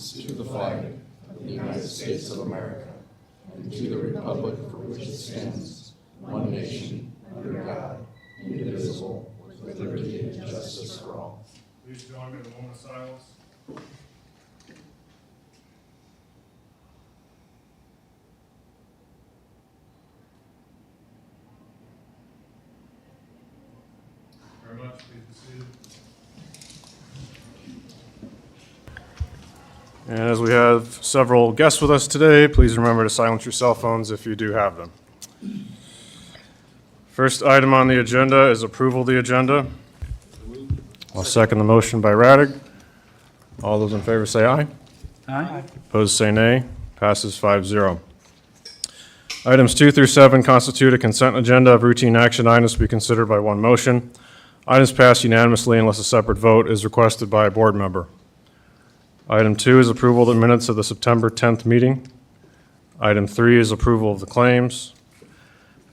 allegiance to the flag of the United States of America and to the republic for which it stands, one nation, under God, indivisible, with liberty and justice for all. Please join me in a moment of silence. Very much. Please be seated. And as we have several guests with us today, please remember to silence your cell phones if you do have them. First item on the agenda is approval of the agenda. I'll second the motion by Radig. All those in favor say aye. Aye. Opposed say nay. Passes 5-0. Items 2 through 7 constitute a consent agenda of routine action items to be considered by one motion. Items pass unanimously unless a separate vote is requested by a board member. Item 2 is approval of the minutes of the September 10th meeting. Item 3 is approval of the claims.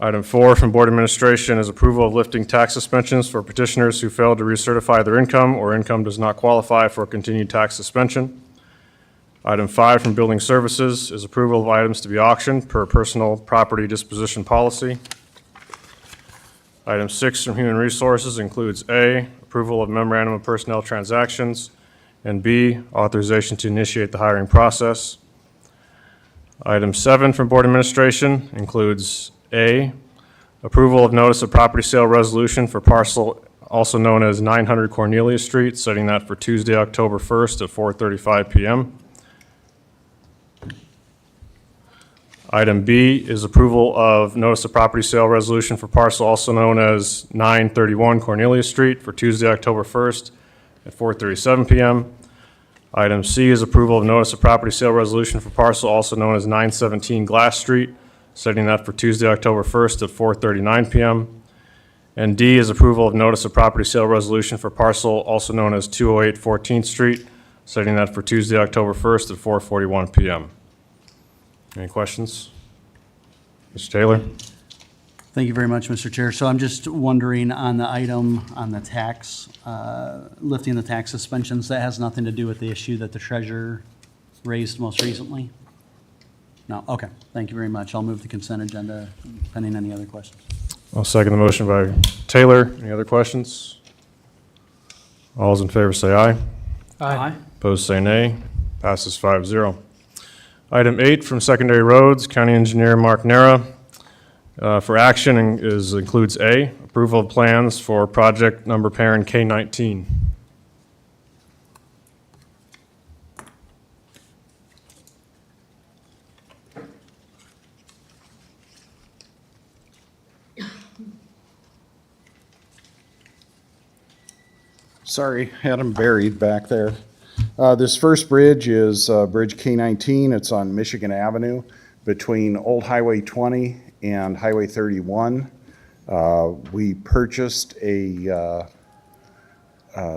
Item 4 from Board Administration is approval of lifting tax suspensions for petitioners who failed to recertify their income or income does not qualify for a continued tax suspension. Item 5 from Building Services is approval of items to be auctioned per personal property disposition policy. Item 6 from Human Resources includes A, approval of memorandum of personnel transactions, and B, authorization to initiate the hiring process. Item 7 from Board Administration includes A, approval of notice of property sale resolution for parcel also known as 900 Cornelia Street, setting that for Tuesday, October 1st at 4:35 p.m. Item B is approval of notice of property sale resolution for parcel also known as 931 Cornelia Street for Tuesday, October 1st at 4:37 p.m. Item C is approval of notice of property sale resolution for parcel also known as 917 Glass Street, setting that for Tuesday, October 1st at 4:39 p.m. And D is approval of notice of property sale resolution for parcel also known as 208 14th Street, setting that for Tuesday, October 1st at 4:41 p.m. Any questions? Mr. Taylor? Thank you very much, Mr. Chair. So I'm just wondering on the item on the tax, lifting the tax suspensions, that has nothing to do with the issue that the treasurer raised most recently? No? Okay. Thank you very much. I'll move the consent agenda pending any other questions. I'll second the motion by Taylor. Any other questions? All those in favor say aye. Aye. Opposed say nay. Passes 5-0. Item 8 from Secondary Roads, County Engineer Mark Nera. For action includes A, approval of plans for project number parent K19. Sorry, had them buried back there. This first bridge is Bridge K19. It's on Michigan Avenue between Old Highway 20 and Highway 31. We purchased a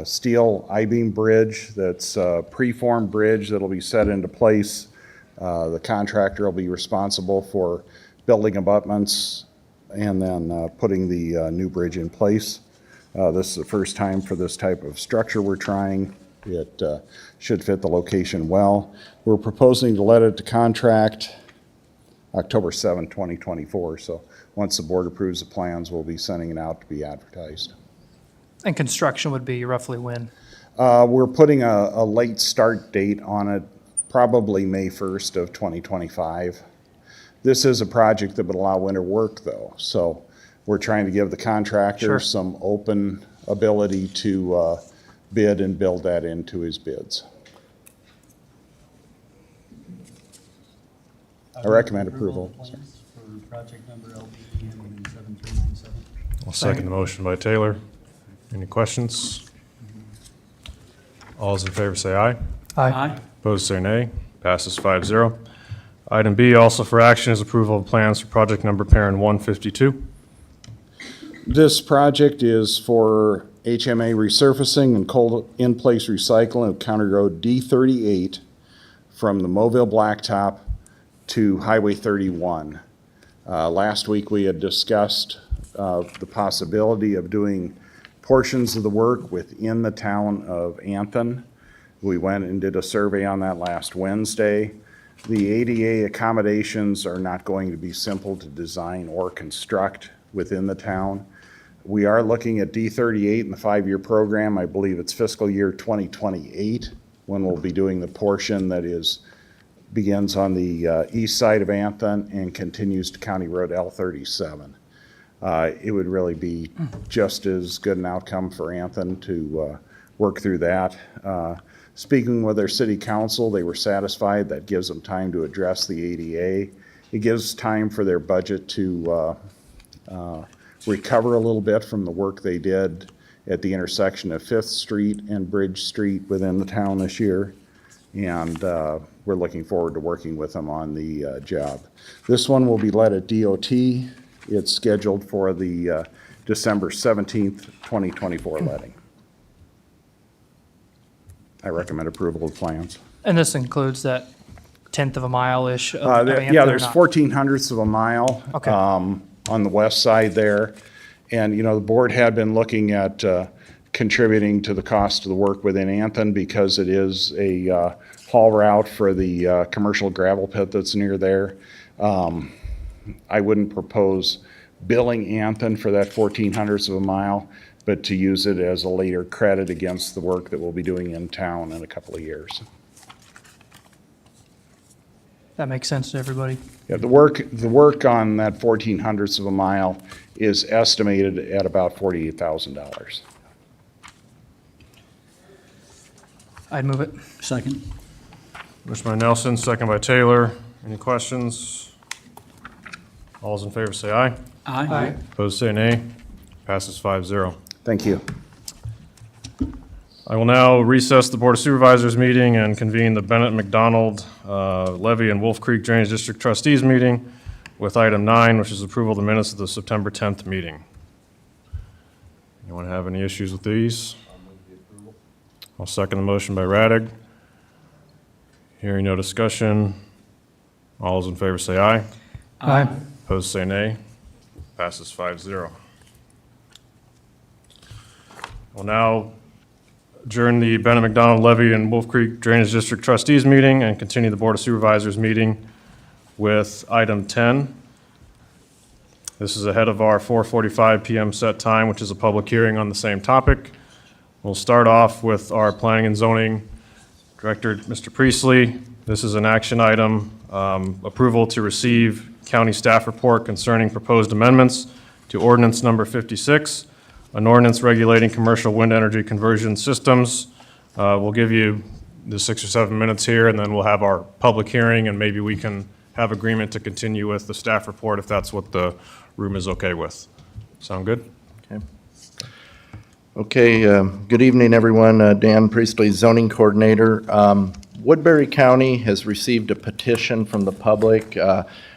steel I-beam bridge that's a preformed bridge that'll be set into place. The contractor will be responsible for building abutments and then putting the new bridge in place. This is the first time for this type of structure we're trying. It should fit the location well. We're proposing to let it to contract October 7, 2024. So once the board approves the plans, we'll be sending it out to be advertised. And construction would be roughly when? We're putting a late start date on it, probably May 1st of 2025. This is a project that would allow winter work though. So we're trying to give the contractor Sure. some open ability to bid and build that into his bids. I recommend approval. For project number LB 7397. I'll second the motion by Taylor. Any questions? All those in favor say aye. Aye. Opposed say nay. Passes 5-0. Item B, also for action, is approval of plans for project number parent 152. This project is for HMA resurfacing and cold in-place recycling of County Road D38 from the Mobile Blacktop to Highway 31. Last week we had discussed the possibility of doing portions of the work within the town of Anthon. We went and did a survey on that last Wednesday. The ADA accommodations are not going to be simple to design or construct within the town. We are looking at D38 in the 5-year program. I believe it's fiscal year 2028 when we'll be doing the portion that begins on the east side of Anthon and continues to County Road L37. It would really be just as good an outcome for Anthon to work through that. Speaking with their city council, they were satisfied. That gives them time to address the ADA. It gives time for their budget to recover a little bit from the work they did at the intersection of 5th Street and Bridge Street within the town this year. And we're looking forward to working with them on the job. This one will be led at DOT. It's scheduled for the December 17th, 2024 letting. I recommend approval of plans. And this includes that 1/10 of a mile-ish of Anthony Yeah, or there's not? 0.14 of a mile Okay. on the west side there. And, the board had been looking at contributing to the cost of the work within Anthon because it is a haul route for the commercial gravel pit that's near there. I wouldn't propose billing Anthon for that 0.14 of a mile, but to use it as a later credit against the work that we'll be doing in town in a couple of years. That makes sense to everybody. Yeah, the work on that 0.14 of a mile is estimated at about $48,000. I'd move it. Second. Motion by Nelson, second by Taylor. Any questions? All those in favor say aye. Aye. Opposed say nay. Passes 5-0. Thank you. I will now recess the Board of Supervisors meeting and convene the Bennett McDonald Levy and Wolf Creek Drainage District Trustees meeting with item 9, which is approval of the minutes of the September 10th meeting. Anyone have any issues with these? I'll second the motion by Radig. Hearing no discussion. All those in favor say aye. Aye. Opposed say nay. Passes 5-0. We'll now adjourn the Bennett McDonald Levy and Wolf Creek Drainage District Trustees meeting and continue the Board of Supervisors meeting with item 10. This is ahead of our 4:45 PM set time, which is a public hearing on the same topic. We'll start off with our Planning and Zoning Director, Mr. Priestley. This is an action item, approval to receive county staff report concerning proposed amendments to ordinance number 56, an ordinance regulating commercial wind energy conversion systems. We'll give you the 6 or 7 minutes here, and then we'll have our public hearing, and maybe we can have agreement to continue with the staff report if that's what the room is okay with. Sound good? Okay, good evening, everyone. Dan Priestley, zoning coordinator. Woodbury County has received a petition from the public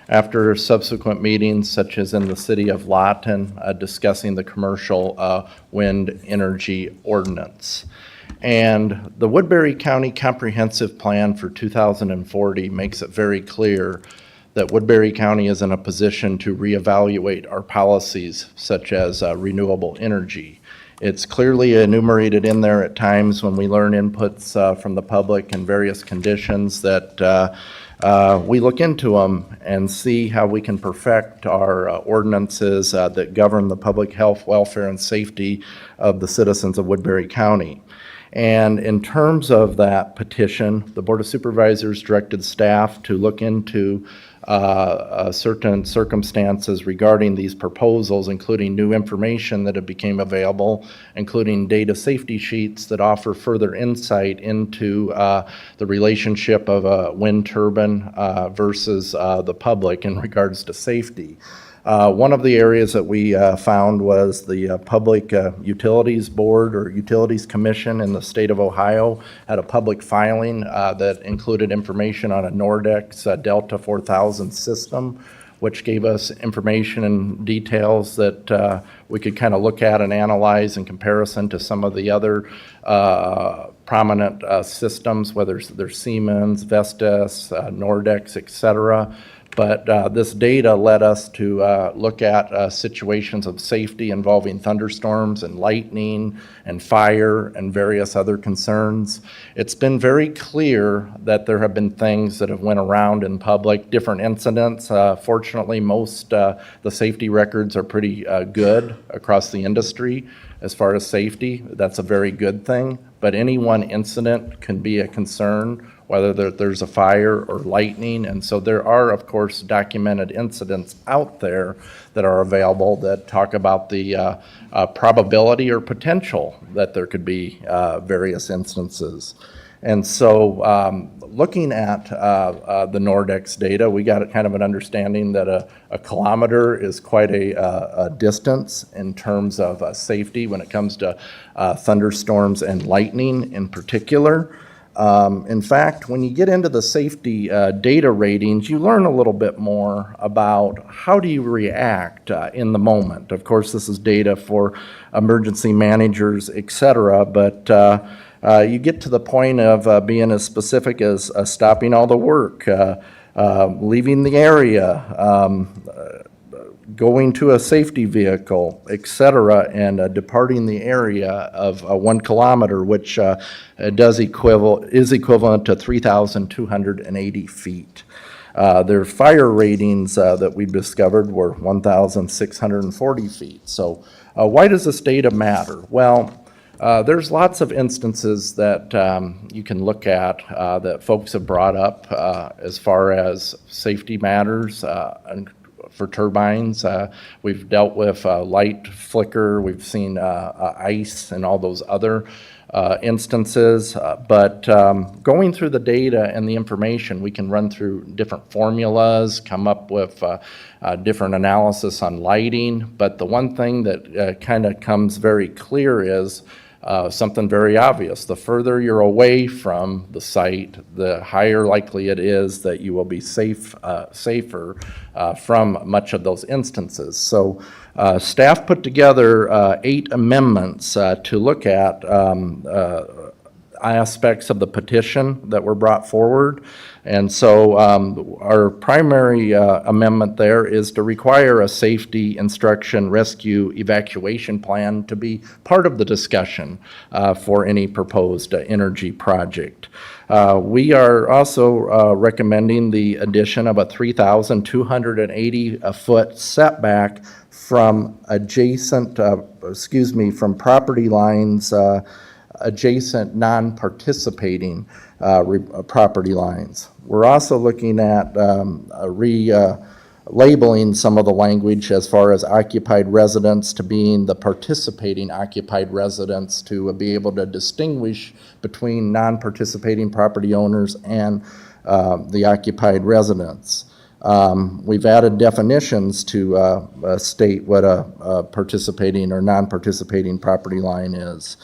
after subsequent meetings, such as in the city of Lawton, discussing the commercial wind energy ordinance. And the Woodbury County Comprehensive Plan for 2040 makes it very clear that Woodbury County is in a position to reevaluate our policies, such as renewable energy. It's clearly enumerated in there at times when we learn inputs from the public and various conditions that we look into them and see how we can perfect our ordinances that govern the public health, welfare, and safety of the citizens of Woodbury County. And in terms of that petition, the Board of Supervisors directed staff to look into certain circumstances regarding these proposals, including new information that have became available, including data safety sheets that offer further insight into the relationship of a wind turbine versus the public in regards to safety. One of the areas that we found was the Public Utilities Board or Utilities Commission in the state of Ohio had a public filing that included information on a Nordex Delta 4000 system, which gave us information and details that we could kind of look at and analyze in comparison to some of the other prominent systems, whether they're Siemens, Vestas, Nordex, et cetera. But this data led us to look at situations of safety involving thunderstorms and lightning and fire and various other concerns. It's been very clear that there have been things that have went around in public, different incidents. Fortunately, most the safety records are pretty good across the industry as far as safety. That's a very good thing. But any one incident can be a concern, whether there's a fire or lightning. And so there are, of course, documented incidents out there that are available that talk about the probability or potential that there could be various instances. And so looking at the Nordex data, we got kind of an understanding that a kilometer is quite a distance in terms of safety when it comes to thunderstorms and lightning in particular. In fact, when you get into the safety data ratings, you learn a little bit more about how do you react in the moment. Of course, this is data for emergency managers, et cetera, but you get to the point of being as specific as stopping all the work, leaving the area, going to a safety vehicle, et cetera, and departing the area of 1 kilometer, which is equivalent to 3,280 feet. Their fire ratings that we discovered were 1,640 feet. So why does this data matter? Well, there's lots of instances that you can look at that folks have brought up as far as safety matters and for turbines. We've dealt with light flicker, we've seen ice and all those other instances, but going through the data and the information, we can run through different formulas, come up with different analysis on lighting, but the one thing that kind of comes very clear is something very obvious. The further you're away from the site, the higher likely it is that you will be safer from much of those instances. So staff put together 8 amendments to look at aspects of the petition that were brought forward. And so our primary amendment there is to require a safety, instruction, rescue, evacuation plan to be part of the discussion for any proposed energy project. We are also recommending the addition of a 3,280-foot setback from from property lines adjacent non-participating property lines. We're also looking at labeling some of the language as far as occupied residence to being the participating occupied residence to be able to distinguish between non-participating property owners and the occupied residents. We've added definitions to state what a participating or non-participating property line is.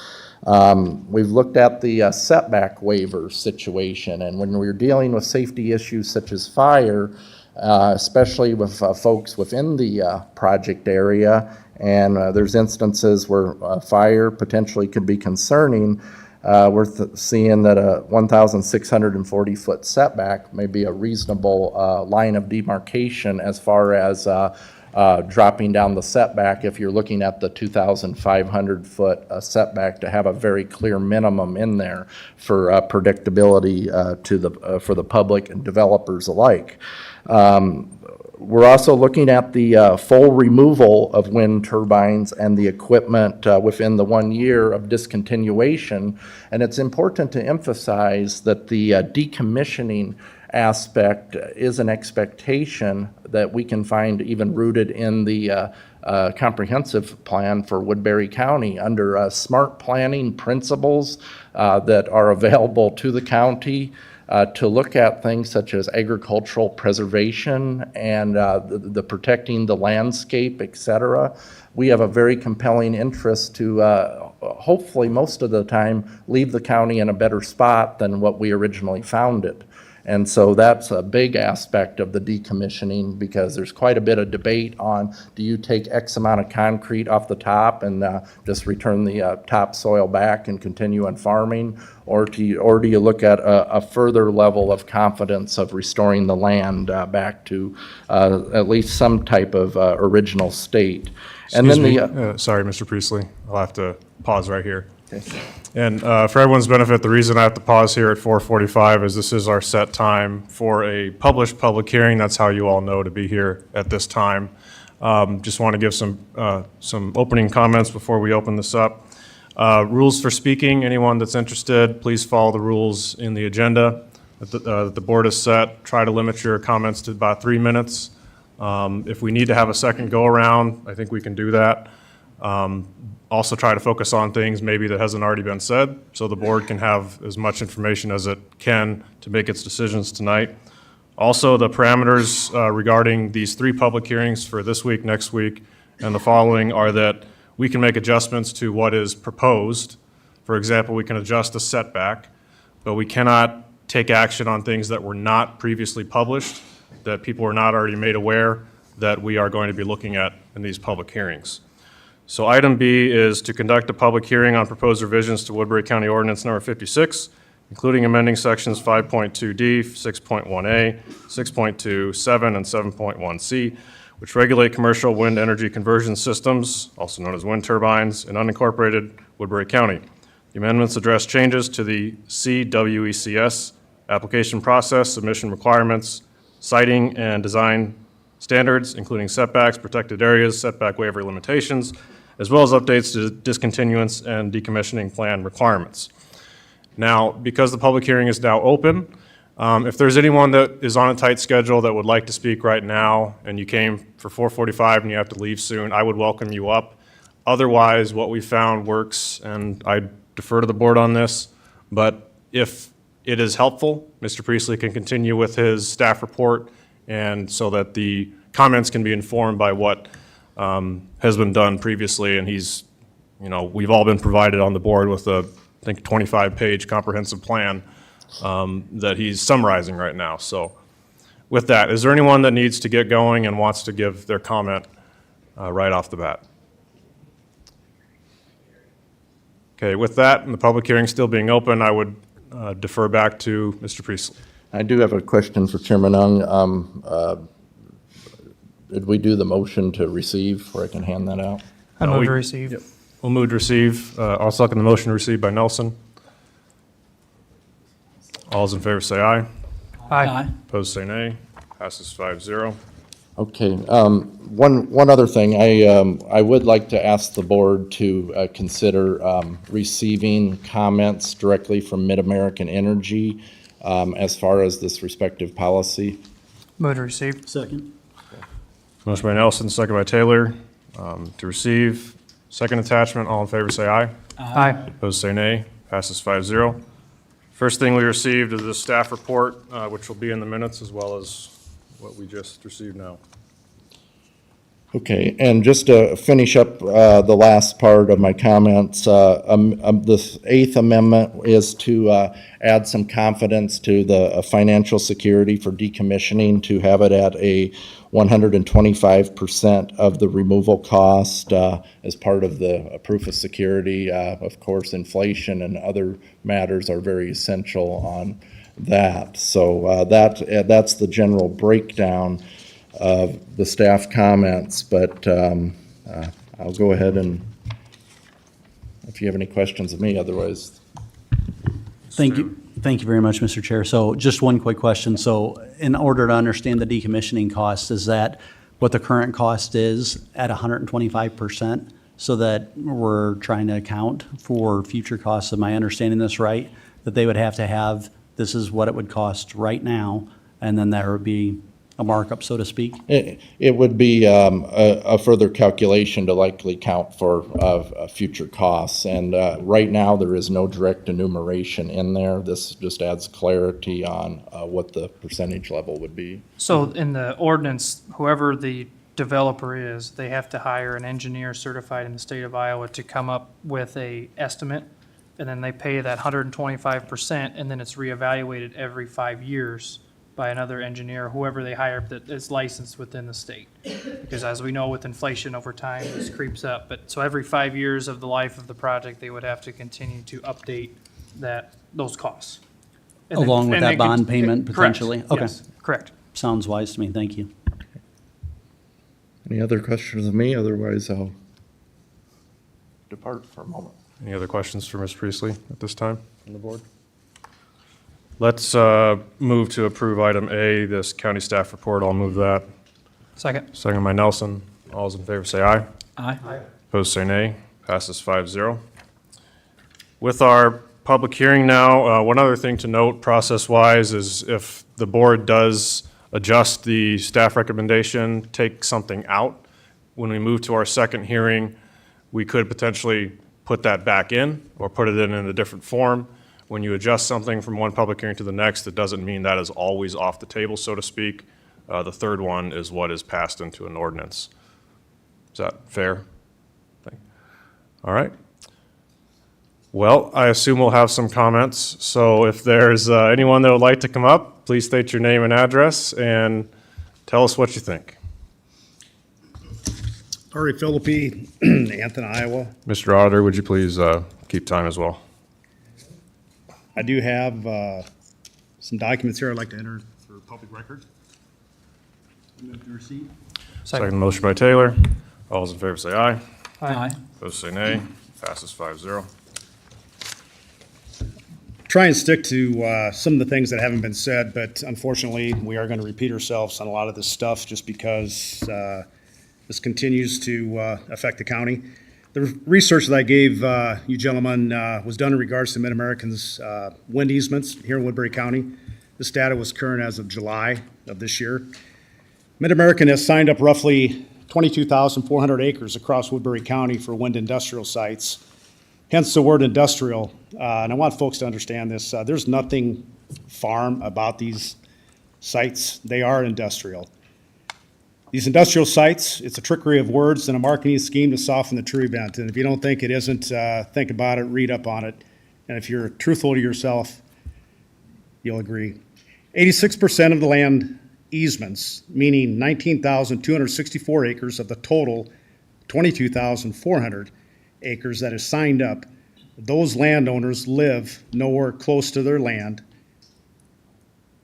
We've looked at the setback waiver situation, and when we're dealing with safety issues such as fire, especially with folks within the project area, and there's instances where fire potentially could be concerning, we're seeing that a 1,640-foot setback may be a reasonable line of demarcation as far as dropping down the setback if you're looking at the 2,500-foot setback to have a very clear minimum in there for predictability for the public and developers alike. We're also looking at the full removal of wind turbines and the equipment within the 1 year of discontinuation. And it's important to emphasize that the decommissioning aspect is an expectation that we can find even rooted in the comprehensive plan for Woodbury County under smart planning principles that are available to the county to look at things such as agricultural preservation and the protecting the landscape, et cetera. We have a very compelling interest to hopefully most of the time leave the county in a better spot than what we originally found it. And so that's a big aspect of the decommissioning, because there's quite a bit of debate on, do you take X amount of concrete off the top and just return the topsoil back and continue on farming? Or do you look at a further level of confidence of restoring the land back to at least some type of original state? And Excuse then me, sorry, Mr. Priestley, I'll have to pause right here. And for everyone's benefit, the reason I have to pause here at 4:45 is this is our set time for a published public hearing. That's how you all know to be here at this time. Just want to give some opening comments before we open this up. Rules for speaking, anyone that's interested, please follow the rules in the agenda that the board has set. Try to limit your comments to about 3 minutes. If we need to have a second go-around, I think we can do that. Also try to focus on things maybe that hasn't already been said, so the board can have as much information as it can to make its decisions tonight. Also, the parameters regarding these 3 public hearings for this week, next week, and the following are that we can make adjustments to what is proposed. For example, we can adjust the setback, but we cannot take action on things that were not previously published, that people were not already made aware that we are going to be looking at in these public hearings. So item B is to conduct a public hearing on proposed revisions to Woodbury County Ordinance Number 56, including amending sections 5.2D, 6.1A, 6.2, 7, and 7.1C, which regulate commercial wind energy conversion systems, also known as wind turbines, in unincorporated Woodbury County. The amendments address changes to the CWECS application process, submission requirements, siting and design standards, including setbacks, protected areas, setback waiver limitations, as well as updates to discontinuance and decommissioning plan requirements. Now, because the public hearing is now open, if there's anyone that is on a tight schedule that would like to speak right now, and you came for 4:45 and you have to leave soon, I would welcome you up. Otherwise, what we found works, and I defer to the board on this, but if it is helpful, Mr. Priestley can continue with his staff report, and so that the comments can be informed by what has been done previously. And he's, we've all been provided on the board with a, I think, 25-page comprehensive plan that he's summarizing right now. So with that, is there anyone that needs to get going and wants to give their comment right off the bat? Okay, with that, and the public hearing still being open, I would defer back to Mr. Priestley. I do have a question for Chairman Ung. Did we do the motion to receive, or I can hand that out? I No, move we- to receive. Yep. We'll move to receive. I'll second the motion received by Nelson. All those in favor say aye. Aye. Opposed say nay. Passes 5-0. Okay, one other thing, I would like to ask the board to consider receiving comments directly from Mid-American Energy as far as this respective policy. Move to receive. Second. Motion by Nelson, second by Taylor, to receive. Second attachment, all in favor say aye. Aye. Opposed say nay. Passes 5-0. First thing we received is the staff report, which will be in the minutes, as well as what we just received now. Okay, and just to finish up the last part of my comments, the Eighth Amendment is to add some confidence to the financial security for decommissioning, to have it at a 125% of the removal cost as part of the proof of security. Of course, inflation and other matters are very essential on that. So that's the general breakdown of the staff comments, but I'll go ahead and, if you have any questions of me, otherwise. Thank you. Thank you very much, Mr. Chair. So just one quick question. So in order to understand the decommissioning cost, is that what the current cost is at 125%? So that we're trying to account for future costs? Am I understanding this right? That they would have to have, this is what it would cost right now, and then there would be a markup, so to speak? It would be a further calculation to likely count for future costs. And right now, there is no direct enumeration in there. This just adds clarity on what the percentage level would be. So in the ordinance, whoever the developer is, they have to hire an engineer certified in the state of Iowa to come up with a estimate and then they pay that 125%, and then it's reevaluated every 5 years by another engineer, whoever they hire that is licensed within the state. Because as we know, with inflation over time, this creeps up. But so every 5 years of the life of the project, they would have to continue to update those costs. And then- Along with and that then bond payment correct, potentially? Okay. yes, correct. Sounds wise to me, thank you. Any other questions of me? Otherwise, I'll depart for a moment. Any other questions for Ms. Priestley at this time from the board? Let's move to approve item A, this county staff report. I'll move that. Second. Second by Nelson. All those in favor say aye. Aye. Opposed say nay. Passes 5-0. With our public hearing now, one other thing to note process-wise is if the board does adjust the staff recommendation, take something out, when we move to our second hearing, we could potentially put that back in or put it in a different form. When you adjust something from one public hearing to the next, it doesn't mean that is always off the table, so to speak. The third one is what is passed into an ordinance. Is that fair? All right. Well, I assume we'll have some comments. So if there's anyone that would like to come up, please state your name and address and tell us what you think. Ari Philippi, Anthony, Iowa. Mr. Auditor, would you please keep time as well? I do have some documents here I'd like to enter for public record. Second motion by Taylor. All those in favor say aye. Aye. Those say nay. Passes 5-0. Try and stick to some of the things that haven't been said, but unfortunately, we are going to repeat ourselves on a lot of this stuff just because this continues to affect the county. The research that I gave you gentlemen was done in regards to Mid-American's wind easements here in Woodbury County. This data was current as of July of this year. Mid-American has signed up roughly 22,400 acres across Woodbury County for wind industrial sites, hence the word industrial. And I want folks to understand this. There's nothing farm about these sites. They are industrial. These industrial sites, it's a trickery of words and a marketing scheme to soften the true event. And if you don't think it isn't, think about it, read up on it. And if you're truthful to yourself, you'll agree. 86% of the land easements, meaning 19,264 acres of the total 22,400 acres that is signed up, those landowners live nowhere close to their land,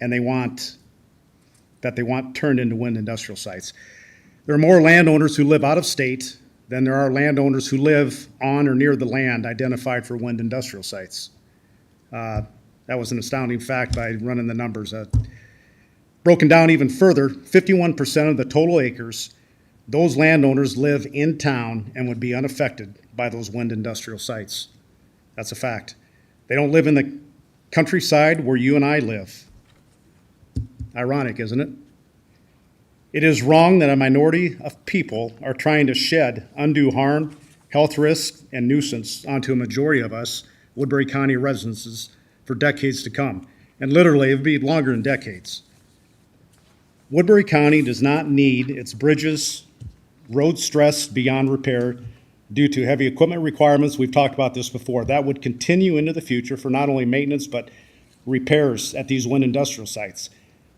and they want turned into wind industrial sites. There are more landowners who live out of state than there are landowners who live on or near the land identified for wind industrial sites. That was an astounding fact by running the numbers. Broken down even further, 51% of the total acres, those landowners live in town and would be unaffected by those wind industrial sites. That's a fact. They don't live in the countryside where you and I live. Ironic, isn't it? It is wrong that a minority of people are trying to shed undue harm, health risks, and nuisance onto a majority of us Woodbury County residents for decades to come. And literally, it would be longer than decades. Woodbury County does not need its bridges, roads stressed beyond repair due to heavy equipment requirements. We've talked about this before. That would continue into the future for not only maintenance, but repairs at these wind industrial sites.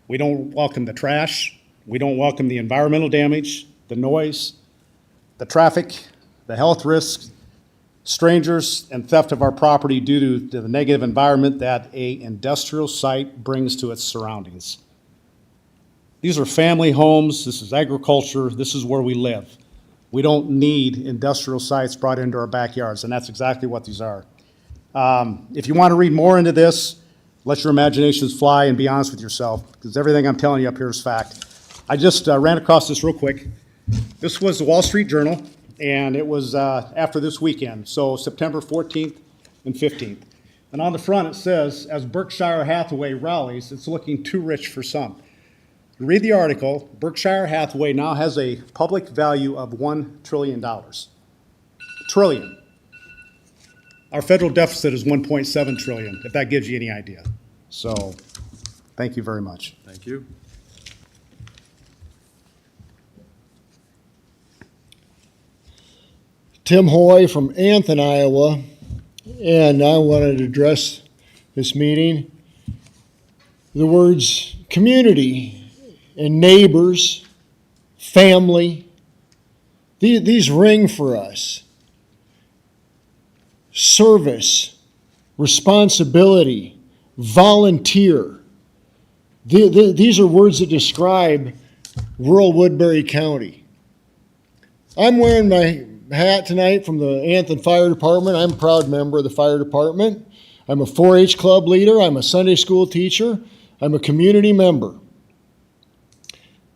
We don't welcome the trash. We don't welcome the environmental damage, the noise, the traffic, the health risks, strangers, and theft of our property due to the negative environment that an industrial site brings to its surroundings. These are family homes. This is agriculture. This is where we live. We don't need industrial sites brought into our backyards, and that's exactly what these are. If you want to read more into this, let your imaginations fly and be honest with yourself, because everything I'm telling you up here is fact. I just ran across this real quick. This was the Wall Street Journal, and it was after this weekend, so September 14th and 15th. And on the front it says, as Berkshire Hathaway rallies, it's looking too rich for some. You read the article, Berkshire Hathaway now has a public value of $1 trillion. Trillion. Our federal deficit is $1.7 trillion, if that gives you any idea. So, thank you very much. Thank you. Tim Hoy from Anthony, Iowa. and I wanted to address this meeting. The words community and neighbors, family, these ring for us. Service, responsibility, volunteer. These are words that describe rural Woodbury County. I'm wearing my hat tonight from the Anthony Fire Department. I'm a proud member of the fire department. I'm a 4-H club leader. I'm a Sunday school teacher. I'm a community member.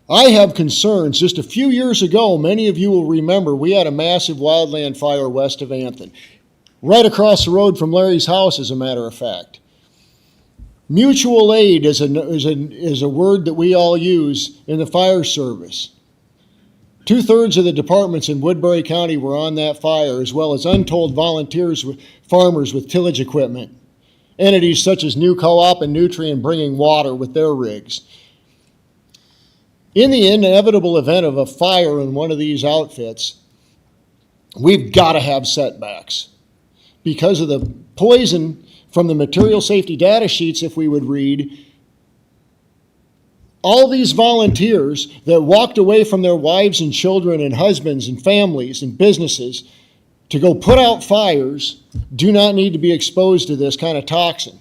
I have concerns. Just a few years ago, many of you will remember, we had a massive wildland fire west of Anthony. Right across the road from Larry's house, as a matter of fact. Mutual aid is a word that we all use in the fire service. 2/3 of the departments in Woodbury County were on that fire, as well as untold volunteers, farmers with tillage equipment. Entities such as New Co-op and Nutrien bringing water with their rigs. In the inevitable event of a fire in one of these outfits, we've got to have setbacks. Because of the poison from the material safety data sheets, if we would read, all these volunteers that walked away from their wives and children and husbands and families and businesses to go put out fires do not need to be exposed to this kind of toxin.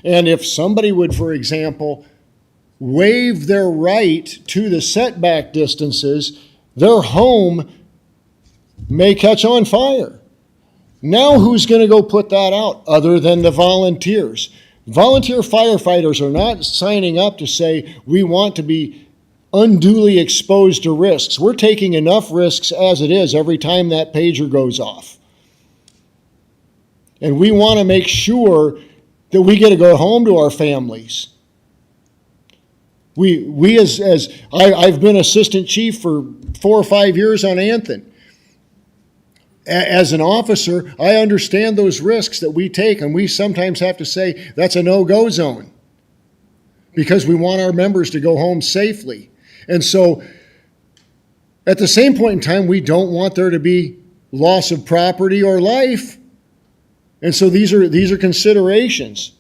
And if somebody would, for example, waive their right to the setback distances, their home may catch on fire. Now who's going to go put that out other than the volunteers? Volunteer firefighters are not signing up to say we want to be unduly exposed to risks. We're taking enough risks as it is every time that pager goes off. And we want to make sure that we get to go home to our families. I've been assistant chief for 4 or 5 years on Anthony. As an officer, I understand those risks that we take, and we sometimes have to say that's a no-go zone because we want our members to go home safely. And so at the same point in time, we don't want there to be loss of property or life. And so these are considerations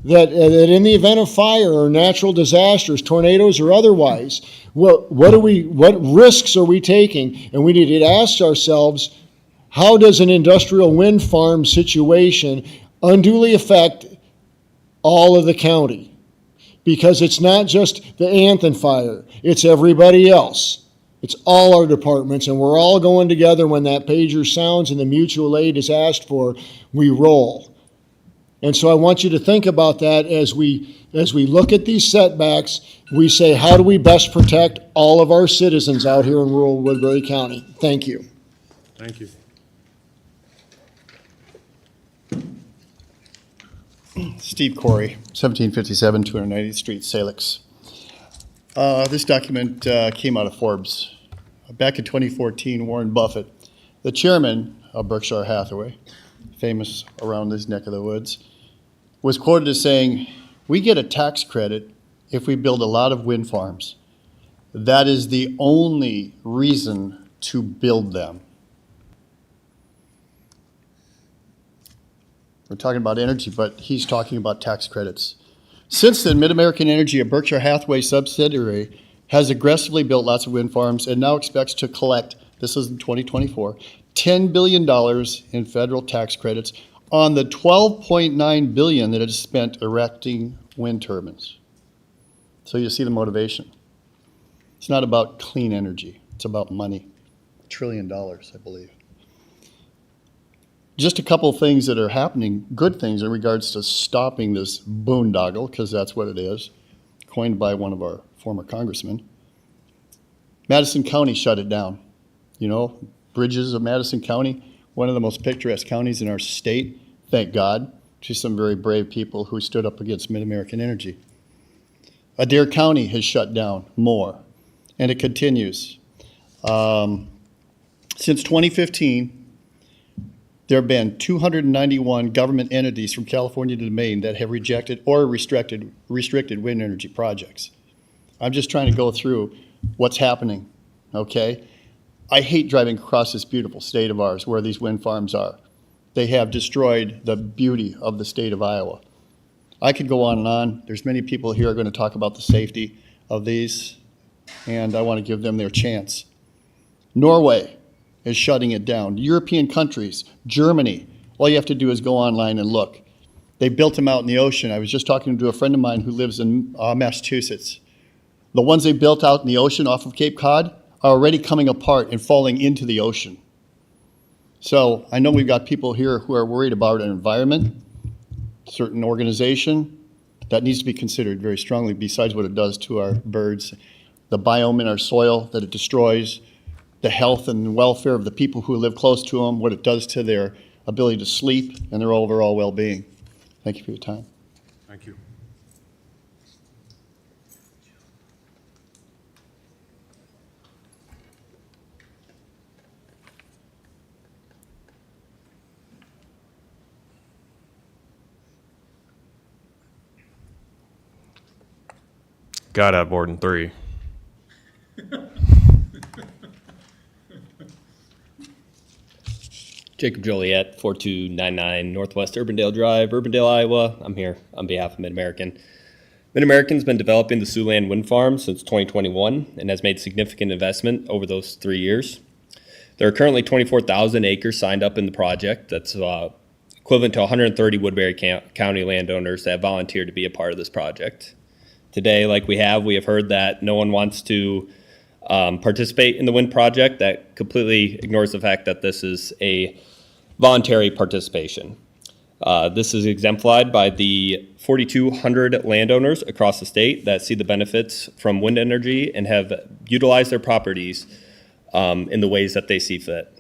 that in the event of fire or natural disasters, tornadoes or otherwise, what risks are we taking? And we need to ask ourselves, how does an industrial wind farm situation unduly affect all of the county? Because it's not just the Anthony fire, it's everybody else. It's all our departments, and we're all going together when that pager sounds and the mutual aid is asked for, we roll. And so I want you to think about that as we look at these setbacks. We say, how do we best protect all of our citizens out here in rural Woodbury County? Thank you. Thank you. Steve Corey, 1757 290th Street, Salix. This document came out of Forbes. Back in 2014, Warren Buffett, the chairman of Berkshire Hathaway, famous around this neck of the woods, was quoted as saying, "We get a tax credit if we build a lot of wind farms. That is the only reason to build them." We're talking about energy, but he's talking about tax credits. Since then, Mid-American Energy, a Berkshire Hathaway subsidiary, has aggressively built lots of wind farms and now expects to collect, this is in 2024, $10 billion in federal tax credits on the $12.9 billion that it has spent erecting wind turbines. So you see the motivation. It's not about clean energy. It's about money. $1 trillion, I believe. Just a couple of things that are happening, good things in regards to stopping this boondoggle, because that's what it is, coined by one of our former congressmen. Madison County shut it down. You know, Bridges of Madison County, one of the most picturesque counties in our state, thank God, to some very brave people who stood up against Mid-American Energy. Adair County has shut down more, and it continues. Since 2015, there have been 291 government entities from California to Maine that have rejected or restricted wind energy projects. I'm just trying to go through what's happening, okay? I hate driving across this beautiful state of ours where these wind farms are. they have destroyed the beauty of the state of Iowa. I could go on and on. There's many people here are going to talk about the safety of these, and I want to give them their chance. Norway is shutting it down. European countries, Germany, all you have to do is go online and look. They built them out in the ocean. I was just talking to a friend of mine who lives in Massachusetts. The ones they built out in the ocean off of Cape Cod are already coming apart and falling into the ocean. So I know we've got people here who are worried about an environment, certain organization, that needs to be considered very strongly besides what it does to our birds, the biome in our soil that it destroys, the health and welfare of the people who live close to them, what it does to their ability to sleep and their overall well-being. Thank you for your time. Thank you. Gotta have more than 3. Jacob Joliet, 4299 Northwest Urbandale Drive, Urbandale, Iowa. I'm here on behalf of Mid-American. Mid-American's been developing the Siouxland Wind Farm since 2021 and has made significant investment over those 3 years. There are currently 24,000 acres signed up in the project. That's equivalent to 130 Woodbury County landowners that have volunteered to be a part of this project. Today, like we have heard that no one wants to participate in the wind project. That completely ignores the fact that this is a voluntary participation. This is exemplified by the 4,200 landowners across the state that see the benefits from wind energy and have utilized their properties in the ways that they see fit.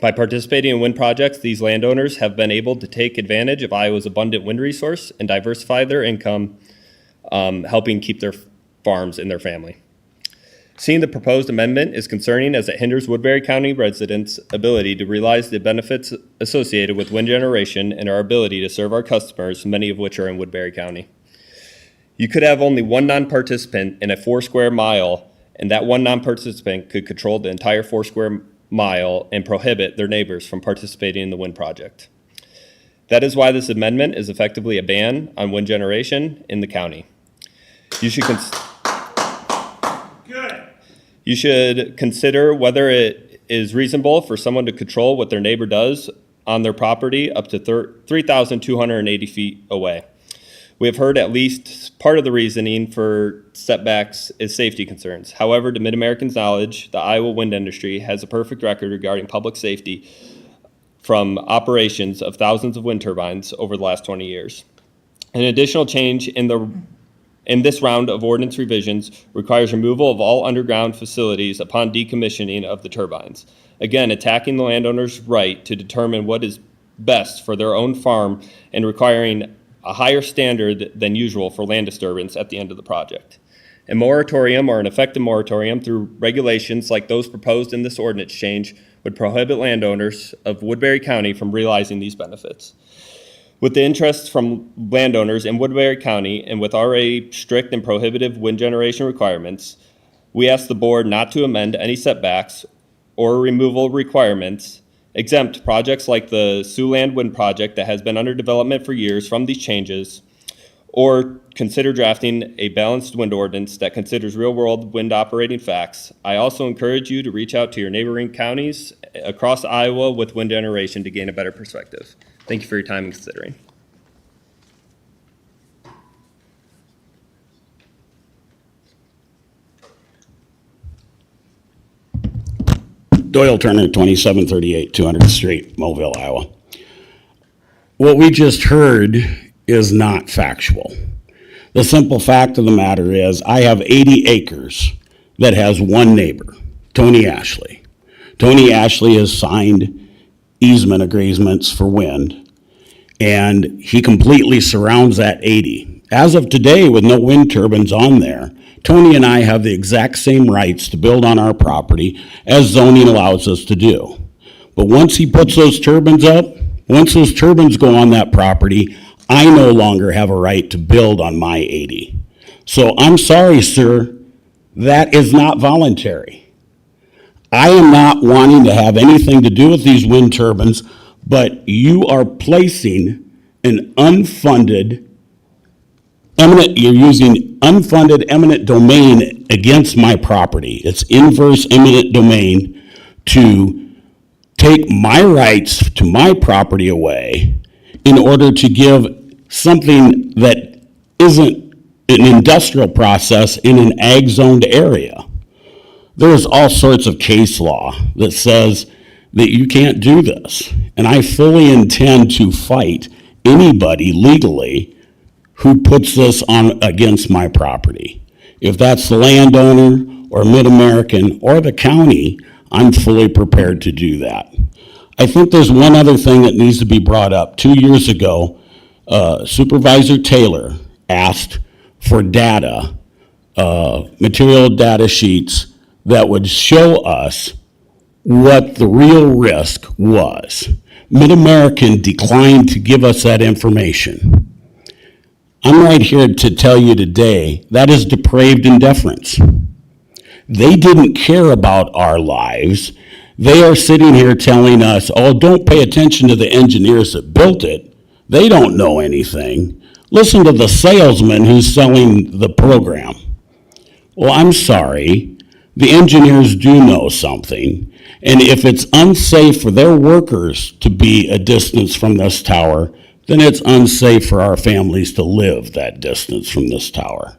By participating in wind projects, these landowners have been able to take advantage of Iowa's abundant wind resource and diversify their income, helping keep their farms in their family. Seeing the proposed amendment is concerning as it hinders Woodbury County residents' ability to realize the benefits associated with wind generation and our ability to serve our customers, many of which are in Woodbury County. You could have only one non-participant in a 4 square mile, and that one non-participant could control the entire 4 square mile and prohibit their neighbors from participating in the wind project. That is why this amendment is effectively a ban on wind generation in the county. You should consider whether it is reasonable for someone to control what their neighbor does on their property up to 3,280 feet away. We have heard at least part of the reasoning for setbacks is safety concerns. However, to Mid-American's knowledge, the Iowa wind industry has a perfect record regarding public safety from operations of thousands of wind turbines over the last 20 years. An additional change in this round of ordinance revisions requires removal of all underground facilities upon decommissioning of the turbines. Again, attacking the landowner's right to determine what is best for their own farm and requiring a higher standard than usual for land disturbance at the end of the project. A moratorium or an effective moratorium through regulations like those proposed in this ordinance change would prohibit landowners of Woodbury County from realizing these benefits. With the interest from landowners in Woodbury County and with already strict and prohibitive wind generation requirements, we ask the board not to amend any setbacks or removal requirements, exempt projects like the Siouxland Wind Project that has been under development for years from these changes, or consider drafting a balanced wind ordinance that considers real-world wind operating facts. I also encourage you to reach out to your neighboring counties across Iowa with wind generation to gain a better perspective. Thank you for your time and considering. Doyle Turner, 2738 200th Street, Mobile, Iowa. What we just heard is not factual. The simple fact of the matter is I have 80 acres that has one neighbor, Tony Ashley. Tony Ashley has signed easement agreements for wind, and he completely surrounds that 80. As of today, with no wind turbines on there, Tony and I have the exact same rights to build on our property as zoning allows us to do. But once he puts those turbines up, once those turbines go on that property, I no longer have a right to build on my 80. So I'm sorry, sir, that is not voluntary. I am not wanting to have anything to do with these wind turbines, but you are placing an unfunded you're using unfunded eminent domain against my property. It's inverse eminent domain to take my rights to my property away in order to give something that isn't an industrial process in an ag-zoned area. There's all sorts of case law that says that you can't do this. And I fully intend to fight anybody legally who puts this on against my property. If that's the landowner or Mid-American or the county, I'm fully prepared to do that. I think there's one other thing that needs to be brought up. 2 years ago, Supervisor Taylor asked for data, material data sheets that would show us what the real risk was. Mid-American declined to give us that information. I'm right here to tell you today, that is depraved indifference. They didn't care about our lives. They are sitting here telling us, oh, don't pay attention to the engineers that built it. They don't know anything. Listen to the salesman who's selling the program. Well, I'm sorry. The engineers do know something. And if it's unsafe for their workers to be a distance from this tower, then it's unsafe for our families to live that distance from this tower.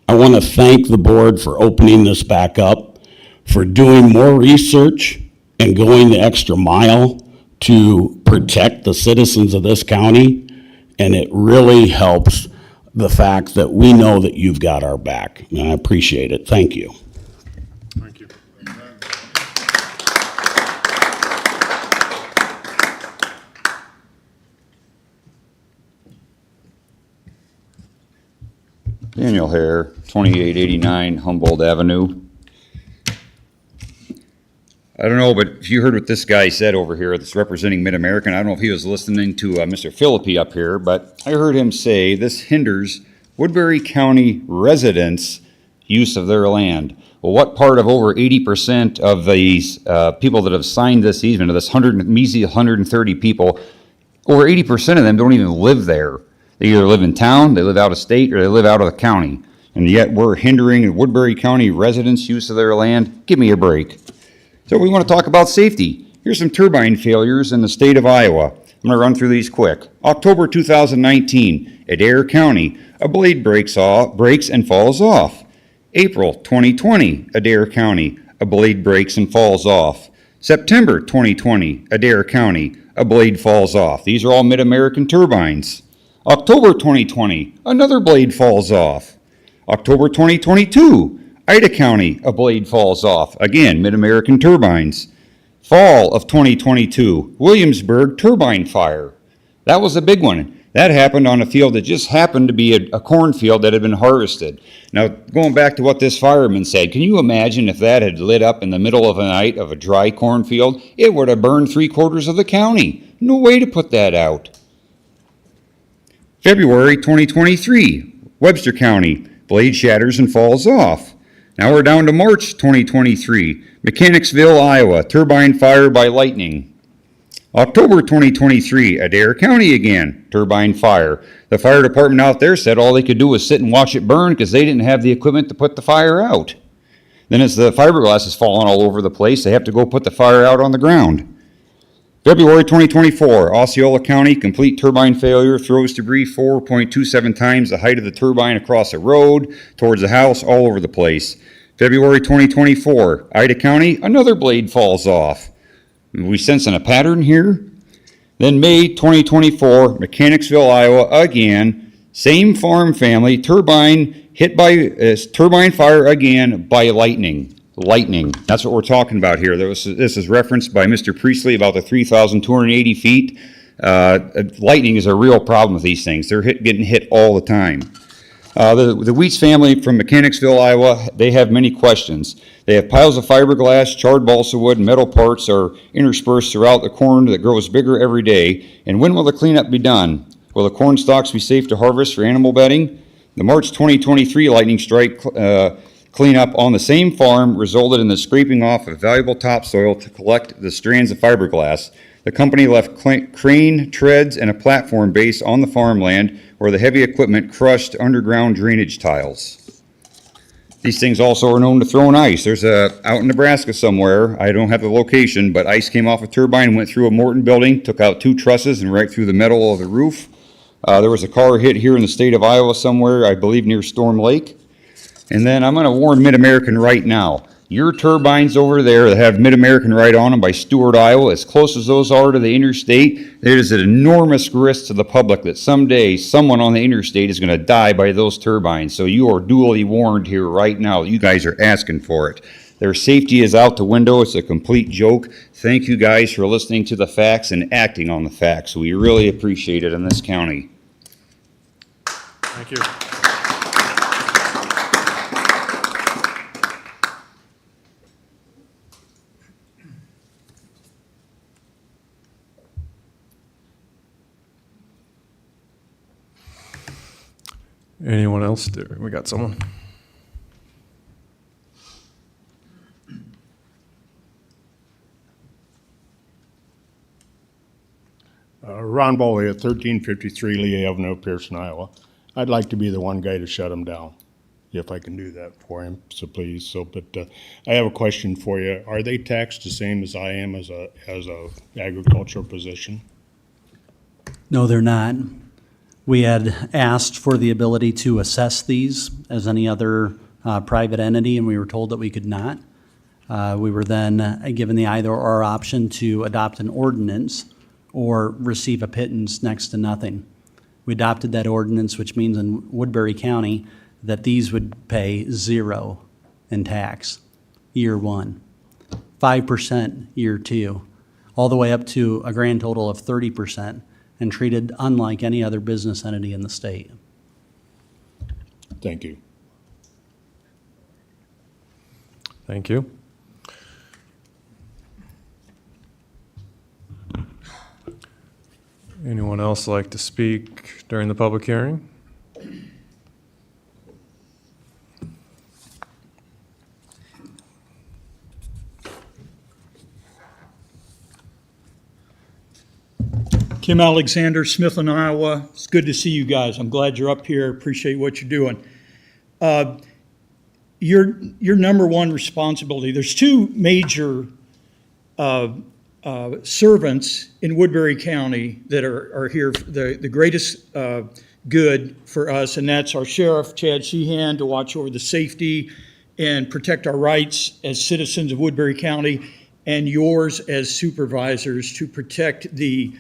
I want to thank the board for opening this back up, for doing more research and going the extra mile to protect the citizens of this county. And it really helps the fact that we know that you've got our back. And I appreciate it. Thank you. Thank you. Daniel Hare, 2889 Humboldt Avenue. I don't know, but if you heard what this guy said over here that's representing Mid-American, I don't know if he was listening to Mr. Philippi up here, but I heard him say this hinders Woodbury County residents' use of their land. Well, what part of over 80% of these people that have signed this easement, of this measly 130 people, over 80% of them don't even live there. They either live in town, they live out of state, or they live out of the county. And yet we're hindering Woodbury County residents' use of their land? Give me a break. So we want to talk about safety. Here's some turbine failures in the state of Iowa. I'm going to run through these quick. October 2019, Adair County, a blade breaks and falls off. April 2020, Adair County, a blade breaks and falls off. September 2020, Adair County, a blade falls off. These are all Mid-American turbines. October 2020, another blade falls off. October 2022, Ida County, a blade falls off. Again, Mid-American turbines. Fall of 2022, Williamsburg turbine fire. That was a big one. That happened on a field that just happened to be a cornfield that had been harvested. Now, going back to what this fireman said, can you imagine if that had lit up in the middle of the night of a dry cornfield? It would have burned 3/4 of the county. No way to put that out. February 2023, Webster County, blade shatters and falls off. Now we're down to March 2023, Mechanicsville, Iowa, turbine fire by lightning. October 2023, Adair County again, turbine fire. The fire department out there said all they could do was sit and watch it burn because they didn't have the equipment to put the fire out. Then as the fiberglass is falling all over the place, they have to go put the fire out on the ground. February 2024, Osceola County, complete turbine failure, throws debris 4.27 times the height of the turbine across a road, towards the house, all over the place. February 2024, Ida County, another blade falls off. Are we sensing a pattern here? Then May 2024, Mechanicsville, Iowa, again, same farm family, turbine hit by turbine fire again by lightning. Lightning. That's what we're talking about here. This is referenced by Mr. Priestley about the 3,280 feet. Lightning is a real problem with these things. They're getting hit all the time. The Wheats family from Mechanicsville, Iowa, they have many questions. They have piles of fiberglass, charred balsa wood, and metal parts are interspersed throughout the corn that grows bigger every day. And when will the cleanup be done? Will the corn stalks be safe to harvest for animal bedding? The March 2023 lightning strike cleanup on the same farm resulted in the scraping off of valuable topsoil to collect the strands of fiberglass. The company left crane treads and a platform base on the farmland where the heavy equipment crushed underground drainage tiles. These things also are known to throw in ice. There's out in Nebraska somewhere, I don't have the location, but ice came off a turbine, went through a Morton building, took out 2 trusses and right through the metal of the roof. There was a car hit here in the state of Iowa somewhere, I believe near Storm Lake. And then I'm gonna warn Mid-American right now. Your turbines over there that have Mid-American right on them by Stewart, Iowa, as close as those are to the interstate, there is an enormous risk to the public that someday someone on the interstate is gonna die by those turbines. So you are duly warned here right now. You guys are asking for it. Their safety is out the window. It's a complete joke. Thank you guys for listening to the facts and acting on the facts. We really appreciate it in this county. Thank you. Anyone else? We got someone. Ron Boley at 1353 Lee Avenue, Pearson, Iowa. I'd like to be the one guy to shut him down, if I can do that for him, so please. But I have a question for you. Are they taxed the same as I am as a agricultural position? No, they're not. We had asked for the ability to assess these as any other private entity, and we were told that we could not. We were then given the either-or option to adopt an ordinance or receive a pittance next to nothing. We adopted that ordinance, which means in Woodbury County that these would pay 0 in tax year 1, 5% year 2, all the way up to a grand total of 30%, and treated unlike any other business entity in the state. Thank you. Thank you. Anyone else like to speak during the public hearing? Kim Alexander, Smithland, Iowa. It's good to see you guys. I'm glad you're up here. Appreciate what you're doing. Your number one responsibility, there's 2 major servants in Woodbury County that are here, the greatest good for us, and that's our sheriff, Chad Sheehan, to watch over the safety and protect our rights as citizens of Woodbury County, and yours as supervisors to protect the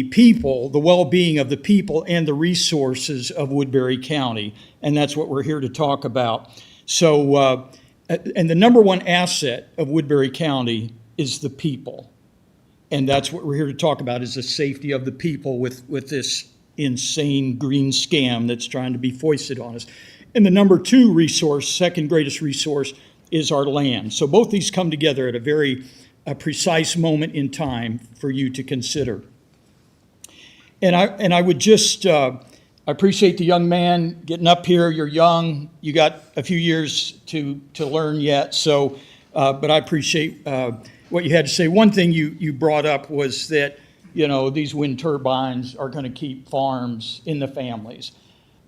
people, the well-being of the people and the resources of Woodbury County. And that's what we're here to talk about. So, and the number one asset of Woodbury County is the people. And that's what we're here to talk about, is the safety of the people with this insane green scam that's trying to be foisted on us. And the number 2 resource, second greatest resource, is our land. So both these come together at a very precise moment in time for you to consider. And I would just, I appreciate the young man getting up here. You're young. You got a few years to learn yet. So, but I appreciate what you had to say. One thing you brought up was that, you know, these wind turbines are going to keep farms in the families.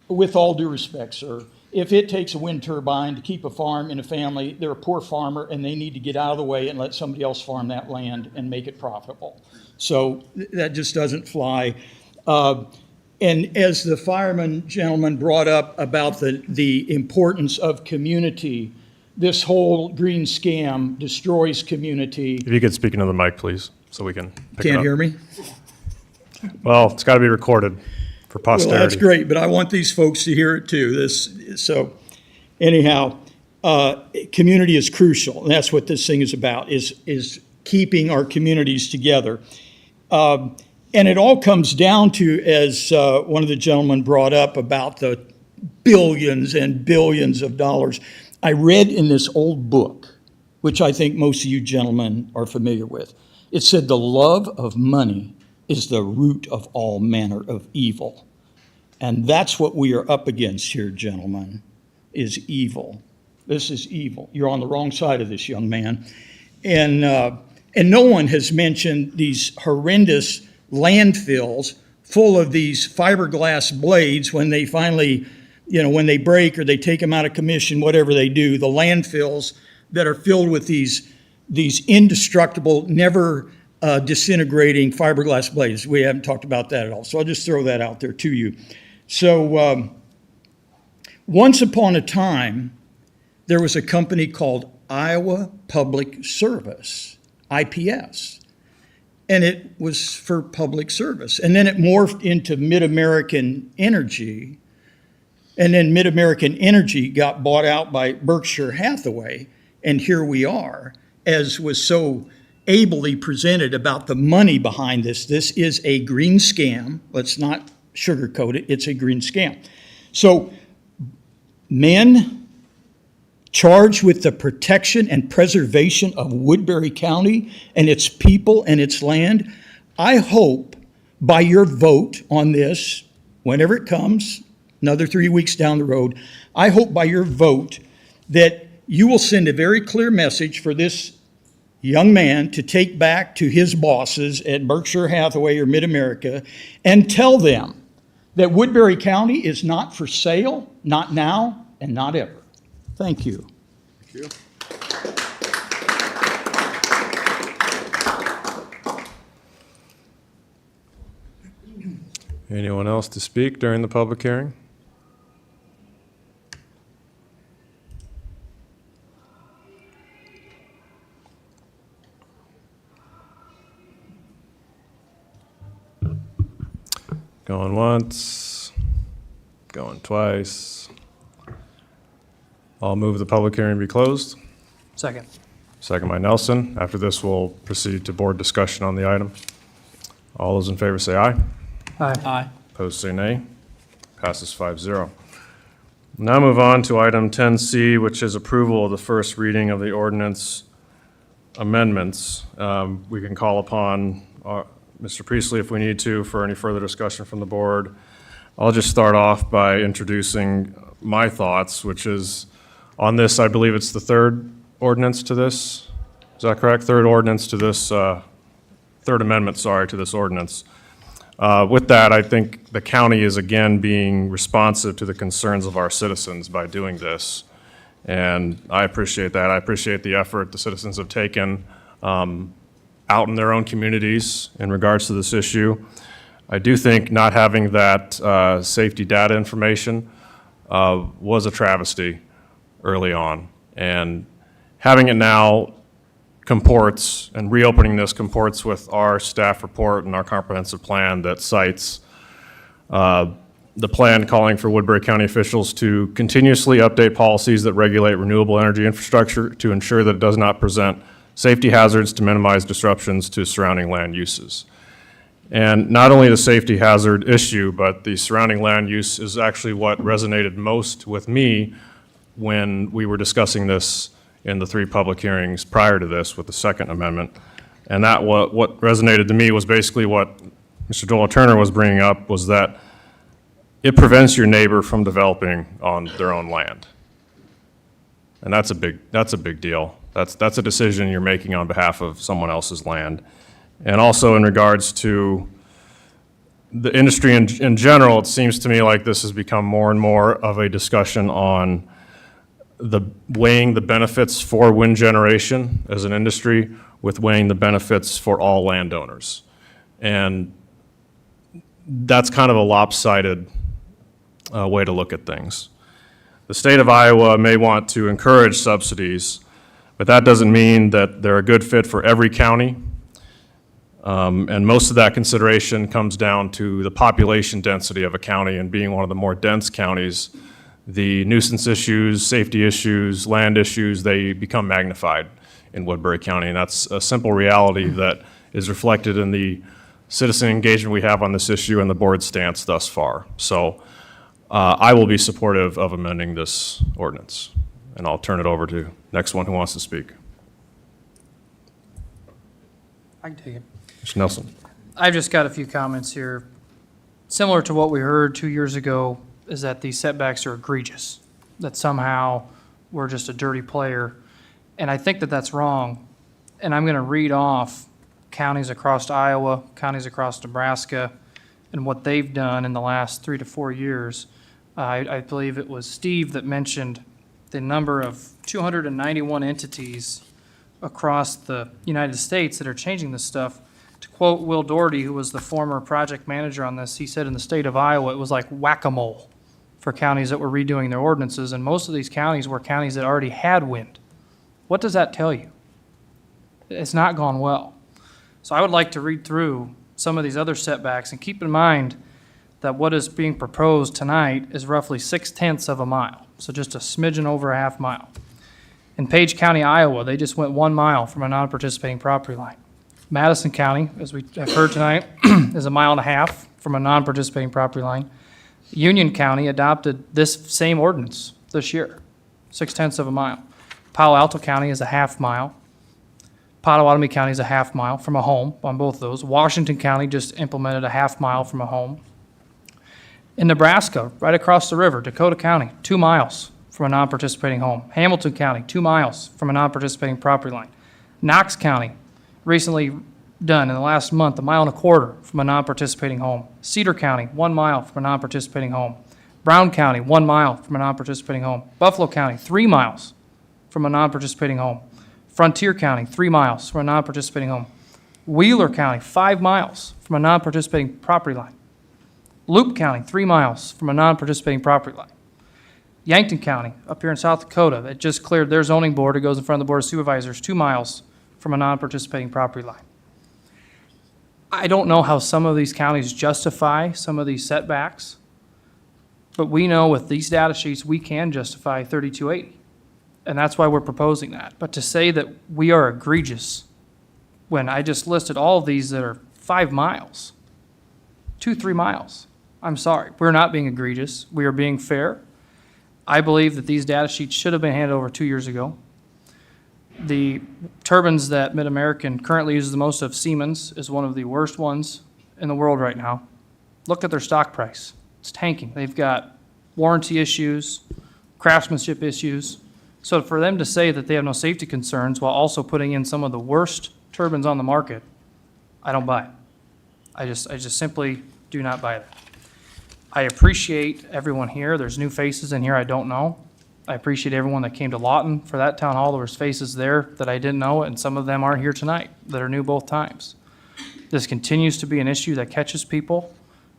With all due respect, sir, if it takes a wind turbine to keep a farm in a family, they're a poor farmer and they need to get out of the way and let somebody else farm that land and make it profitable. So that just doesn't fly. And as the fireman gentleman brought up about the importance of community, this whole green scam destroys community. If you could speak into the mic, please, so we can pick it Can't up. hear me? Well, it's got to be recorded for posterity. Well, that's great, but I want these folks to hear it too. So anyhow, community is crucial. And that's what this thing is about, is keeping our communities together. And it all comes down to, as one of the gentlemen brought up about the billions and billions of dollars. I read in this old book, which I think most of you gentlemen are familiar with. It said the love of money is the root of all manner of evil. And that's what we are up against here, gentlemen, is evil. This is evil. You're on the wrong side of this, young man. And And no one has mentioned these horrendous landfills full of these fiberglass blades when they finally, when they break or they take them out of commission, whatever they do, the landfills that are filled with these indestructible, never disintegrating fiberglass blades. We haven't talked about that at all. So I'll just throw that out there to you. So once upon a time, there was a company called Iowa Public Service, IPS, and it was for public service. And then it morphed into Mid-American Energy, and then Mid-American Energy got bought out by Berkshire Hathaway, and here we are, as was so ably presented about the money behind this. This is a green scam. Let's not sugarcoat it. It's a green scam. So men charged with the protection and preservation of Woodbury County and its people and its land, I hope by your vote on this, whenever it comes, another 3 weeks down the road, I hope by your vote that you will send a very clear message for this young man to take back to his bosses at Berkshire Hathaway or Mid-America and tell them that Woodbury County is not for sale, not now, and not ever. Thank you. Anyone else to speak during the public hearing? Going once, going twice. I'll move the public hearing be closed. Second. Second by Nelson. After this, we'll proceed to board discussion on the item. All those in favor say aye. Aye. Opposed say nay. Passes 5-0. Now move on to item 10C, which is approval of the first reading of the ordinance amendments. We can call upon Mr. Priestley if we need to for any further discussion from the board. I'll just start off by introducing my thoughts, which is on this, I believe it's the third ordinance to this. Is that correct? Third ordinance to this, third amendment, sorry, to this ordinance. With that, I think the county is again being responsive to the concerns of our citizens by doing this. And I appreciate that. I appreciate the effort the citizens have taken out in their own communities in regards to this issue. I do think not having that safety data information was a travesty early on. And having it now comports, and reopening this comports with our staff report and our comprehensive plan that cites the plan calling for Woodbury County officials to continuously update policies that regulate renewable energy infrastructure to ensure that it does not present safety hazards to minimize disruptions to surrounding land uses. And not only the safety hazard issue, but the surrounding land use is actually what resonated most with me when we were discussing this in the 3 public hearings prior to this with the second amendment. And that what resonated to me was basically what Mr. Doyle Turner was bringing up, was that it prevents your neighbor from developing on their own land. And that's a big deal. That's a decision you're making on behalf of someone else's land. And also in regards to the industry in general, it seems to me like this has become more and more of a discussion on weighing the benefits for wind generation as an industry with weighing the benefits for all landowners. And that's kind of a lopsided way to look at things. The state of Iowa may want to encourage subsidies, but that doesn't mean that they're a good fit for every county. And most of that consideration comes down to the population density of a county, and being one of the more dense counties, the nuisance issues, safety issues, land issues, they become magnified in Woodbury County. And that's a simple reality that is reflected in the citizen engagement we have on this issue and the board's stance thus far. So I will be supportive of amending this ordinance. And I'll turn it over to next one who wants to speak. I can take it. Mr. Nelson. I've just got a few comments here. Similar to what we heard 2 years ago, is that these setbacks are egregious, that somehow we're just a dirty player. And I think that that's wrong. and I'm going to read off counties across Iowa, counties across Nebraska, and what they've done in the last 3 to 4 years. I believe it was Steve that mentioned the number of 291 entities across the United States that are changing this stuff. To quote Will Doherty, who was the former project manager on this, he said in the state of Iowa, it was like whack-a-mole for counties that were redoing their ordinances, and most of these counties were counties that already had wind. What does that tell you? It's not gone well. So I would like to read through some of these other setbacks, and keep in mind that what is being proposed tonight is roughly 6/10 of a mile, so just a smidgen over a half mile. In Page County, Iowa, they just went 1 mile from a non-participating property line. Madison County, as we have heard tonight, is 1.5 miles from a non-participating property line. Union County adopted this same ordinance this year, 6/10 of a mile. Palo Alto County is a 1/2 mile. Potawatomi County is a 1/2 mile from a home on both of those. Washington County just implemented a 1/2 mile from a home. In Nebraska, right across the river, Dakota County, 2 miles from a non-participating home. Hamilton County, 2 miles from a non-participating property line. Knox County, recently done in the last month, 1.25 miles from a non-participating home. Cedar County, 1 mile from a non-participating home. Brown County, 1 mile from a non-participating home. Buffalo County, 3 miles from a non-participating home. Frontier County, 3 miles from a non-participating home. Wheeler County, 5 miles from a non-participating property line. Loop County, 3 miles from a non-participating property line. Yankton County, up here in South Dakota, that just cleared their zoning board, it goes in front of the Board of Supervisors, 2 miles from a non-participating property line. I don't know how some of these counties justify some of these setbacks, but we know with these data sheets, we can justify 3280. And that's why we're proposing that. But to say that we are egregious, when I just listed all of these that are 5 miles, 2-3 miles, I'm sorry, we're not being egregious, we are being fair. I believe that these data sheets should have been handed over 2 years ago. The turbines that Mid-American currently uses the most of, Siemens, is one of the worst ones in the world right now. Look at their stock price. It's tanking. They've got warranty issues, craftsmanship issues. So for them to say that they have no safety concerns while also putting in some of the worst turbines on the market, I don't buy it. I just simply do not buy that. I appreciate everyone here. There's new faces in here I don't know. I appreciate everyone that came to Lawton for that town hall. There was faces there that I didn't know, and some of them aren't here tonight that are new both times. This continues to be an issue that catches people,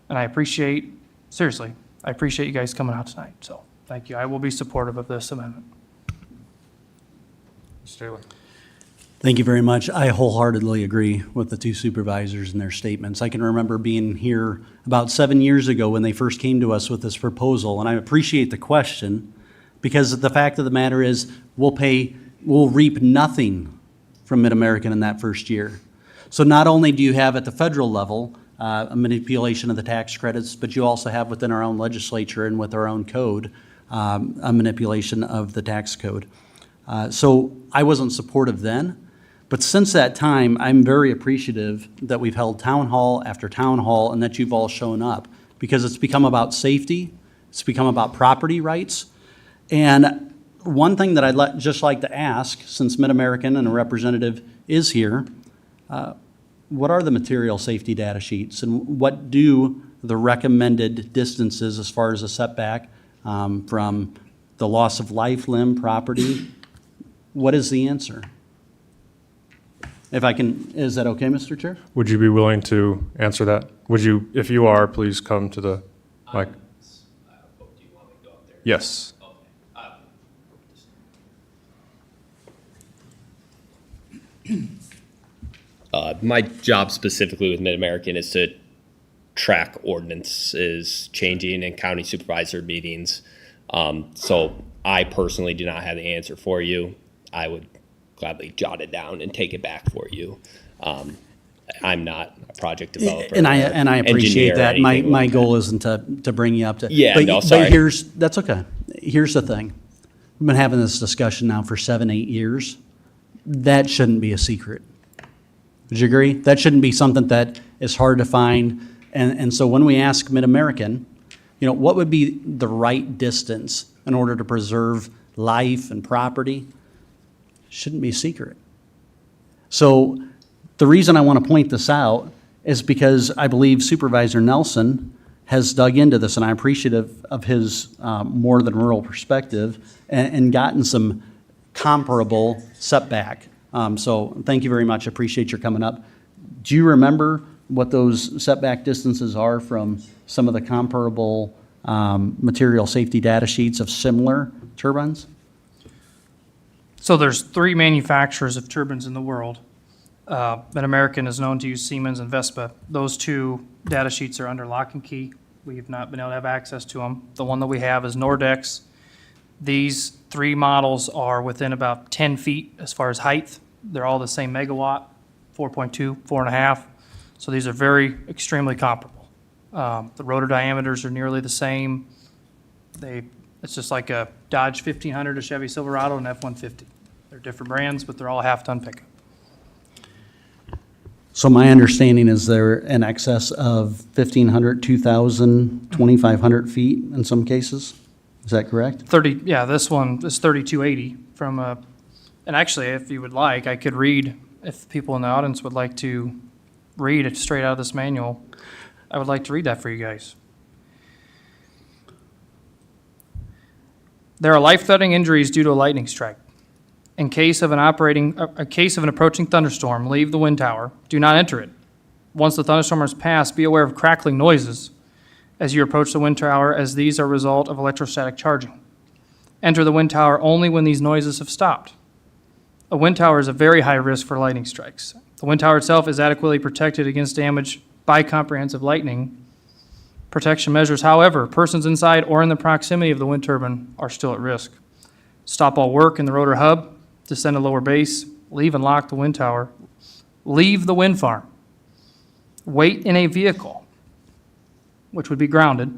and I appreciate, seriously, I appreciate you guys coming out tonight. So thank you. I will be supportive of this amendment. Mr. Taylor. Thank you very much. I wholeheartedly agree with the two supervisors and their statements. I can remember being here about 7 years ago when they first came to us with this proposal, and I appreciate the question because the fact of the matter is we'll reap nothing from Mid-American in that first year. So not only do you have at the federal level a manipulation of the tax credits, but you also have within our own legislature and with our own code a manipulation of the tax code. So I wasn't supportive then. But since that time, I'm very appreciative that we've held town hall after town hall and that you've all shown up because it's become about safety, it's become about property rights. And one thing that I'd just like to ask, since Mid-American and a representative is here, what are the material safety data sheets and what do the recommended distances as far as a setback from the loss of life, limb, property? What is the answer? If I can, is that okay, Mr. Chair? Would you be willing to answer that? Would you, if you are, please come to the mic. Yes. My job specifically with Mid-American is to track ordinances changing in county supervisor meetings. So I personally do not have the answer for you. I would gladly jot it down and take it back for you. I'm not a project developer. And I appreciate that. My My goal isn't to bring you up to. Yeah, but, no, sorry. But that's okay. Here's the thing. We've been having this discussion now for 7-8 years. That shouldn't be a secret. Would you agree? That shouldn't be something that is hard to find. And so when we ask Mid-American, what would be the right distance in order to preserve life and property? Shouldn't be a secret. So the reason I want to point this out is because I believe Supervisor Nelson has dug into this, and I'm appreciative of his more than rural perspective and gotten some comparable setback. So thank you very much. Appreciate your coming up. Do you remember what those setback distances are from some of the comparable material safety data sheets of similar turbines? So there's 3 manufacturers of turbines in the world. Mid-American is known to use Siemens and Vespa. Those 2 data sheets are under lock and key. We have not been able to have access to them. The one that we have is Nordex. These 3 models are within about 10 feet as far as height. They're all the same megawatt, 4.2, 4.5. So these are very extremely comparable. The rotor diameters are nearly the same. It's just like a Dodge 1500, a Chevy Silverado, and F-150. They're different brands, but they're all half-ton pickup. So my understanding is they're in excess of 1,500, 2,000, 2,500 feet in some cases? Is that correct? This one is 3280 from and actually, if you would like, I could read, if people in the audience would like to read it straight out of this manual, I would like to read that for you guys. There are life-threatening injuries due to a lightning strike. In case of an approaching thunderstorm, leave the wind tower. Do not enter it. Once the thunderstorm has passed, be aware of crackling noises as you approach the wind tower, as these are a result of electrostatic charging. Enter the wind tower only when these noises have stopped. A wind tower is a very high risk for lightning strikes. The wind tower itself is adequately protected against damage by comprehensive lightning protection measures. However, persons inside or in the proximity of the wind turbine are still at risk. Stop all work in the rotor hub, descend to lower base, leave and lock the wind tower, leave the wind farm, wait in a vehicle, which would be grounded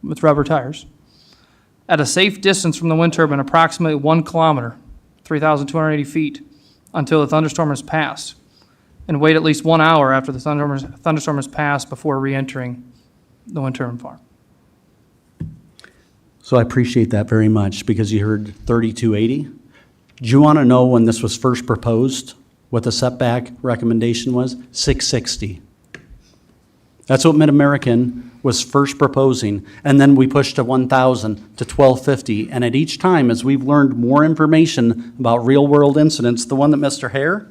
with rubber tires, at a safe distance from the wind turbine, approximately 1 kilometer, 3,280 feet, until the thunderstorm has passed, and wait at least 1 hour after the thunderstorm has passed before re-entering the wind turbine farm. So I appreciate that very much because you heard 3280. Do you want to know when this was first proposed, what the setback recommendation was? 660. That's what Mid-American was first proposing, and then we pushed to 1,000 to 1,250, and at each time, as we've learned more information about real-world incidents, the one that Mr. Hare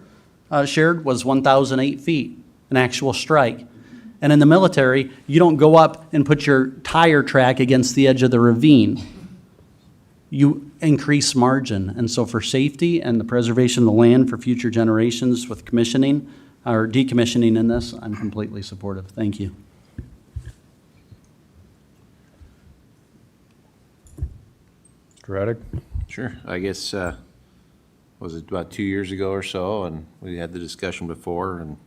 shared was 1,008 feet, an actual strike. And in the military, you don't go up and put your tire track against the edge of the ravine. You increase margin, and so for safety and the preservation of the land for future generations with commissioning, or decommissioning in this, I'm completely supportive. Thank you. Mr. Raddick? Sure. I guess, was it about 2 years ago or so, and we had the discussion before, and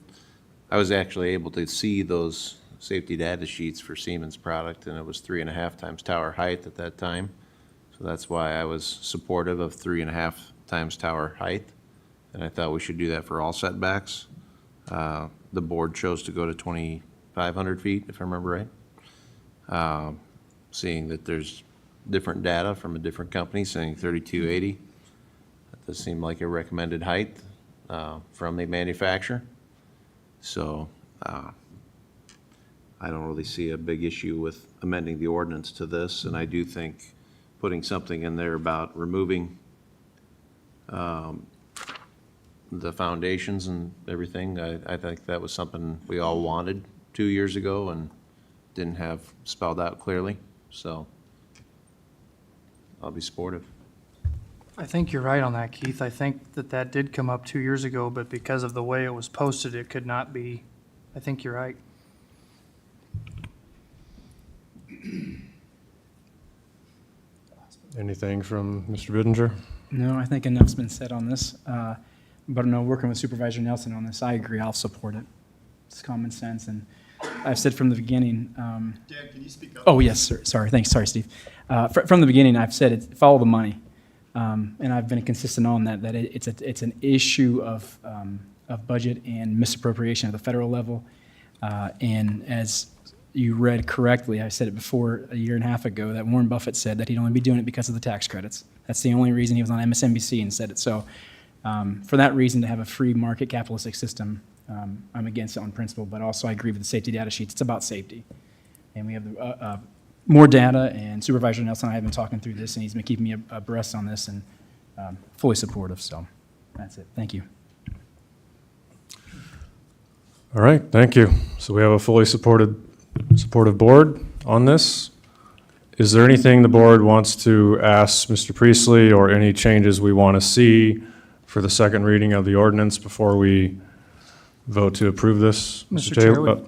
I was actually able to see those safety data sheets for Siemens product, and it was 3.5 times tower height at that time. So that's why I was supportive of 3.5 times tower height, and I thought we should do that for all setbacks. The board chose to go to 2,500 feet, if I remember right. Seeing that there's different data from a different company saying 3280. That does seem like a recommended height from the manufacturer. So I don't really see a big issue with amending the ordinance to this, and I do think putting something in there about removing the foundations and everything, I think that was something we all wanted 2 years ago and didn't have spelled out clearly, so I'll be supportive. I think you're right on that, Keith. I think that did come up 2 years ago, but because of the way it was posted, it could not be. I think you're right. Anything from Mr. Bidinger? No, I think enough's been said on this. But no, working with Supervisor Nelson on this, I agree. I'll support it. It's common sense, and I've said from the beginning. Dan, can you speak up? Oh yes, sir. Sorry. Thanks. Sorry, Steve. From the beginning, I've said it. Follow the money, and I've been consistent on that. That it's an issue of budget and misappropriation at the federal level. And as you read correctly, I said it before a year and a half ago that Warren Buffett said that he'd only be doing it because of the tax credits. That's the only reason he was on MSNBC and said it. So For that reason, to have a free market capitalistic system, I'm against it on principle, but also I agree with the safety data sheets. It's about safety. And we have more data, and Supervisor Nelson and I have been talking through this, and he's been keeping me abreast on this, and fully supportive, so that's it. Thank you. All right, thank you. So we have a fully supportive board on this. Is there anything the board wants to ask Mr. Priestley, or any changes we want to see for the second reading of the ordinance before we vote to approve this? Mr. Taylor? Chair,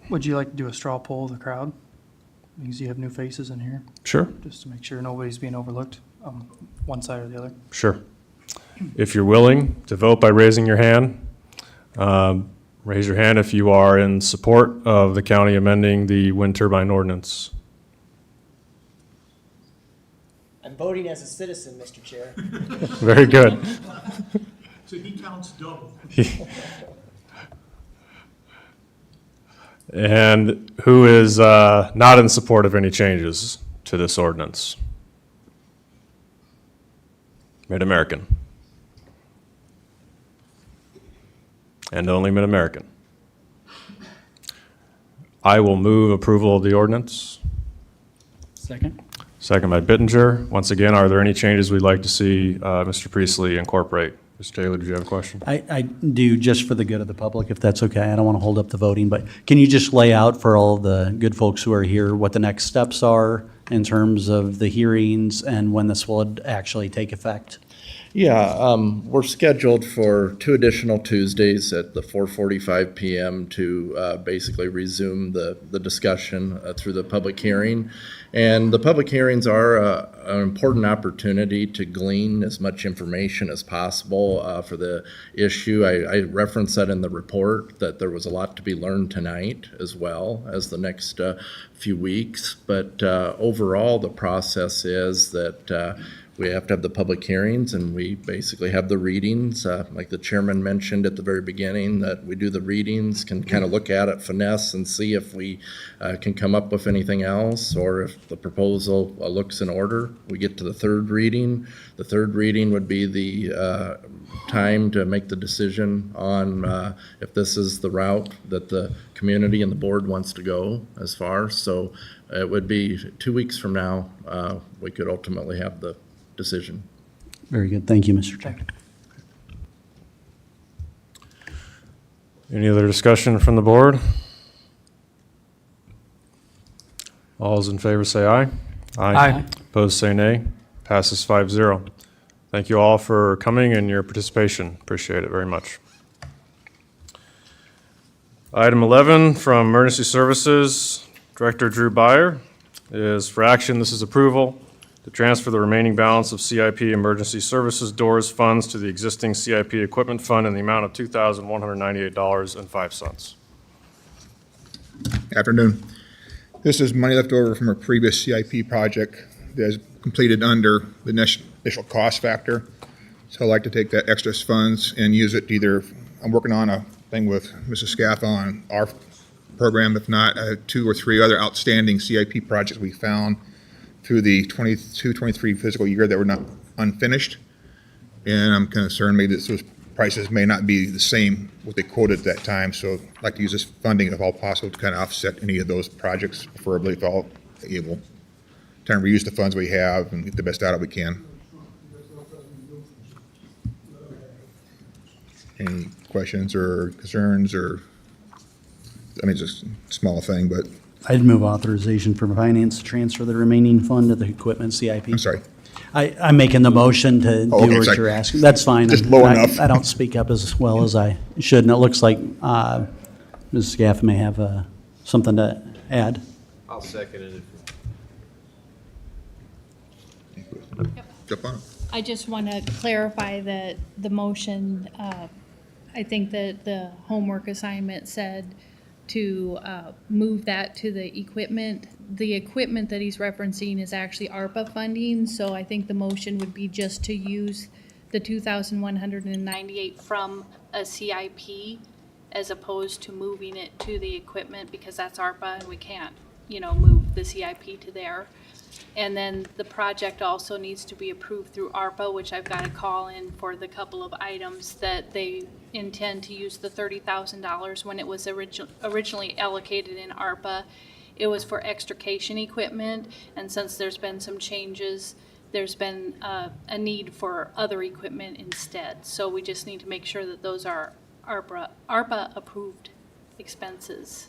would you like to do a straw poll of the crowd? Because you have new faces in here, Sure, just to make sure nobody's being overlooked, one side or the other. sure. If you're willing to vote by raising your hand, raise your hand if you are in support of the county amending the wind turbine ordinance. I'm voting as a citizen, Mr. Chair. Very good. So he counts double. And who is not in support of any changes to this ordinance? Mid-American. And only Mid-American. I will move approval of the ordinance. Second? Second by Bittinger. Once again, are there any changes we'd like to see Mr. Priestley incorporate? Mr. Taylor, did you have a question? I do, just for the good of the public, if that's okay. I don't want to hold up the voting, but can you just lay out for all the good folks who are here what the next steps are in terms of the hearings and when this will actually take effect? Yeah, we're scheduled for 2 additional Tuesdays at the 4:45 PM to basically resume the discussion through the public hearing. And the public hearings are an important opportunity to glean as much information as possible for the issue. I referenced that in the report, that there was a lot to be learned tonight as well as the next few weeks. But overall, the process is that we have to have the public hearings, and we basically have the readings, like the chairman mentioned at the very beginning, that we do the readings, can kind of look at it, finesse, and see if we can come up with anything else, or if the proposal looks in order. We get to the third reading. The third reading would be the time to make the decision on if this is the route that the community and the board wants to go as far. So it would be 2 weeks from now, we could ultimately have the decision. Very good. Thank you, Mr. Chair. Any other discussion from the board? All those in favor say aye. Aye. Opposed say nay. Passes 5-0. Thank you all for coming and your participation. Appreciate it very much. Item 11 from Emergency Services, Director Drew Byer, is for action. This is approval to transfer the remaining balance of CIP Emergency Services Doors funds to the existing CIP Equipment Fund in the amount of $2,198.05. Afternoon. This is money left over from a previous CIP project that is completed under the initial cost factor. So I'd like to take that extra funds and use it to either, I'm working on a thing with Mrs. Scaffa on our program, if not 2 or 3 other outstanding CIP projects we found through the 22-23 fiscal year that were not unfinished. And I'm concerned maybe that those prices may not be the same what they quoted at that time. So I'd like to use this funding if all possible to kind of offset any of those projects, preferably if all able. Trying to reuse the funds we have and get the best out of it we can. Any questions or concerns, or, I mean, it's just a small thing, but. I'd move authorization for finance to transfer the remaining fund to the equipment CIP. I'm sorry. I'm making the motion to do okay, what sorry. you're asking. That's fine. Just low enough. I don't speak up as well as I should, and it looks like Mrs. Scaff may have something to add. I'll second it. Jump on it. I just want to clarify that the motion, I think that the homework assignment said to move that to the equipment. The equipment that he's referencing is actually ARPA funding, so I think the motion would be just to use the $2,198 from a CIP as opposed to moving it to the equipment, because that's ARPA and we can't, move the CIP to there. And then the project also needs to be approved through ARPA, which I've got to call in for the couple of items that they intend to use the $30,000 when it was originally allocated in ARPA. It was for extrication equipment, and since there's been some changes, there's been a need for other equipment instead. So we just need to make sure that those are ARPA approved expenses.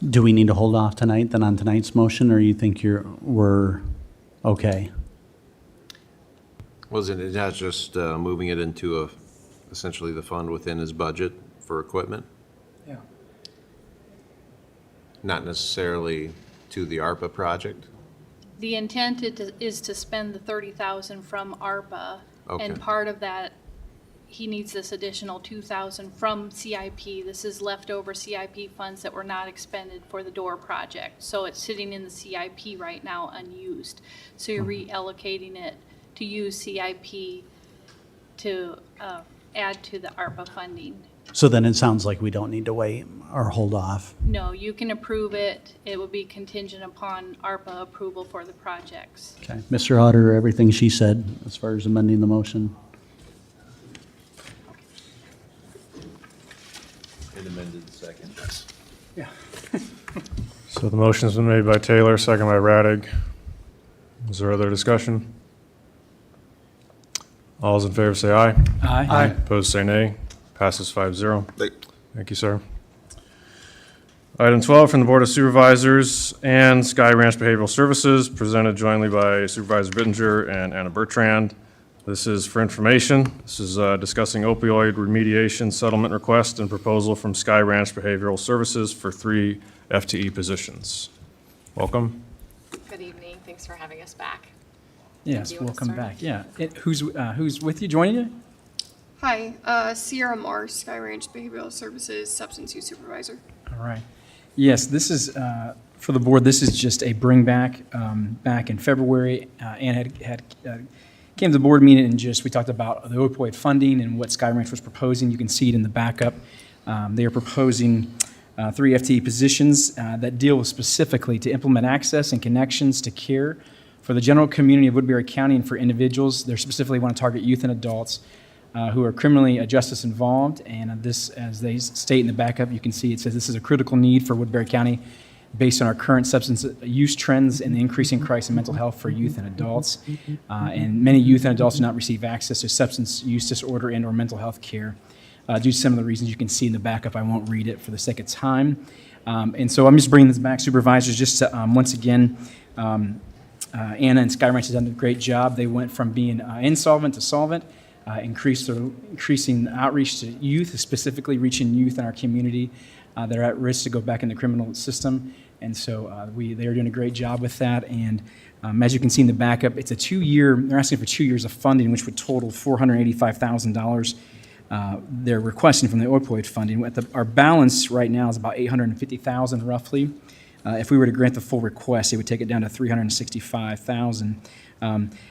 Do we need to hold off tonight then on tonight's motion, or you think we're okay? Wasn't it not just moving it into essentially the fund within his budget for equipment? Yeah. Not necessarily to the ARPA project? The intent is to spend the $30,000 from ARPA, and Okay. part of that, he needs this additional $2,000 from CIP. This is leftover CIP funds that were not expended for the door project. So it's sitting in the CIP right now unused. So you're reallocating it to use CIP to add to the ARPA funding. So then it sounds like we don't need to wait or hold off. No, you can approve it. It will be contingent upon ARPA approval for the projects. Okay. Mr. Otter, everything she said as far as amending the motion? And amended second. So the motion's been made by Taylor, second by Radig. Is there other discussion? All those in favor say aye. Aye. Opposed say nay. Passes 5-0. Thank you, sir. Item 12 from the Board of Supervisors and Sky Ranch Behavioral Services, presented jointly by Supervisor Bittinger and Anna Bertrand. This is for information. This is discussing opioid remediation settlement request and proposal from Sky Ranch Behavioral Services for 3 FTE positions. Welcome. Good evening. Thanks for having us back. Yes, Do you wanna welcome start? back. Yeah. Who's with you, joining you? Hi, Sierra Moore, Sky Ranch Behavioral Services Substance Use Supervisor. All right. Yes, this is, for the board, this is just a bring back. Back in February, Ann came to the board meeting and we talked about the opioid funding and what Sky Ranch was proposing. You can see it in the backup. They are proposing 3 FTE positions that deal specifically to implement access and connections to care for the general community of Woodbury County and for individuals. They specifically want to target youth and adults who are criminally justice involved. And this, as they state in the backup, you can see it says this is a critical need for Woodbury County based on our current substance use trends and the increasing crisis in mental health for youth and adults. And many youth and adults do not receive access to substance use disorder and or mental health care due to some of the reasons you can see in the backup. I won't read it for the sake of time. And so I'm just bringing this back, supervisors, just to, once again, Anna and Sky Ranch has done a great job. They went from being insolvent to solvent, increasing outreach to youth, specifically reaching youth in our community that are at risk to go back in the criminal system. And so they are doing a great job with that. And as you can see in the backup, it's a 2-year, they're asking for 2 years of funding, which would total $485,000. They're requesting from the opioid funding. Our balance right now is about $850,000 roughly. If we were to grant the full request, it would take it down to $365,000.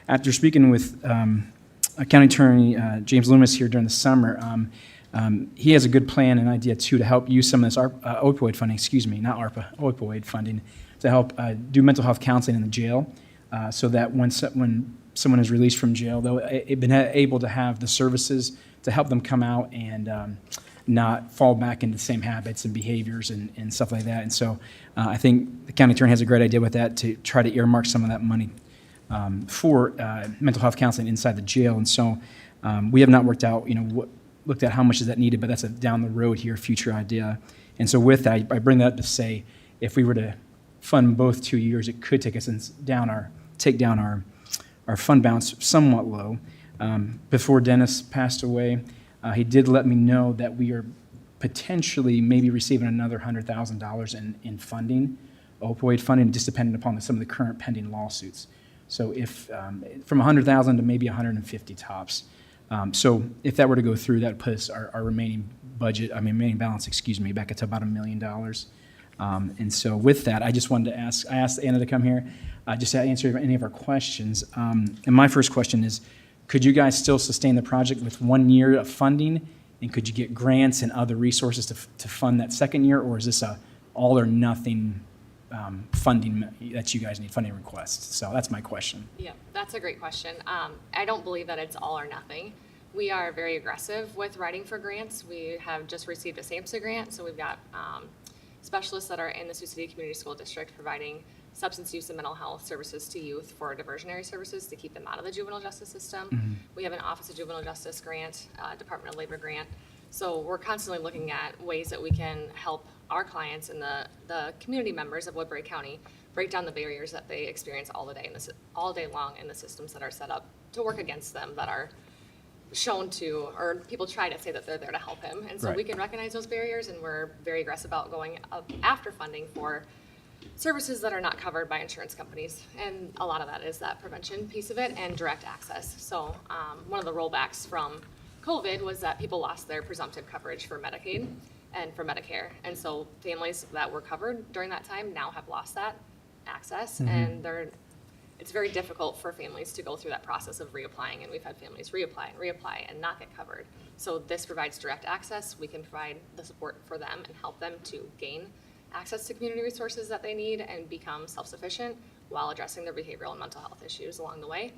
After speaking with County Attorney James Loomis here during the summer, he has a good plan and idea too to help use some of this opioid funding, not ARPA, opioid funding, to help do mental health counseling in the jail, so that when someone is released from jail, they'll been able to have the services to help them come out and not fall back into the same habits and behaviors and stuff like that. And so I think the county attorney has a great idea with that to try to earmark some of that money for mental health counseling inside the jail. And so we have not worked out, looked at how much is that needed, but that's a down the road here, future idea. And so with that, I bring that up to say, if we were to fund both 2 years, it could take us take down our fund balance somewhat low. Before Dennis passed away, he did let me know that we are potentially maybe receiving another $100,000 in funding, opioid funding, just depending upon some of the current pending lawsuits. So if from 100,000 to maybe 150 tops. So if that were to go through, that would put us our remaining balance, back at about $1 million. And so with that, I just wanted to I asked Anna to come here, just to answer any of our questions. And my first question is, could you guys still sustain the project with 1 year of funding? And could you get grants and other resources to fund that second year? Or is this a all or nothing funding that you guys need, funding requests. So that's my question. Yeah, that's a great question. I don't believe that it's all or nothing. We are very aggressive with writing for grants. We have just received a SAMHSA grant, so we've got specialists that are in the Sioux City Community School District providing substance use and mental health services to youth for diversionary services to keep them out of the juvenile justice system. We have an Office of Juvenile Justice grant, Department of Labor grant. So we're constantly looking at ways that we can help our clients and the community members of Woodbury County break down the barriers that they experience all day long in the systems that are set up to work against them, that are shown to, or people try to say that they're there to help him. And so we can recognize those barriers, and we're very aggressive about going up after funding for services that are not covered by insurance companies. And a lot of that is that prevention piece of it and direct access. So one of the rollbacks from COVID was that people lost their presumptive coverage for Medicaid and for Medicare. And so families that were covered during that time now have lost that access, and it's very difficult for families to go through that process of reapplying, and we've had families reapply and not get covered. So this provides direct access. We can provide the support for them and help them to gain access to community resources that they need and become self-sufficient while addressing their behavioral and mental health issues along the way.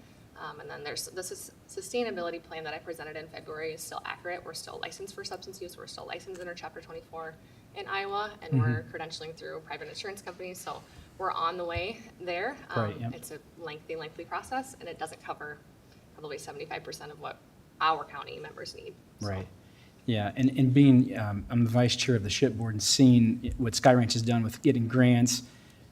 And then there's this sustainability plan that I presented in February is still accurate. We're still licensed for substance use. We're still licensed under Chapter 24 in Iowa, and we're credentialing through private insurance companies. So we're on the way there. It's a lengthy process, and it doesn't cover probably 75% of what our county members need. So. Right. Yeah, and being, I'm the vice chair of the ship board, and seeing what Sky Ranch has done with getting grants,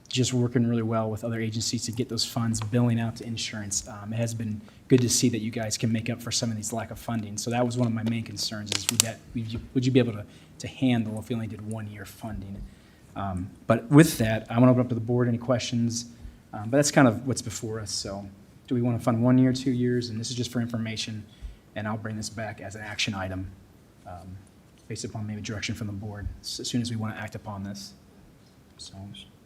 just working really well with other agencies to get those funds, billing out to insurance. It has been good to see that you guys can make up for some of these lack of funding. So that was one of my main concerns, is would you be able to handle if we only did 1 year funding? But with that, I want to open up to the board. Any questions? But that's kind of what's before us. So do we want to fund 1 year, 2 years? And this is just for information, and I'll bring this back as an action item based upon maybe direction from the board as soon as we want to act upon this. So,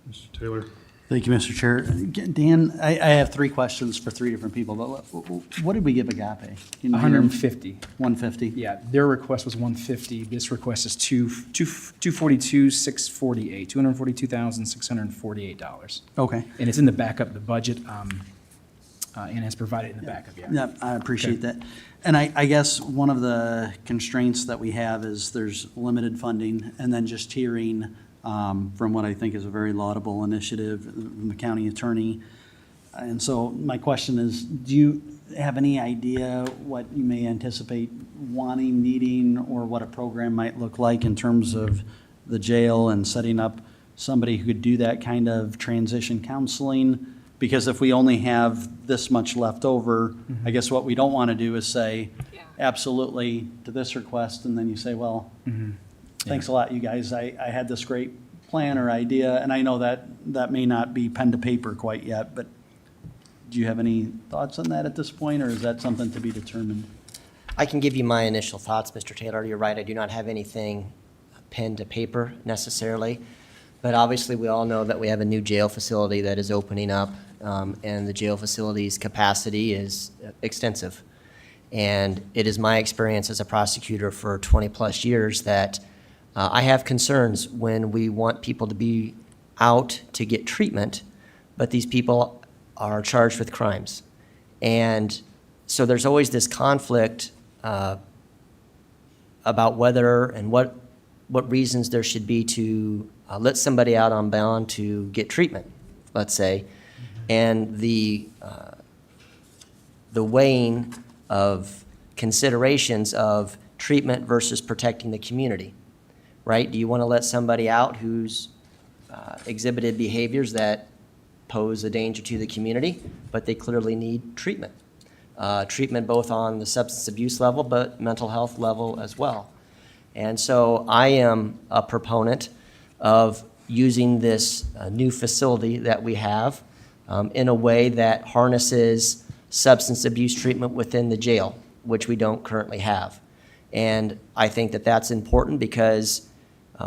Mr. Taylor? Thank you, Mr. Chair. Dan, I have 3 questions for 3 different people, but what did we give Agape? 150. 150? Yeah, their request was 150. This request is 242,648, $242,648. Okay. And it's in the backup, the budget, and it's provided in the backup, yeah. Yeah, I appreciate that. And I guess one of the constraints that we have is there's limited funding, and then just hearing from what I think is a very laudable initiative from the county attorney. And so my question is, do you have any idea what you may anticipate wanting, needing, or what a program might look like in terms of the jail and setting up somebody who could do that kind of transition counseling? Because if we only have this much left over, I guess what we don't want to do is say absolutely to this request, and then you say, well, thanks a lot, you guys. I had this great plan or idea, and I know that may not be pen to paper quite yet, but do you have any thoughts on that at this point, or is that something to be determined? I can give you my initial thoughts, Mr. Taylor. You're right, I do not have anything pen to paper necessarily, but obviously we all know that we have a new jail facility that is opening up, and the jail facility's capacity is extensive. And it is my experience as a prosecutor for 20-plus years that I have concerns when we want people to be out to get treatment, but these people are charged with crimes. And so there's always this conflict about whether and what reasons there should be to let somebody out on bond to get treatment, let's say, and the weighing of considerations of treatment versus protecting the community, right? Do you want to let somebody out who's exhibited behaviors that pose a danger to the community, but they clearly need treatment? Treatment both on the substance abuse level, but mental health level as well. And so I am a proponent of using this new facility that we have in a way that harnesses substance abuse treatment within the jail, which we don't currently have. And I think that that's important because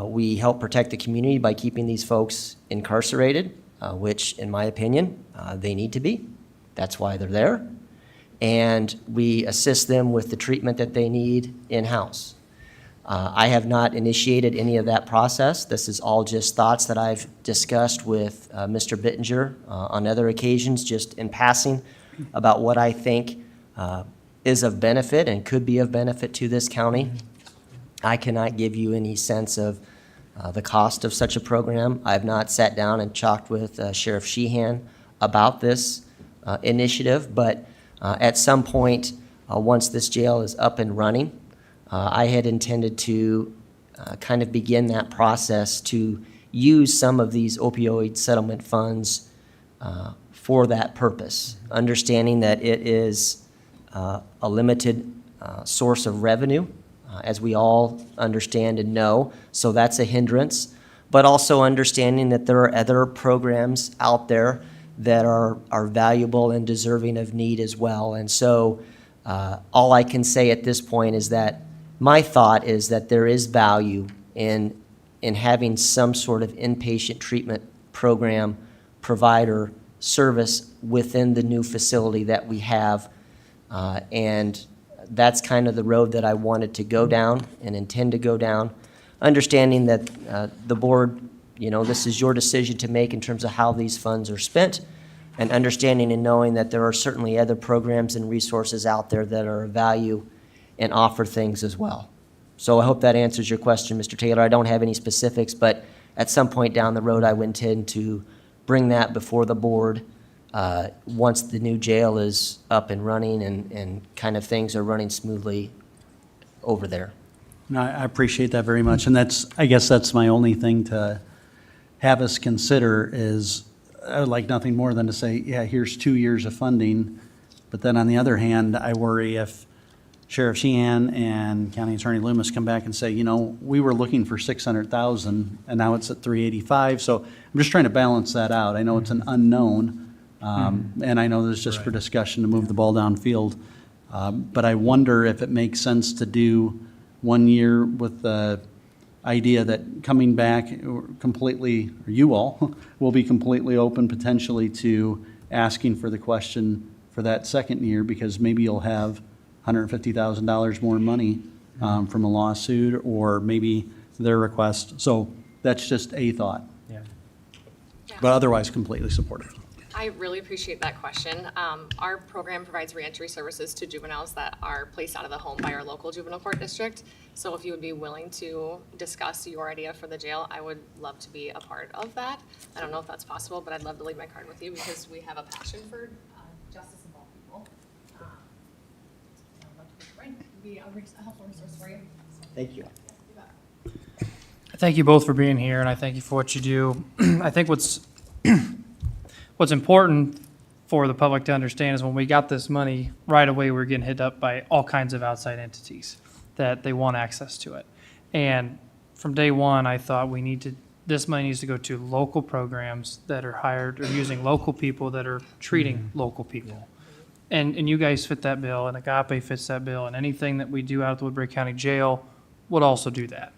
we help protect the community by keeping these folks incarcerated, which in my opinion, they need to be. That's why they're there. And we assist them with the treatment that they need in-house. I have not initiated any of that process. This is all just thoughts that I've discussed with Mr. Bittinger on other occasions, just in passing, about what I think is of benefit and could be of benefit to this county. I cannot give you any sense of the cost of such a program. I have not sat down and talked with Sheriff Sheehan about this initiative, but at some point, once this jail is up and running, I had intended to kind of begin that process to use some of these opioid settlement funds for that purpose, understanding that it is a limited source of revenue, as we all understand and know, so that's a hindrance, but also understanding that there are other programs out there that are valuable and deserving of need as well. And so all I can say at this point is that my thought is that there is value in having some sort of inpatient treatment program provider service within the new facility that we have. And that's kind of the road that I wanted to go down and intend to go down, understanding that the board, this is your decision to make in terms of how these funds are spent, and understanding and knowing that there are certainly other programs and resources out there that are of value and offer things as well. So I hope that answers your question, Mr. Taylor. I don't have any specifics, but at some point down the road, I would intend to bring that before the board once the new jail is up and running and kind of things are running smoothly over there. No, I appreciate that very much, and I guess that's my only thing to have us consider is, I would like nothing more than to say, yeah, here's 2 years of funding, but then on the other hand, I worry if Sheriff Sheehan and County Attorney Loomis come back and say, we were looking for 600,000 and now it's at 385. So I'm just trying to balance that out. I know it's an unknown, and I know this is just for discussion to move the ball downfield. But I wonder if it makes sense to do 1 year with the idea that coming back completely, or you all, will be completely open potentially to asking for the question for that second year, because maybe you'll have $150,000 more money from a lawsuit, or maybe their request. So that's just a thought. Yeah. But otherwise, completely supportive. I really appreciate that question. Our program provides reentry services to juveniles that are placed out of the home by our local juvenile court district. So if you would be willing to discuss your idea for the jail, I would love to be a part of that. I don't know if that's possible, but I'd love to leave my card with you because we have a passion for justice in all people. I'd love to be a helpful resource for you. Thank you. Thank you both for being here, and I thank you for what you do. I think what's important for the public to understand is when we got this money, right away we were getting hit up by all kinds of outside entities that they want access to it. And from day one, I thought this money needs to go to local programs that are hired or using local people that are treating local people. And you guys fit that bill, and Agape fits that bill, and anything that we do out of the Woodbury County Jail would also do that.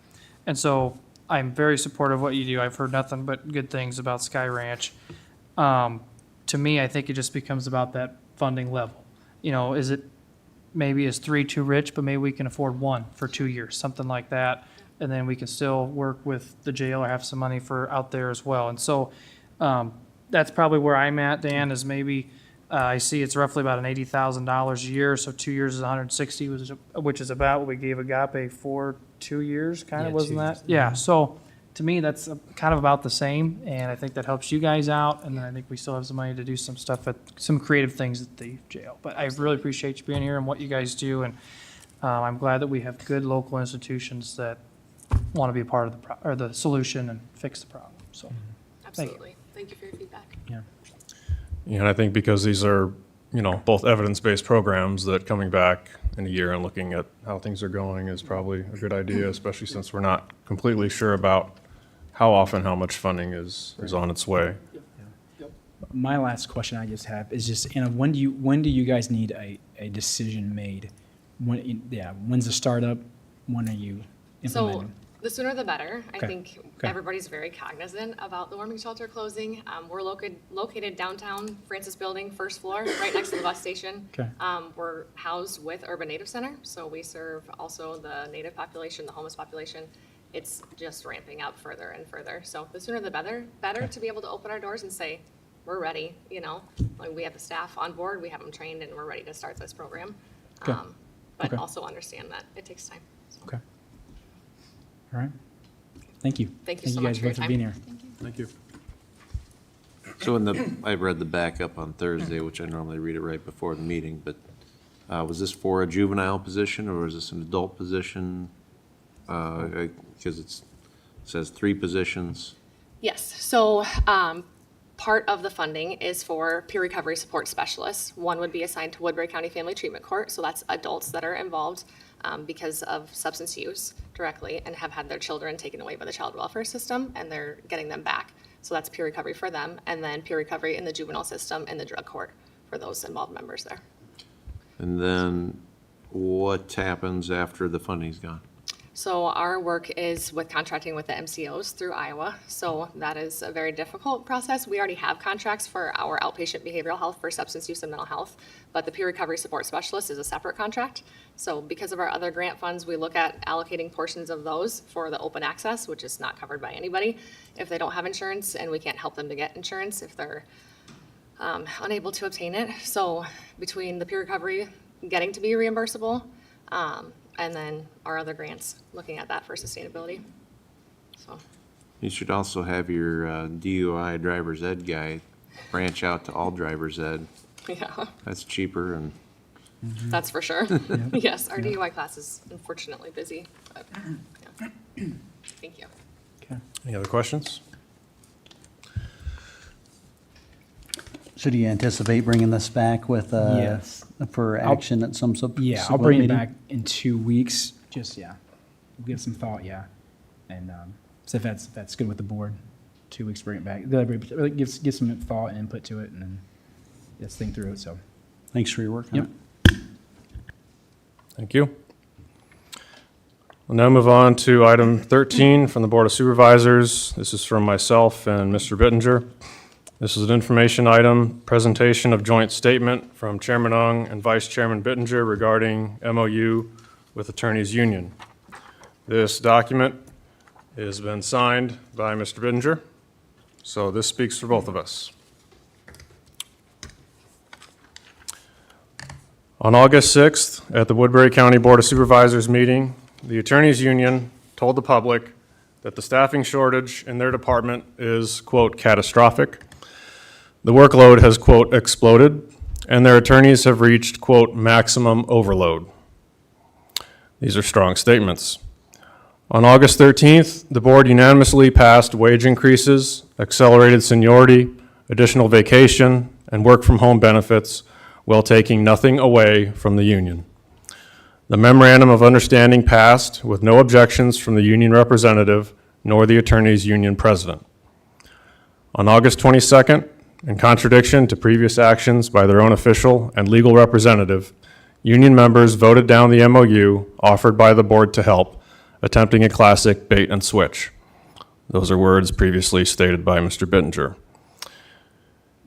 And so I'm very supportive of what you do. I've heard nothing but good things about Sky Ranch. To me, I think it just becomes about that funding level. Is it maybe is 3 too rich, but maybe we can afford 1 for 2 years, something like that. And then we can still work with the jail or have some money for out there as well. And so that's probably where I'm at, Dan, is maybe I see it's roughly about an $80,000 a year. So 2 years is 160, which is about what we gave Agape for 2 years, kind of, wasn't that? Yeah. So to me, that's kind of about the same, and I think that helps you guys out, and then I think we still have some money to do some stuff some creative things at the jail. But I really appreciate you being here and what you guys do, and I'm glad that we have good local institutions that want to be a part of the solution and fix the problem. So, Absolutely. Thank you for your feedback. Yeah, and I think because these are, both evidence-based programs, that coming back in a year and looking at how things are going is probably a good idea, especially since we're not completely sure about how often, how much funding is on its way. My last question I just have is just, when do you guys need a decision made? When's the startup? When are you implementing? So The sooner the better. I Okay. think Okay. everybody's very cognizant about the warming shelter closing. We're located downtown Francis Building, first floor, right next to the bus station. Okay. We're housed with Urban Native Center, so we serve also the native population, the homeless population. It's just ramping up further and further. So the sooner the better to be able to open our doors and say, we're ready, you know? Like, we have the staff on board, we have them trained, and we're ready to start this program. Okay. But Okay. also understand that it takes time. So. Okay. All right. Thank you. Thank you so much guys for your both time. being here. Thank you. So I read the backup on Thursday, which I normally read it right before the meeting, but was this for a juvenile position or was this an adult position? Because it says 3 positions. Yes, so part of the funding is for peer recovery support specialists. One would be assigned to Woodbury County Family Treatment Court, so that's adults that are involved because of substance use directly and have had their children taken away by the child welfare system, and they're getting them back. So that's peer recovery for them, and then peer recovery in the juvenile system and the drug court for those involved members there. And then what happens after the funding's gone? So our work is with contracting with the MCOs through Iowa. So that is a very difficult process. We already have contracts for our outpatient behavioral health for substance use and mental health, but the peer recovery support specialist is a separate contract. So because of our other grant funds, we look at allocating portions of those for the open access, which is not covered by anybody if they don't have insurance, and we can't help them to get insurance if they're unable to obtain it. So between the peer recovery getting to be reimbursable, and then our other grants, looking at that for sustainability. So, You should also have your DUI driver's ed guy branch out to all driver's ed. yeah, That's cheaper and that's for sure. Yes, our DUI class is unfortunately busy, but, yeah. Thank you. Any other questions? So do you anticipate bringing this back with, Yes. for action at some Yeah, I'll bring it back in 2 weeks. Just, yeah, give some thought, yeah. And so if that's good with the board, 2 weeks, bring it back. Really give some thought and input to it, and then let's think through it, so. Thanks for your work on Yep. it. Thank you. We'll now move on to item 13 from the Board of Supervisors. This is from myself and Mr. Bittinger. This is an information item, presentation of joint statement from Chairman Ung and Vice Chairman Bittinger regarding MOU with Attorneys Union. This document has been signed by Mr. Bittinger, so this speaks for both of us. On August 6th, at the Woodbury County Board of Supervisors meeting, the Attorneys Union told the public that the staffing shortage in their department is, quote, catastrophic. The workload has, quote, exploded, and their attorneys have reached, quote, maximum overload. These are strong statements. On August 13th, the board unanimously passed wage increases, accelerated seniority, additional vacation, and work-from-home benefits while taking nothing away from the union. The memorandum of understanding passed with no objections from the union representative nor the attorneys union president. On August 22nd, in contradiction to previous actions by their own official and legal representative, union members voted down the MOU offered by the board to help, attempting a classic bait and switch. Those are words previously stated by Mr. Bittinger.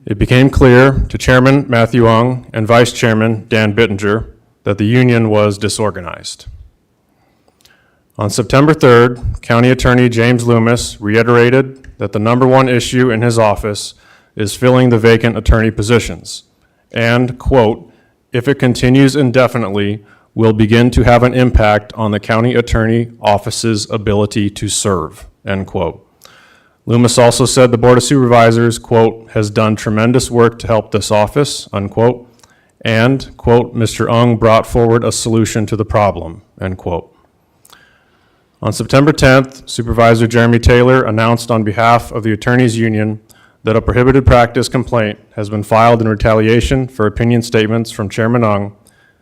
It became clear to Chairman Matthew Ung and Vice Chairman Dan Bittinger that the union was disorganized. On September 3rd, County Attorney James Loomis reiterated that the number one issue in his office is filling the vacant attorney positions, and, quote, if it continues indefinitely, will begin to have an impact on the county attorney office's ability to serve, end quote. Loomis also said the Board of Supervisors, quote, has done tremendous work to help this office, unquote, and, quote, Mr. Ung brought forward a solution to the problem, end quote. On September 10th, Supervisor Jeremy Taylor announced on behalf of the Attorneys Union that a prohibited practice complaint has been filed in retaliation for opinion statements from Chairman Ung,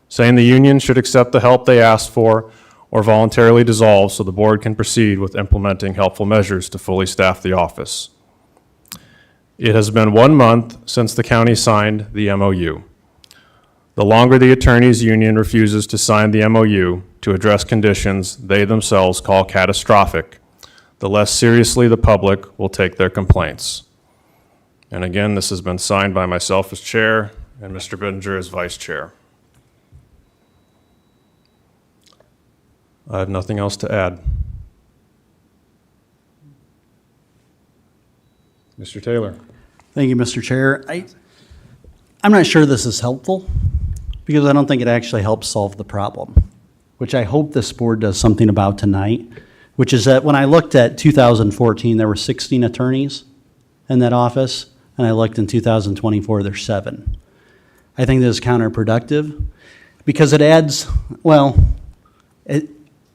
saying the union should accept the help they asked for or voluntarily dissolve so the board can proceed with implementing helpful measures to fully staff the office. It has been 1 month since the county signed the MOU. The longer the attorneys union refuses to sign the MOU to address conditions they themselves call catastrophic, the less seriously the public will take their complaints. And again, this has been signed by myself as chair and Mr. Bittinger as vice chair. I have nothing else to add. Mr. Taylor. Thank you, Mr. Chair. I'm not sure this is helpful because I don't think it actually helps solve the problem, which I hope this board does something about tonight, which is that when I looked at 2014, there were 16 attorneys in that office, and I looked in 2024, there's 7. I think this is counterproductive because it adds, well, it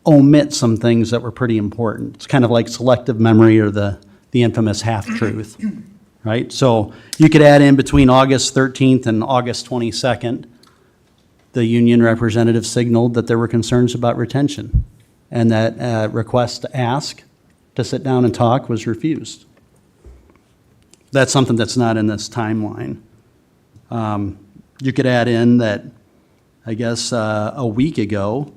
omits some things that were pretty important. It's kind of like selective memory or the infamous half-truth, right? So you could add in between August 13th and August 22nd, the union representative signaled that there were concerns about retention and that request to ask to sit down and talk was refused. That's something that's not in this timeline. You could add in that, I guess, a week ago,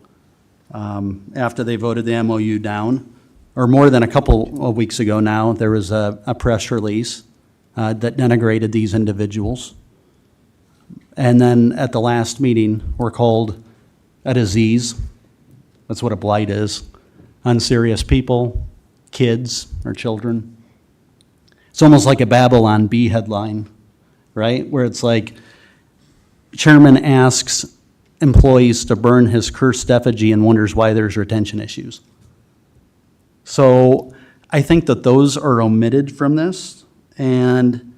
after they voted the MOU down, or more than a couple of weeks ago now, there was a press release that denigrated these individuals. And then at the last meeting, we're called a disease. That's what a blight is. Unserious people, kids or children. It's almost like a Babylon Bee headline, right? Where it's like, chairman asks employees to burn his cursed effigy and wonders why there's retention issues. So I think that those are omitted from this, and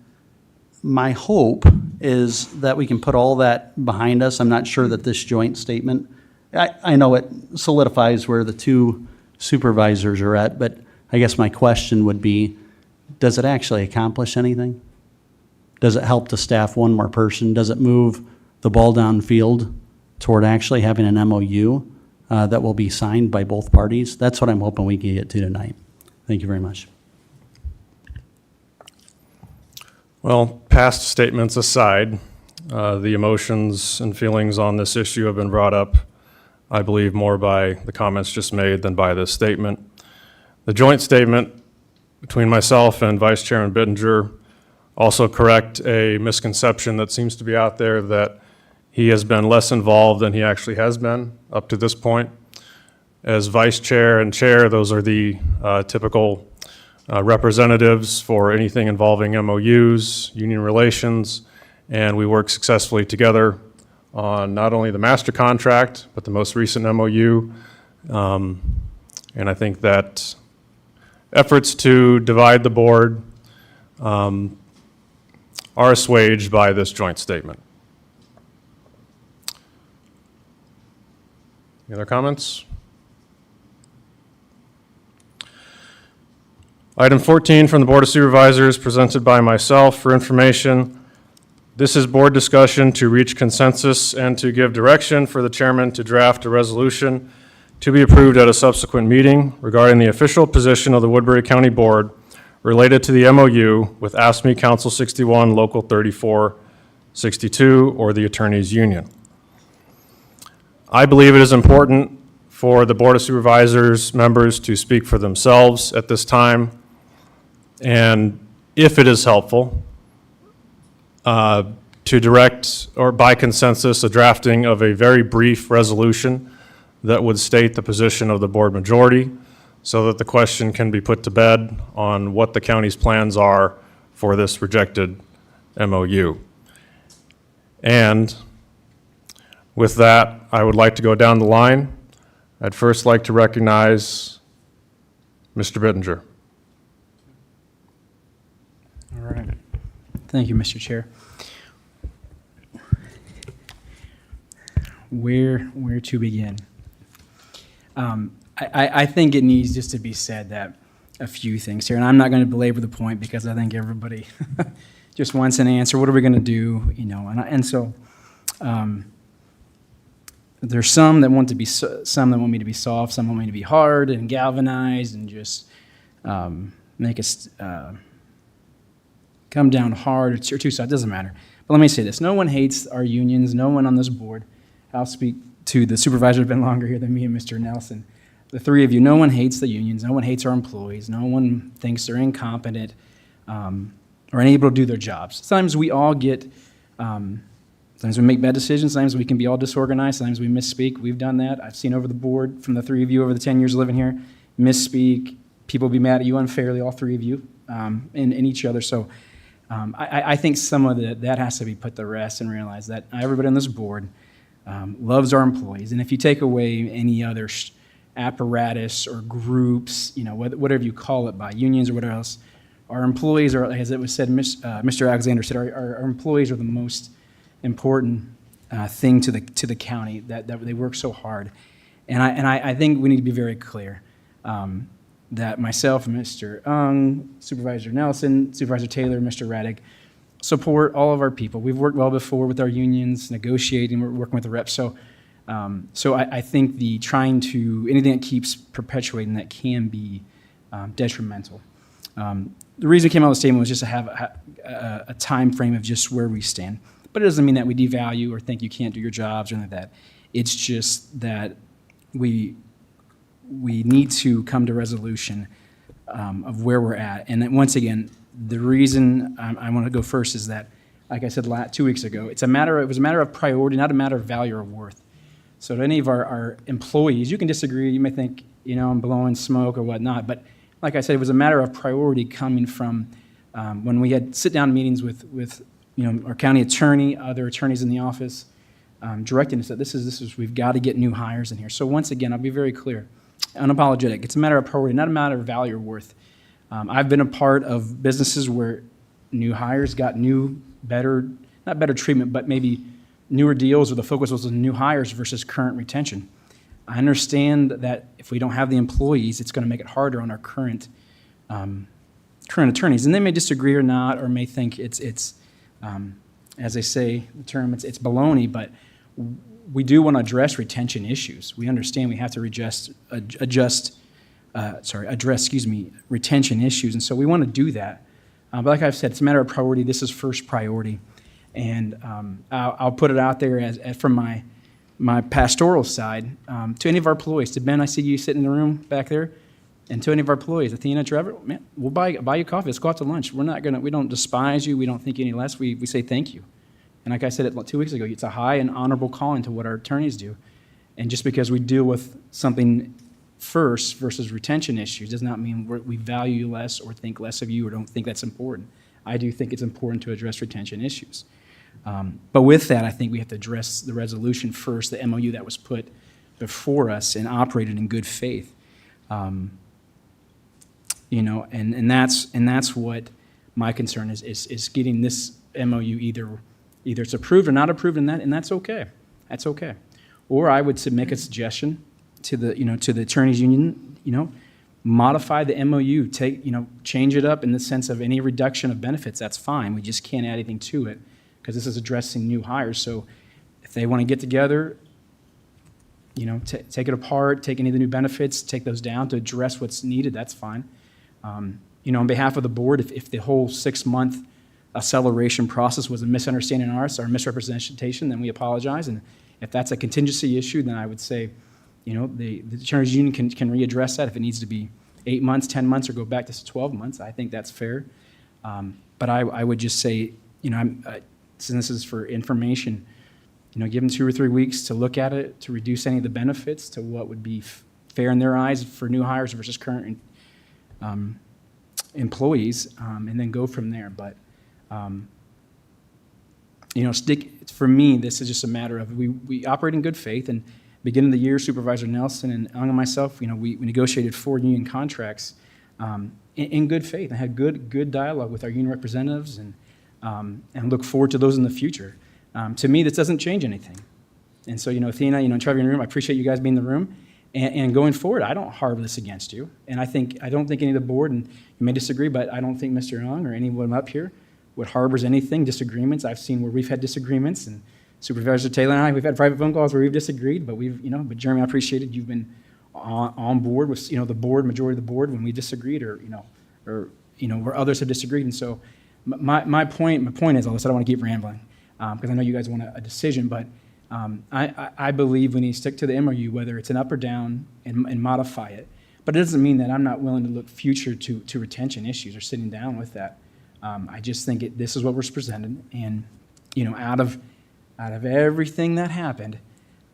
my hope is that we can put all that behind us. I'm not sure that this joint statement, I know it solidifies where the two supervisors are at, but I guess my question would be, does it actually accomplish anything? Does it help to staff one more person? Does it move the ball downfield toward actually having an MOU that will be signed by both parties? That's what I'm hoping we can get to tonight. Thank you very much. Well, past statements aside, the emotions and feelings on this issue have been brought up, I believe, more by the comments just made than by this statement. The joint statement between myself and Vice Chairman Bittinger also correct a misconception that seems to be out there that he has been less involved than he actually has been up to this point. As vice chair and chair, those are the typical representatives for anything involving MOUs, union relations, and we work successfully together on not only the master contract, but the most recent MOU. And I think that efforts to divide the board are assuaged by this joint statement. Any other comments? Item 14 from the Board of Supervisors, presented by myself for information. This is board discussion to reach consensus and to give direction for the chairman to draft a resolution to be approved at a subsequent meeting regarding the official position of the Woodbury County Board related to the MOU with AFSCME Council 61, Local 3462, or the Attorneys Union. I believe it is important for the Board of Supervisors members to speak for themselves at this time, and if it is helpful, to direct or by consensus a drafting of a very brief resolution that would state the position of the board majority so that the question can be put to bed on what the county's plans are for this rejected MOU. And with that, I would like to go down the line. I'd first like to recognize Mr. Bittinger. All right. Thank you, Mr. Chair. Where to begin? I think it needs just to be said that a few things here, and I'm not going to belabor the point because I think everybody just wants an answer. What are we going to do? You know, and so there's some that want to be some that want me to be soft, some want me to be hard and galvanized and just make us come down hard or too soft. It doesn't matter. But let me say this, no one hates our unions, no one on this board. I'll speak to the supervisor who's been longer here than me and Mr. Nelson. The three of you, no one hates the unions, no one hates our employees, no one thinks they're incompetent or unable to do their jobs. Sometimes we all get, sometimes we make bad decisions, sometimes we can be all disorganized, sometimes we misspeak. We've done that. I've seen over the board from the three of you over the 10 years living here, misspeak, people be mad at you unfairly, all three of you, and each other. So I think some of that has to be put to rest and realize that everybody on this board loves our employees. And if you take away any other apparatus or groups, whatever you call it, by unions or whatever else, our employees are, as it was said, Mr. Alexander said, our employees are the most important thing to the county, that they work so hard. And I think we need to be very clear that myself and Mr. Ung, Supervisor Nelson, Supervisor Taylor, Mr. Raddick support all of our people. We've worked well before with our unions, negotiating, we're working with the reps. So I think anything that keeps perpetuating that can be detrimental. The reason I came out with the statement was just to have a time frame of just where we stand. But it doesn't mean that we devalue or think you can't do your jobs or anything like that. It's just that we need to come to resolution of where we're at. And then once again, the reason I want to go first is that, like I said 2 weeks ago, it was a matter of priority, not a matter of value or worth. So to any of our employees, you can disagree, you may think, I'm blowing smoke or whatnot, but like I said, it was a matter of priority coming from when we had sit-down meetings with our county attorney, other attorneys in the office, directing us that this is we've got to get new hires in here. So once again, I'll be very clear, unapologetic. It's a matter of priority, not a matter of value or worth. I've been a part of businesses where new hires got not better treatment, but maybe newer deals, or the focus was on new hires versus current retention. I understand that if we don't have the employees, it's going to make it harder on our current attorneys, and they may disagree or not, or may think it's as they say the term, it's baloney. But we do want to address retention issues. We understand we have to address retention issues, and so we want to do that. But like I've said, it's a matter of priority. This is first priority, and I'll put it out there as from my pastoral side, to any of our employees, to Ben, I see you sitting in the room back there, and to any of our employees, Athena, Trevor, man, we'll buy you coffee. Let's go out to lunch. We don't despise you. We don't think any less. We say thank you. And like I said 2 weeks ago, it's a high and honorable calling to what our attorneys do. And just because we deal with something first versus retention issues does not mean we value you less or think less of you or don't think that's important. I do think it's important to address retention issues. But with that, I think we have to address the resolution first, the MOU that was put before us and operated in good faith. And that's what my concern is getting this MOU either it's approved or not approved, and that's okay. That's okay. Or I would make a suggestion to the attorneys union, modify the MOU, change it up in the sense of any reduction of benefits. That's fine. We just can't add anything to it, because this is addressing new hires. So if they want to get together, take it apart, take any of the new benefits, take those down to address what's needed, that's fine. On behalf of the board, if the whole 6-month acceleration process was a misunderstanding on us or misrepresentation, then we apologize. And if that's a contingency issue, then I would say, the attorneys union can readdress that if it needs to be 8 months, 10 months, or go back to 12 months. I think that's fair. But I would just say, since this is for information, give them 2 or 3 weeks to look at it, to reduce any of the benefits to what would be fair in their eyes for new hires versus current employees, and then go from there. But for me, this is just a matter of we operate in good faith. And beginning of the year, Supervisor Nelson and Ung and myself, we negotiated 4 union contracts in good faith. I had good dialogue with our union representatives, and look forward to those in the future. To me, this doesn't change anything. And so, Athena, Trevor in the room, I appreciate you guys being in the room. And going forward, I don't harbor this against you. And I don't think any of the board, and you may disagree, but I don't think Mr. Ung or anyone up here would harbors anything, disagreements. I've seen where we've had disagreements, and Supervisor Taylor and I, we've had private phone calls where we've disagreed, but but Jeremy, I appreciated you've been on board with, the board, majority of the board when we disagreed, or where others have disagreed. And so my point is, I don't want to keep rambling. because I know you guys want a decision, but I believe we need to stick to the MOU, whether it's an up or down, and modify it. But it doesn't mean that I'm not willing to look future to retention issues or sitting down with that. I just think this is what was presented, and out of everything that happened,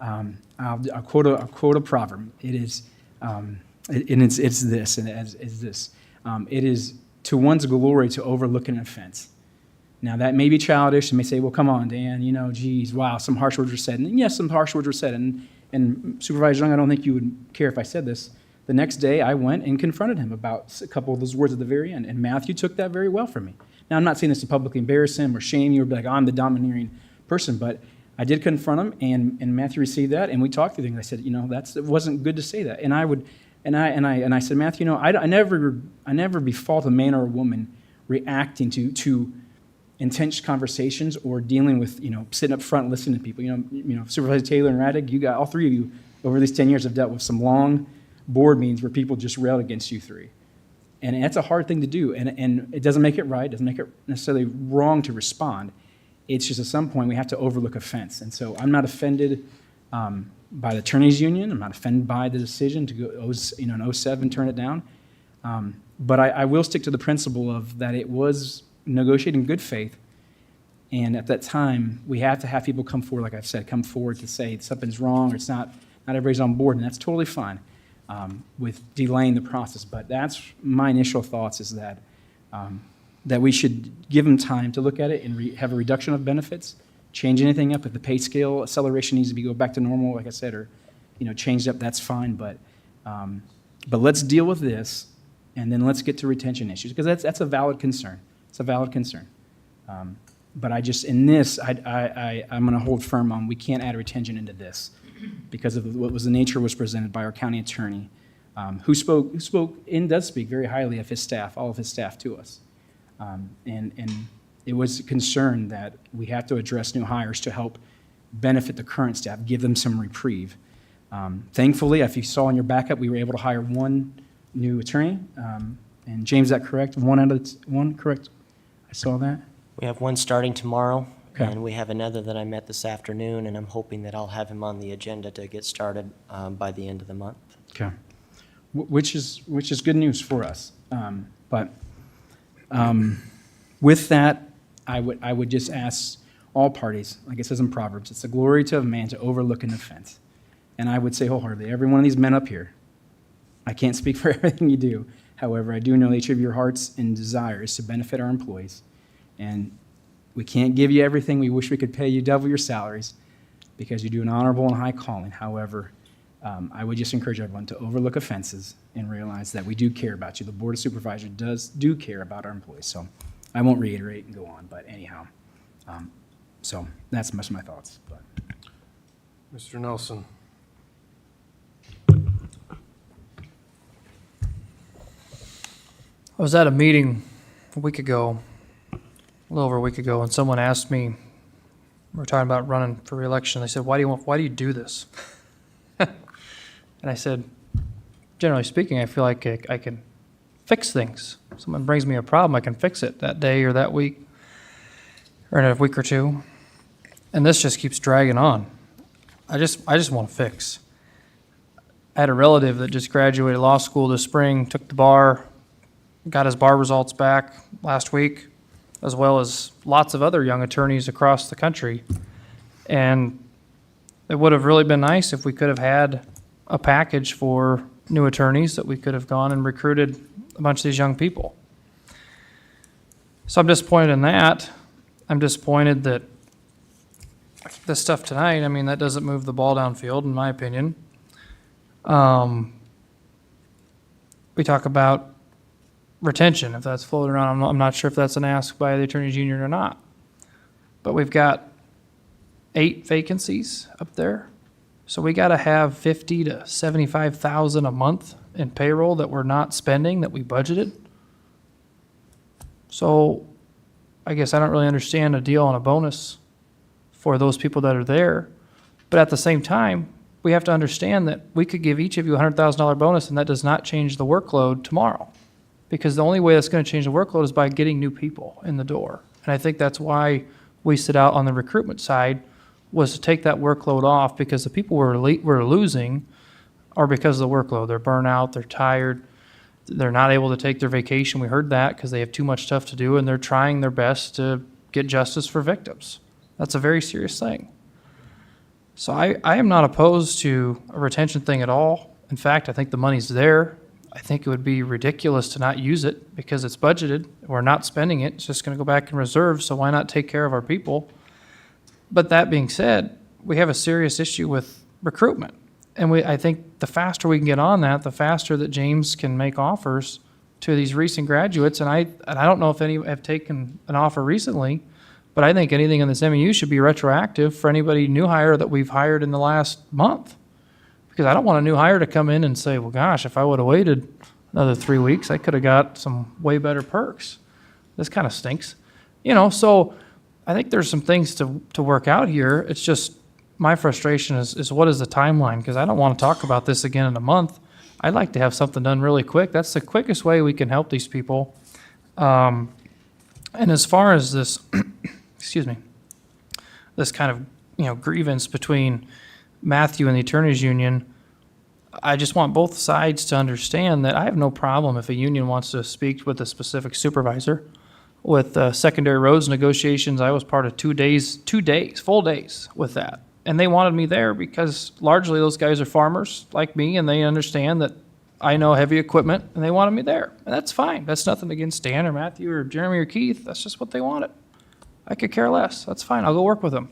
I'll quote a proverb. It is, it's this, and it is this. It is to one's glory to overlook an offense. Now, that may be childish. You may say, well, come on, Dan, geez, wow, some harsh words were said. And yes, some harsh words were said. And Supervisor Young, I don't think you would care if I said this. The next day, I went and confronted him about a couple of those words at the very end. And Matthew took that very well from me. Now, I'm not saying this to publicly embarrass him or shame you or be like, I'm the domineering person, but I did confront him, and Matthew received that, and we talked through things. I said, it wasn't good to say that. And I said, Matthew, I never befault a man or a woman reacting to intense conversations or dealing with, sitting up front and listening to people. Supervisor Taylor and Raddick, you got all three of you over these 10 years have dealt with some long board meetings where people just railed against you three. And that's a hard thing to do. And it doesn't make it right, doesn't make it necessarily wrong to respond. It's just at some point we have to overlook offense. And so I'm not offended by the attorneys union. I'm not offended by the decision to go, in 07, turn it down. But I will stick to the principle of that it was negotiated in good faith. And at that time, we have to have people come forward, like I've said, come forward to say something's wrong or it's not everybody's on board, and that's totally fine with delaying the process. But that's my initial thoughts is that that we should give them time to look at it and have a reduction of benefits, change anything up. If the pay scale acceleration needs to go back to normal, like I said, or changed up, that's fine. But let's deal with this, and then let's get to retention issues, because that's a valid concern. It's a valid concern. But I just, in this, I'm going to hold firm on we can't add retention into this because of what was the nature was presented by our county attorney, who spoke and does speak very highly of his staff, all of his staff to us. And it was a concern that we have to address new hires to help benefit the current staff, give them some reprieve. Thankfully, if you saw in your backup, we were able to hire one new attorney. And James, is that correct? One, correct? I saw that. We have one starting tomorrow, Okay. and we have another that I met this afternoon, and I'm hoping that I'll have him on the agenda to get started by the end of the month. Okay. Which is good news for us. With that, I would just ask all parties, like it says in Proverbs, it's a glory to a man to overlook an offense. And I would say wholeheartedly, every one of these men up here, I can't speak for everything you do. However, I do know each of your hearts and desire is to benefit our employees. And we can't give you everything. We wish we could pay you double your salaries because you do an honorable and high calling. However, I would just encourage everyone to overlook offenses and realize that we do care about you. The Board of Supervisors do care about our employees. So I won't reiterate and go on, but anyhow. So that's much of my thoughts. But. Mr. Nelson. I was at a meeting a little over a week ago, and someone asked me, we were talking about running for re-election. They said, why do you do this? And I said, generally speaking, I feel like I can fix things. Someone brings me a problem, I can fix it that day or that week, or in a week or two. And this just keeps dragging on. I just want to fix. I had a relative that just graduated law school this spring, took the bar, got his bar results back last week, as well as lots of other young attorneys across the country. And it would have really been nice if we could have had a package for new attorneys that we could have gone and recruited a bunch of these young people. So I'm disappointed in that. I'm disappointed that this stuff tonight, that doesn't move the ball downfield, in my opinion. We talk about retention, if that's floating around. I'm not sure if that's an ask by the attorneys union or not. But we've got 8 vacancies up there. So we got to have $50,000 to $75,000 a month in payroll that we're not spending, that we budgeted. So I guess I don't really understand a deal on a bonus for those people that are there. But at the same time, we have to understand that we could give each of you a $100,000 bonus, and that does not change the workload tomorrow. Because the only way that's going to change the workload is by getting new people in the door. And I think that's why we set out on the recruitment side was to take that workload off, because the people we're losing are because of the workload. They're burnt out, they're tired, they're not able to take their vacation. We heard that because they have too much stuff to do, and they're trying their best to get justice for victims. That's a very serious thing. So I am not opposed to a retention thing at all. In fact, I think the money's there. I think it would be ridiculous to not use it because it's budgeted. We're not spending it. It's just going to go back in reserve, so why not take care of our people? But that being said, we have a serious issue with recruitment. And I think the faster we can get on that, the faster that James can make offers to these recent graduates. And I don't know if any have taken an offer recently, but I think anything in this MEU should be retroactive for anybody new hire that we've hired in the last month. Because I don't want a new hire to come in and say, well, gosh, if I would have waited another 3 weeks, I could have got some way better perks. This kind of stinks. So I think there's some things to work out here. It's just my frustration is what is the timeline? Because I don't want to talk about this again in a month. I'd like to have something done really quick. That's the quickest way we can help these people. And as far as this, excuse me, this kind of grievance between Matthew and the attorneys union, I just want both sides to understand that I have no problem if a union wants to speak with a specific supervisor. With secondary roads negotiations, I was part of 2 days, full days with that. And they wanted me there because largely those guys are farmers like me, and they understand that I know heavy equipment, and they wanted me there. And that's fine. That's nothing against Dan or Matthew or Jeremy or Keith. That's just what they wanted. I could care less. That's fine. I'll go work with them.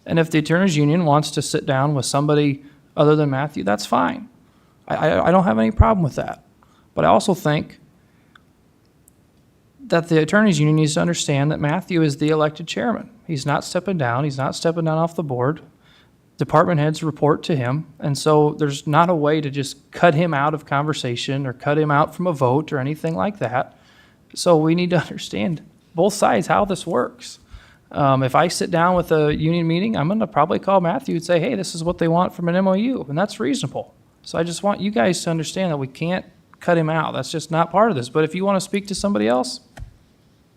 And if the attorneys union wants to sit down with somebody other than Matthew, that's fine. I don't have any problem with that. But I also think that the attorneys union needs to understand that Matthew is the elected chairman. He's not stepping down. He's not stepping down off the board. Department heads report to him. And so there's not a way to just cut him out of conversation or cut him out from a vote or anything like that. So we need to understand both sides how this works. If I sit down with a union meeting, I'm going to probably call Matthew and say, hey, this is what they want from an MOU, and that's reasonable. So I just want you guys to understand that we can't cut him out. That's just not part of this. But if you want to speak to somebody else,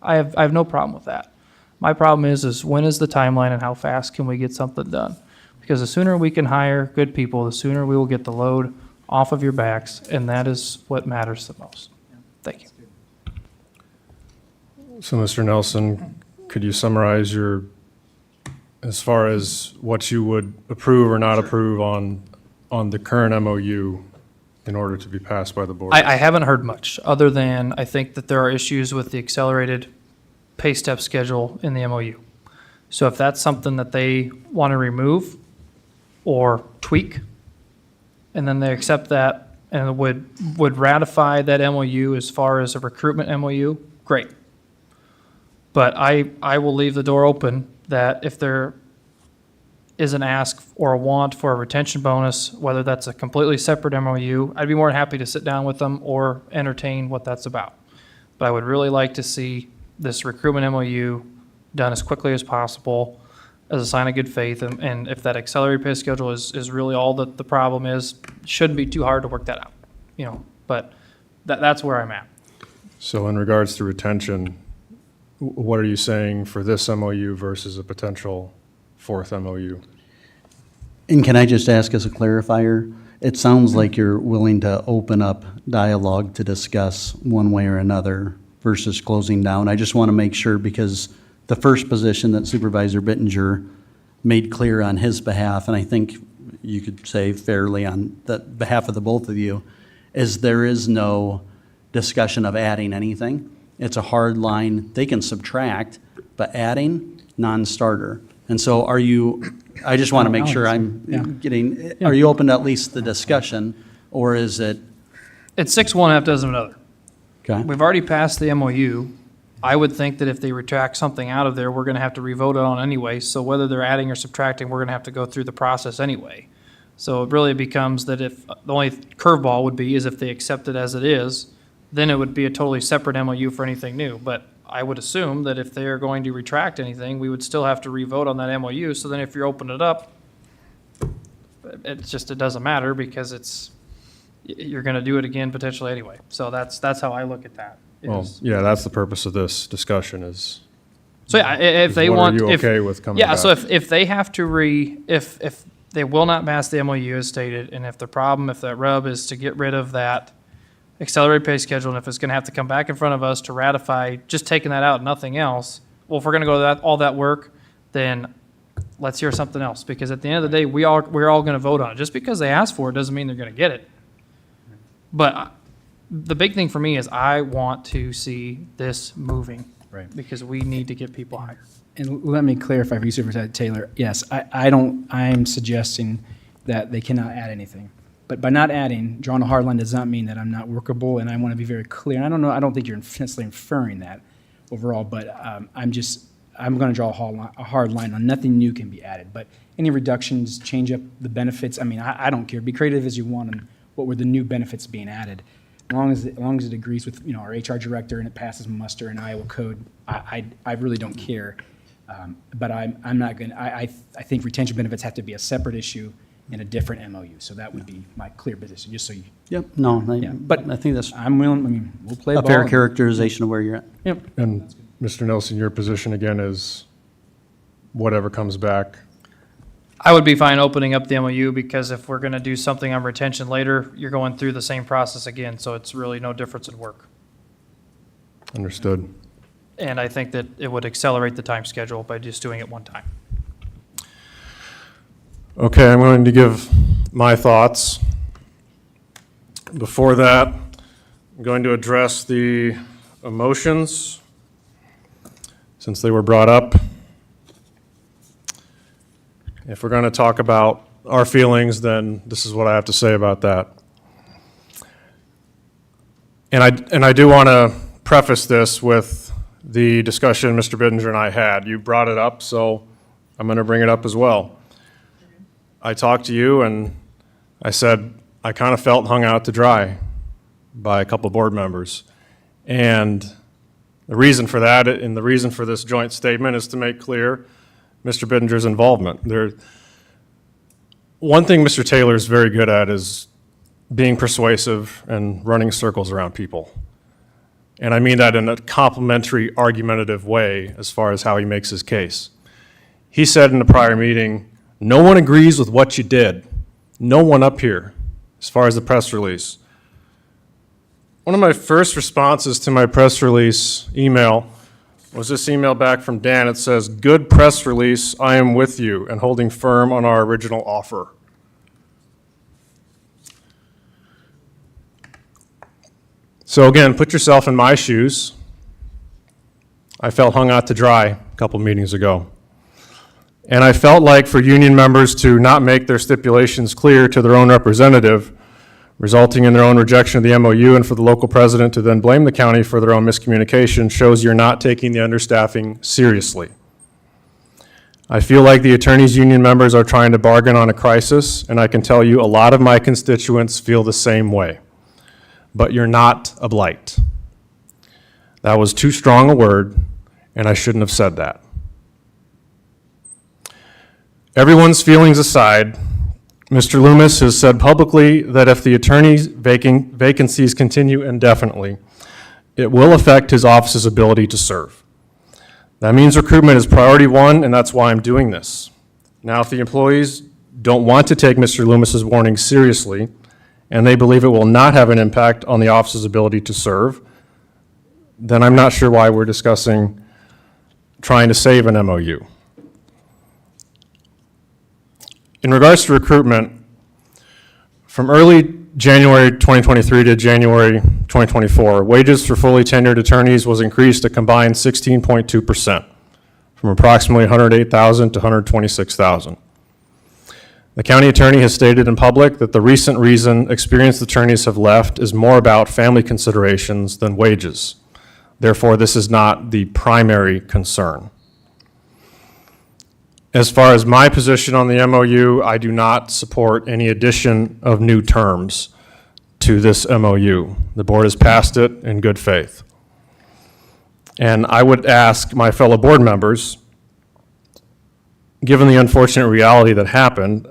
I have no problem with that. My problem is when is the timeline and how fast can we get something done? Because the sooner we can hire good people, the sooner we will get the load off of your backs, and that is what matters the most. Thank you. So, Mr. Nelson, could you summarize as far as what you would approve or not approve on the current MOU in order to be passed by the board? I haven't heard much, other than I think that there are issues with the accelerated pay step schedule in the MOU. So if that's something that they want to remove or tweak, and then they accept that and would ratify that MOU as far as a recruitment MOU, great. But I will leave the door open that if there is an ask or a want for a retention bonus, whether that's a completely separate MOU, I'd be more than happy to sit down with them or entertain what that's about. But I would really like to see this recruitment MOU done as quickly as possible as a sign of good faith. And if that accelerated pay schedule is really all that the problem is, it shouldn't be too hard to work that out. But that's where I'm at. So in regards to retention, what are you saying for this MOU versus a potential fourth MOU? And can I just ask as a clarifier? It sounds like you're willing to open up dialogue to discuss one way or another versus closing down. I just want to make sure, because the first position that Supervisor Bittinger made clear on his behalf, and I think you could say fairly on the behalf of the both of you, is there is no discussion of adding anything. It's a hard line. They can subtract, but adding, non-starter. And so I just want to make sure I'm getting, are you open to at least the discussion, or is it? It's 6 one, half dozen another. Okay. We've already passed the MOU. I would think that if they retract something out of there, we're going to have to revote it on anyway. So whether they're adding or subtracting, we're going to have to go through the process anyway. So it really becomes that if the only curveball would be is if they accept it as it is, then it would be a totally separate MOU for anything new. But I would assume that if they're going to retract anything, we would still have to revote on that MOU. So then if you're opening it up, it doesn't matter because you're going to do it again potentially anyway. So that's how I look at that. Well, yeah, that's the purpose of this discussion is So yeah, if they What want, are you if, okay with coming yeah, so back? if they have to if they will not pass the MOU as stated, and if the problem, if that rub is to get rid of that accelerated pay schedule, and if it's gonna have to come back in front of us to ratify, just taking that out, nothing else, well, if we're gonna go that, all that work, then let's hear something else, because at the end of the day, we're all gonna vote on it. Just because they ask for it doesn't mean they're gonna get it. But the big thing for me is I want to see this moving. Right. Because we need to get people hired. And let me clarify for you, Supervisor Taylor. Yes, I'm suggesting that they cannot add anything. But by not adding, drawing a hard line does not mean that I'm not workable, and I want to be very clear. And I don't think you're necessarily inferring that overall, but I'm going to draw a hard line on nothing new can be added. But any reductions, change up the benefits, I mean, I don't care. Be creative as you want on what were the new benefits being added. As long as it agrees with, our HR director and it passes muster in Iowa code, I really don't care. But I'm not going to, I think retention benefits have to be a separate issue in a different MOU. So that would be my clear position, just so you. Yep, no, But I think that's I'm willing, we'll play a ball. fair characterization of where you're at. Yep. And Mr. Nelson, your position again is whatever comes back. I would be fine opening up the MOU, because if we're gonna do something on retention later, you're going through the same process again, so it's really no difference in work. Understood. And I think that it would accelerate the time schedule by just doing it one time. Okay, I'm going to give my thoughts. Before that, I'm going to address the emotions, since they were brought up. If we're going to talk about our feelings, then this is what I have to say about that. And I do want to preface this with the discussion Mr. Bittinger and I had. You brought it up, so I'm going to bring it up as well. I talked to you and I said I kind of felt hung out to dry by a couple board members. And the reason for that, and the reason for this joint statement, is to make clear Mr. Bittinger's involvement. One thing Mr. Taylor is very good at is being persuasive and running circles around people. And I mean that in a complimentary, argumentative way as far as how he makes his case. He said in a prior meeting, no one agrees with what you did. No one up here, as far as the press release. One of my first responses to my press release email was this email back from Dan. It says, "Good press release, I am with you and holding firm on our original offer." So again, put yourself in my shoes. I felt hung out to dry a couple meetings ago. And I felt like for union members to not make their stipulations clear to their own representative, resulting in their own rejection of the MOU, and for the local president to then blame the county for their own miscommunication, shows you're not taking the understaffing seriously. I feel like the attorneys union members are trying to bargain on a crisis, and I can tell you a lot of my constituents feel the same way. But you're not a blight. That was too strong a word, and I shouldn't have said that. Everyone's feelings aside, Mr. Loomis has said publicly that if the attorney's vacancies continue indefinitely, it will affect his office's ability to serve. That means recruitment is priority one, and that's why I'm doing this. Now, if the employees don't want to take Mr. Loomis's warning seriously, and they believe it will not have an impact on the office's ability to serve, then I'm not sure why we're discussing trying to save an MOU. In regards to recruitment, from early January 2023 to January 2024, wages for fully tenured attorneys was increased a combined 16.2%, from approximately $108,000 to $126,000. The county attorney has stated in public that the recent reason experienced attorneys have left is more about family considerations than wages. Therefore, this is not the primary concern. As far as my position on the MOU, I do not support any addition of new terms to this MOU. The board has passed it in good faith. And I would ask my fellow board members, given the unfortunate reality that happened,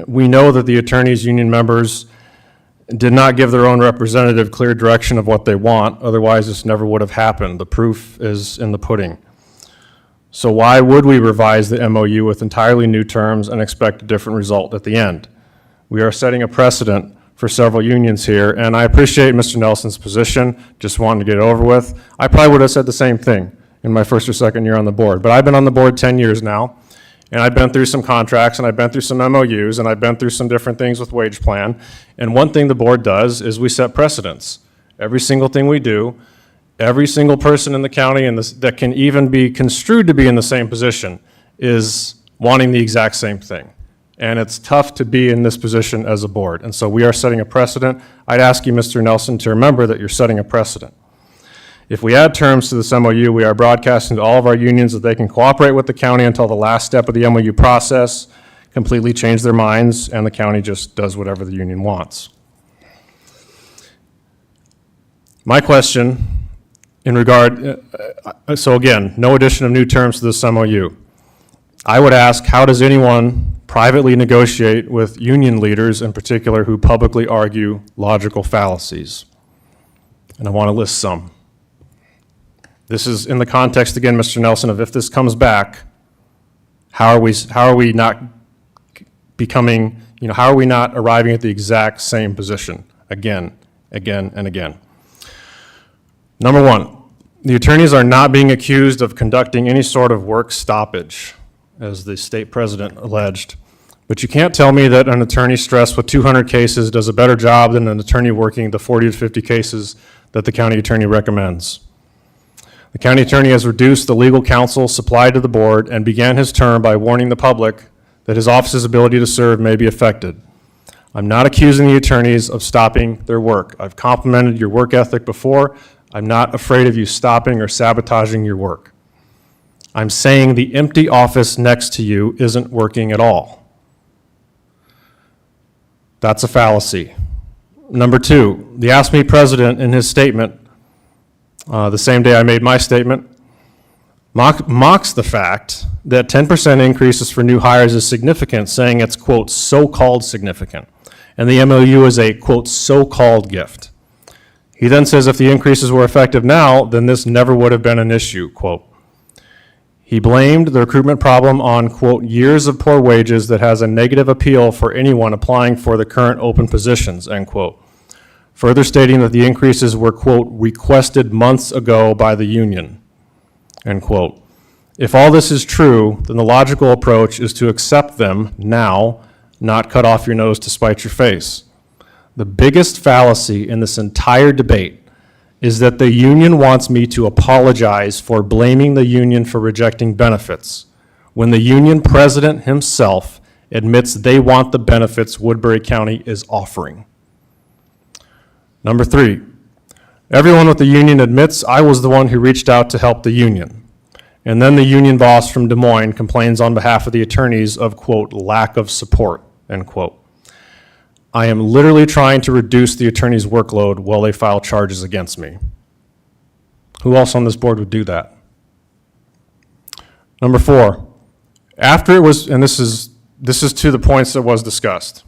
we know that the attorneys union members did not give their own representative clear direction of what they want, otherwise this never would have happened. The proof is in the pudding. So why would we revise the MOU with entirely new terms and expect a different result at the end? We are setting a precedent for several unions here, and I appreciate Mr. Nelson's position, just wanting to get it over with. I probably would have said the same thing in my first or second year on the board, but I've been on the board 10 years now, and I've been through some contracts, and I've been through some MOUs, and I've been through some different things with wage plan, and one thing the board does is we set precedents. Every single thing we do, every single person in the county that can even be construed to be in the same position is wanting the exact same thing. And it's tough to be in this position as a board. And so we are setting a precedent. I'd ask you, Mr. Nelson, to remember that you're setting a precedent. If we add terms to this MOU, we are broadcasting to all of our unions that they can cooperate with the county until the last step of the MOU process, completely change their minds, and the county just does whatever the union wants. My question in regard, so again, no addition of new terms to this MOU. I would ask, how does anyone privately negotiate with union leaders in particular who publicly argue logical fallacies? And I want to list some. This is in the context, again, Mr. Nelson, of if this comes back, how are we not becoming, how are we not arriving at the exact same position again, and again? Number one, the attorneys are not being accused of conducting any sort of work stoppage, as the state president alleged. But you can't tell me that an attorney stressed with 200 cases does a better job than an attorney working the 40 to 50 cases that the county attorney recommends. The county attorney has reduced the legal counsel supplied to the board and began his term by warning the public that his office's ability to serve may be affected. I'm not accusing the attorneys of stopping their work. I've complimented your work ethic before. I'm not afraid of you stopping or sabotaging your work. I'm saying the empty office next to you isn't working at all. That's a fallacy. Number two, the AFSCME president in his statement, the same day I made my statement, mocks the fact that 10% increases for new hires is significant, saying it's, quote, so-called significant. And the MOU is a, quote, so-called gift. He then says if the increases were effective now, then this never would have been an issue, quote. He blamed the recruitment problem on, quote, years of poor wages that has a negative appeal for anyone applying for the current open positions, end quote. Further stating that the increases were, quote, requested months ago by the union, end quote. If all this is true, then the logical approach is to accept them now, not cut off your nose to spite your face. The biggest fallacy in this entire debate is that the union wants me to apologize for blaming the union for rejecting benefits, when the union president himself admits they want the benefits Woodbury County is offering. Number three, everyone with the union admits I was the one who reached out to help the union. And then the union boss from Des Moines complains on behalf of the attorneys of, quote, lack of support, end quote. I am literally trying to reduce the attorney's workload while they file charges against me. Who else on this board would do that? Number four, after it was, and this is to the points that was discussed.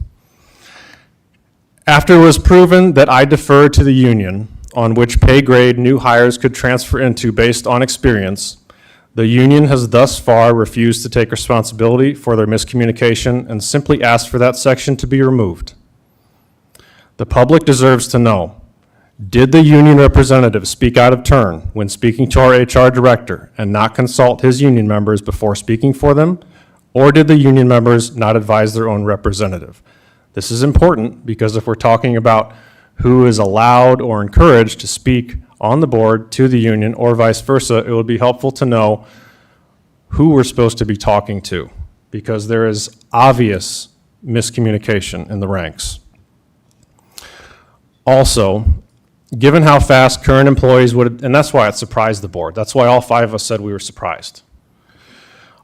After it was proven that I deferred to the union on which pay grade new hires could transfer into based on experience, the union has thus far refused to take responsibility for their miscommunication and simply asked for that section to be removed. The public deserves to know, did the union representative speak out of turn when speaking to our HR director and not consult his union members before speaking for them? Or did the union members not advise their own representative? This is important because if we're talking about who is allowed or encouraged to speak on the board to the union or vice versa, it would be helpful to know who we're supposed to be talking to, because there is obvious miscommunication in the ranks. Also, given how fast current employees would, and that's why it surprised the board. That's why all five of us said we were surprised.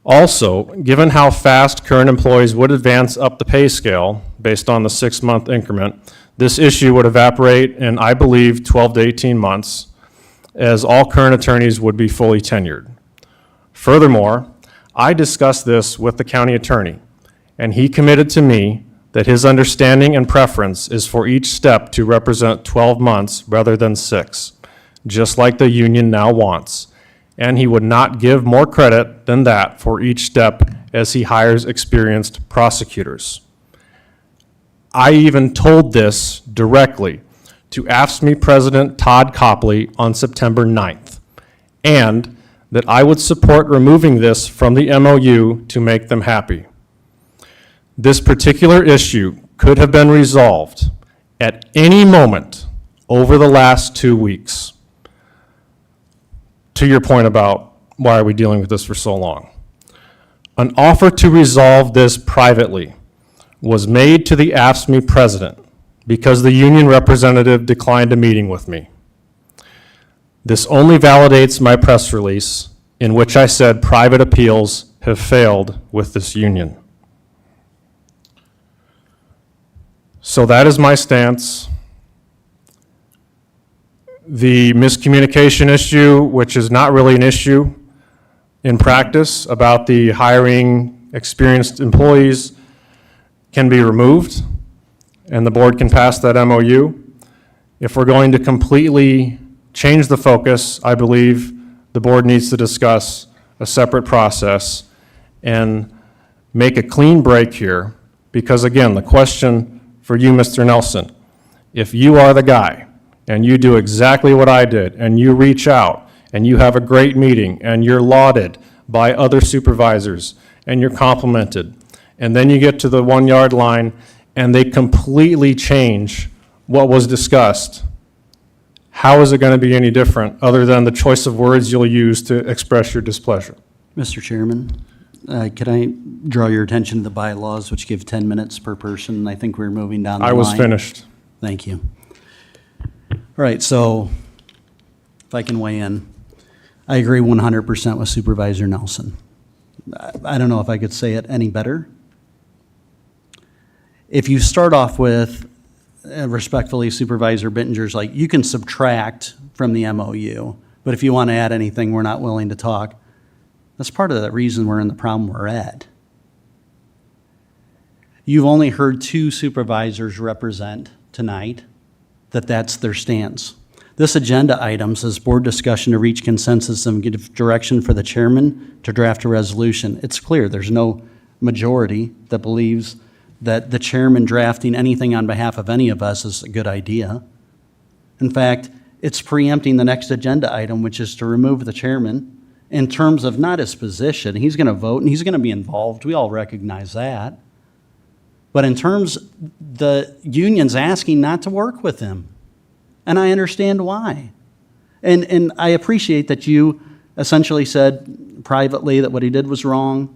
Also, given how fast current employees would advance up the pay scale based on the 6-month increment, this issue would evaporate in, I believe, 12 to 18 months, as all current attorneys would be fully tenured. Furthermore, I discussed this with the county attorney, and he committed to me that his understanding and preference is for each step to represent 12 months rather than 6, just like the union now wants. and he would not give more credit than that for each step as he hires experienced prosecutors. I even told this directly to AFSCME President Todd Copley on September 9th, and that I would support removing this from the MOU to make them happy. This particular issue could have been resolved at any moment over the last 2 weeks. To your point about why are we dealing with this for so long? An offer to resolve this privately was made to the AFSCME president because the union representative declined a meeting with me. This only validates my press release in which I said private appeals have failed with this union. So that is my stance. The miscommunication issue, which is not really an issue in practice about the hiring experienced employees, can be removed, and the board can pass that MOU. If we're going to completely change the focus, I believe the board needs to discuss a separate process and make a clean break here, because again, the question for you, Mr. Nelson, if you are the guy and you do exactly what I did and you reach out and you have a great meeting and you're lauded by other supervisors and you're complimented, and then you get to the 1 yard line and they completely change what was discussed, how is it going to be any different other than the choice of words you'll use to express your displeasure? Mr. Chairman, can I draw your attention to the bylaws, which give 10 minutes per person? I think we're moving down the line. I was finished. Thank you. All right, so if I can weigh in, I agree 100% with Supervisor Nelson. I don't know if I could say it any better. If you start off with, respectfully, Supervisor Bittinger's like, you can subtract from the MOU, but if you want to add anything, we're not willing to talk. That's part of the reason we're in the problem we're at. You've only heard 2 supervisors represent tonight that that's their stance. This agenda item says board discussion to reach consensus and give direction for the chairman to draft a resolution. It's clear there's no majority that believes that the chairman drafting anything on behalf of any of us is a good idea. In fact, it's preempting the next agenda item, which is to remove the chairman in terms of not his position. He's going to vote and he's going to be involved. We all recognize that. But in terms, the union's asking not to work with him. And I understand why. And I appreciate that you essentially said privately that what he did was wrong.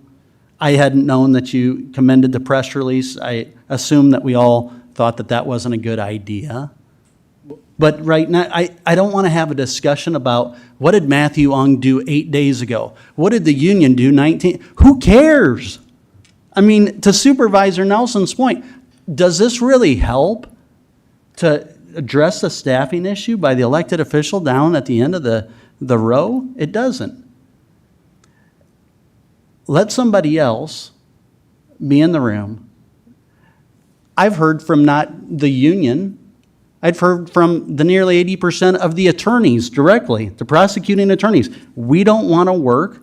I hadn't known that you commended the press release. I assumed that we all thought that that wasn't a good idea. But right now, I don't want to have a discussion about what did Matthew Ung do 8 days ago? What did the union do 19? Who cares? I mean, to Supervisor Nelson's point, does this really help to address the staffing issue by the elected official down at the end of the row? It doesn't. Let somebody else be in the room. I've heard from not the union, I've heard from the nearly 80% of the attorneys directly, the prosecuting attorneys. We don't want to work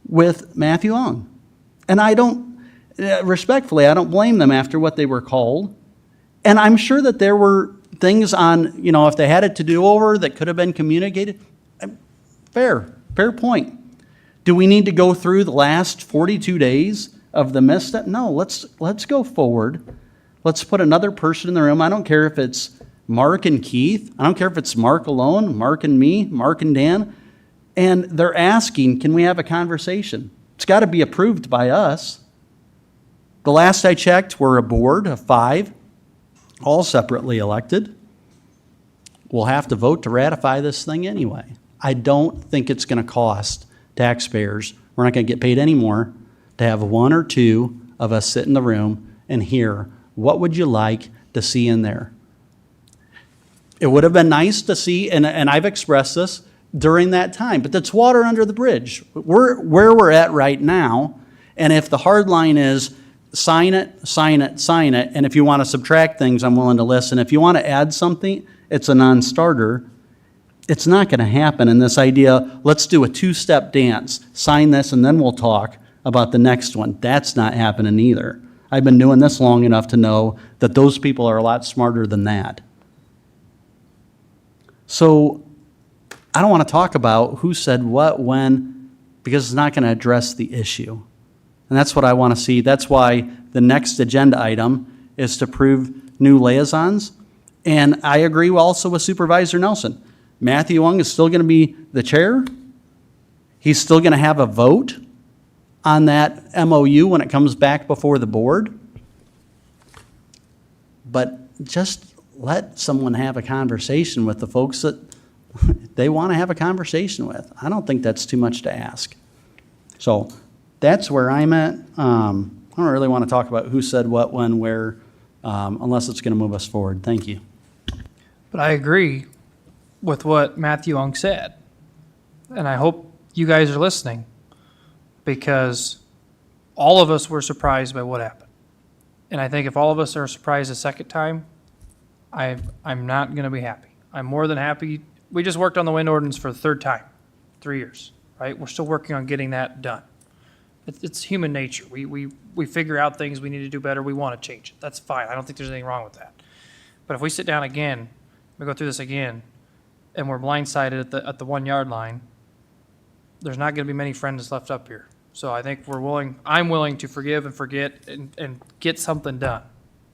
with Matthew Ung. And I don't, respectfully, I don't blame them after what they were called. And I'm sure that there were things on, if they had it to do over that could have been communicated. Fair point. Do we need to go through the last 42 days of the misstep? No, let's go forward. Let's put another person in the room. I don't care if it's Mark and Keith. I don't care if it's Mark alone, Mark and me, Mark and Dan. And they're asking, can we have a conversation? It's got to be approved by us. The last I checked, we're a board of 5, all separately elected. We'll have to vote to ratify this thing anyway. I don't think it's going to cost taxpayers. We're not going to get paid any more to have 1 or 2 of us sit in the room and hear, what would you like to see in there? It would have been nice to see, and I've expressed this during that time, but that's water under the bridge. We're where we're at right now, and if the hard line is sign it, sign it, sign it, and if you want to subtract things, I'm willing to listen. If you want to add something, it's a non-starter. It's not going to happen. And this idea, let's do a two-step dance, sign this and then we'll talk about the next one. That's not happening either. I've been doing this long enough to know that those people are a lot smarter than that. So I don't want to talk about who said what, when, because it's not going to address the issue. And that's what I want to see. That's why the next agenda item is to approve new liaisons. And I agree also with Supervisor Nelson. Matthew Young is still going to be the chair. He's still going to have a vote on that MOU when it comes back before the board. But just let someone have a conversation with the folks that they want to have a conversation with. I don't think that's too much to ask. So that's where I'm at. I don't really want to talk about who said what, when, where, unless it's going to move us forward. Thank you. But I agree with what Matthew Ung said. And I hope you guys are listening, because all of us were surprised by what happened. And I think if all of us are surprised a second time, I'm not going to be happy. I'm more than happy. We just worked on the wind ordinance for the third time, 3 years, right? We're still working on getting that done. It's human nature. We figure out things we need to do better. We want to change it. That's fine. I don't think there's anything wrong with that. But if we sit down again, we go through this again, and we're blindsided at the 1 yard line, there's not going to be many friends left up here. So I think I'm willing to forgive and forget and get something done,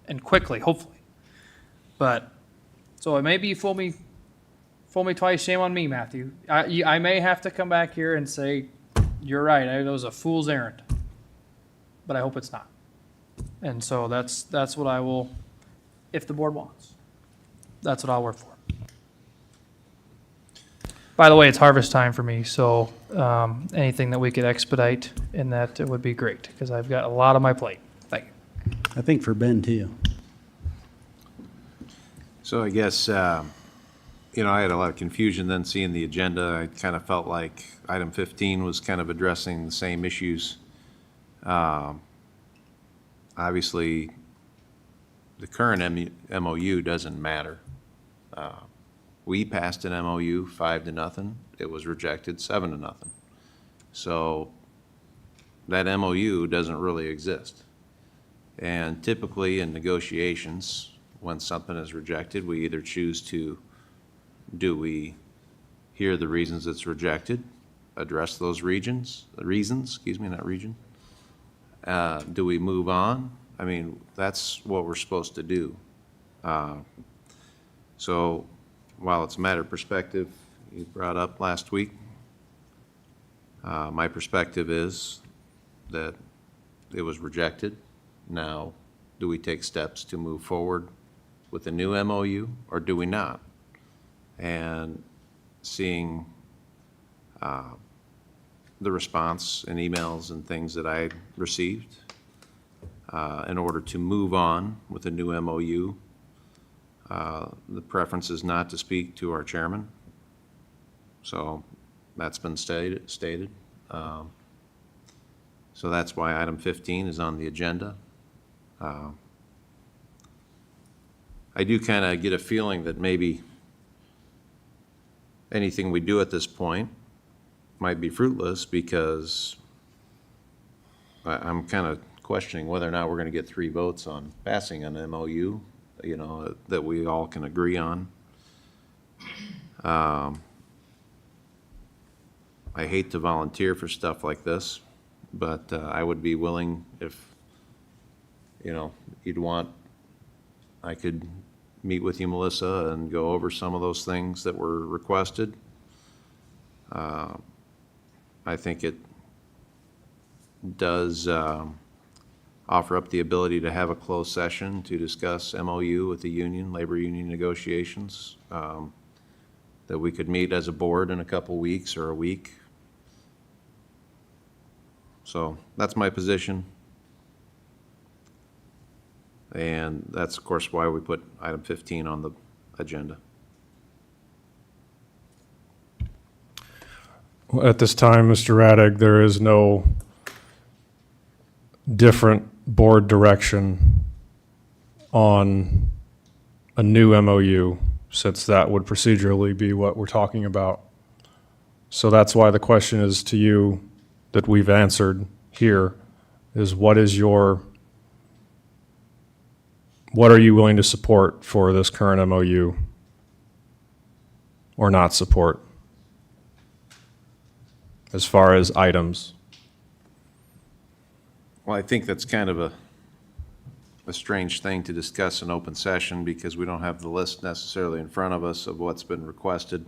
and quickly, hopefully. But, so it may be fool me twice, shame on me, Matthew. I may have to come back here and say, you're right, it was a fool's errand. But I hope it's not. And so that's what I will, if the board wants, that's what I'll work for. By the way, it's harvest time for me, so anything that we could expedite in that, it would be great, because I've got a lot on my plate. Thank you. I think for Ben too. So I guess, I had a lot of confusion then seeing the agenda. I kind of felt like item 15 was kind of addressing the same issues. Obviously, the current MOU doesn't matter. We passed an MOU 5-0. It was rejected 7-0. So that MOU doesn't really exist. And typically in negotiations, when something is rejected, we either choose to, do we hear the reasons it's rejected, address those reasons, not region? Do we move on? I mean, that's what we're supposed to do. So while it's a matter of perspective, you brought up last week, my perspective is that it was rejected. Now, do we take steps to move forward with a new MOU, or do we not? And seeing the response and emails and things that I received, in order to move on with a new MOU, the preference is not to speak to our chairman. So that's been stated. So that's why item 15 is on the agenda. I do kind of get a feeling that maybe anything we do at this point might be fruitless, because I'm kind of questioning whether or not we're going to get 3 votes on passing an MOU, that we all can agree on. I hate to volunteer for stuff like this, but I would be willing if, you'd want, I could meet with you, Melissa, and go over some of those things that were requested. I think it does offer up the ability to have a closed session to discuss MOU with the union, labor union negotiations, that we could meet as a board in a couple weeks or a week. So that's my position. And that's, of course, why we put item 15 on the agenda. At this time, Mr. Radig, there is no different board direction on a new MOU since that would procedurally be what we're talking about. So that's why the question is to you that we've answered here is what are you willing to support for this current MOU or not support as far as items? Well, I think that's kind of a strange thing to discuss in open session because we don't have the list necessarily in front of us of what's been requested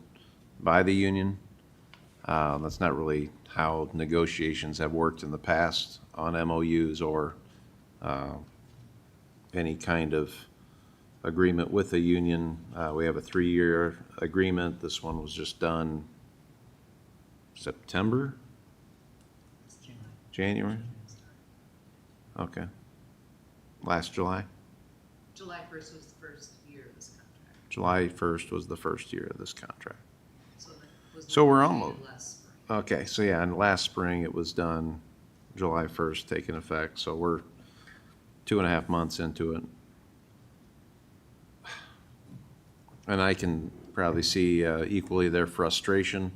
by the union. That's not really how negotiations have worked in the past on MOUs or any kind of agreement with the union. We have a 3-year agreement. This one was just done September? January? Okay. Last July? July 1st was the first year of this contract. July 1st was the first year of this contract. So we're almost, okay, so yeah, and last spring it was done July 1st, taking effect, so we're 2.5 months into it. And I can probably see equally their frustration,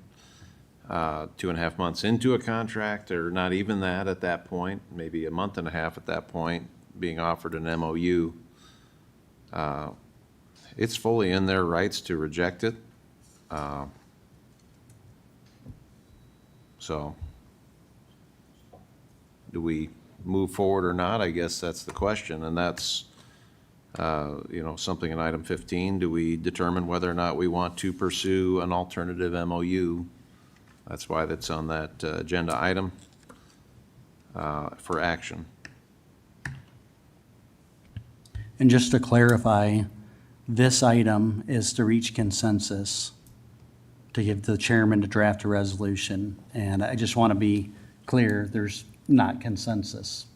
2.5 months into a contract, or not even that at that point, maybe a month and a half at that point, being offered an MOU. It's fully in their rights to reject it. So do we move forward or not? I guess that's the question, and that's, something in item 15. Do we determine whether or not we want to pursue an alternative MOU? That's why that's on that agenda item for action. And just to clarify, this item is to reach consensus, to give the chairman to draft a resolution. And I just want to be clear, there's not consensus.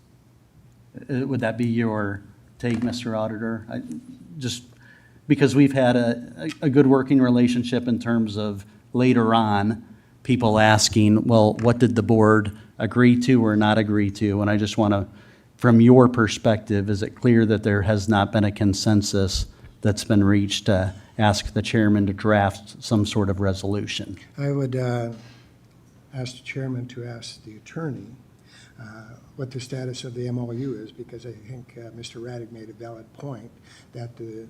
Would that be your take, Mr. Auditor? Just because we've had a good working relationship in terms of later on, people asking, well, what did the board agree to or not agree to? And I just want to, from your perspective, is it clear that there has not been a consensus that's been reached to ask the chairman to draft some sort of resolution? I would ask the chairman to ask the attorney what the status of the MOU is, because I think Mr. Raddick made a valid point that the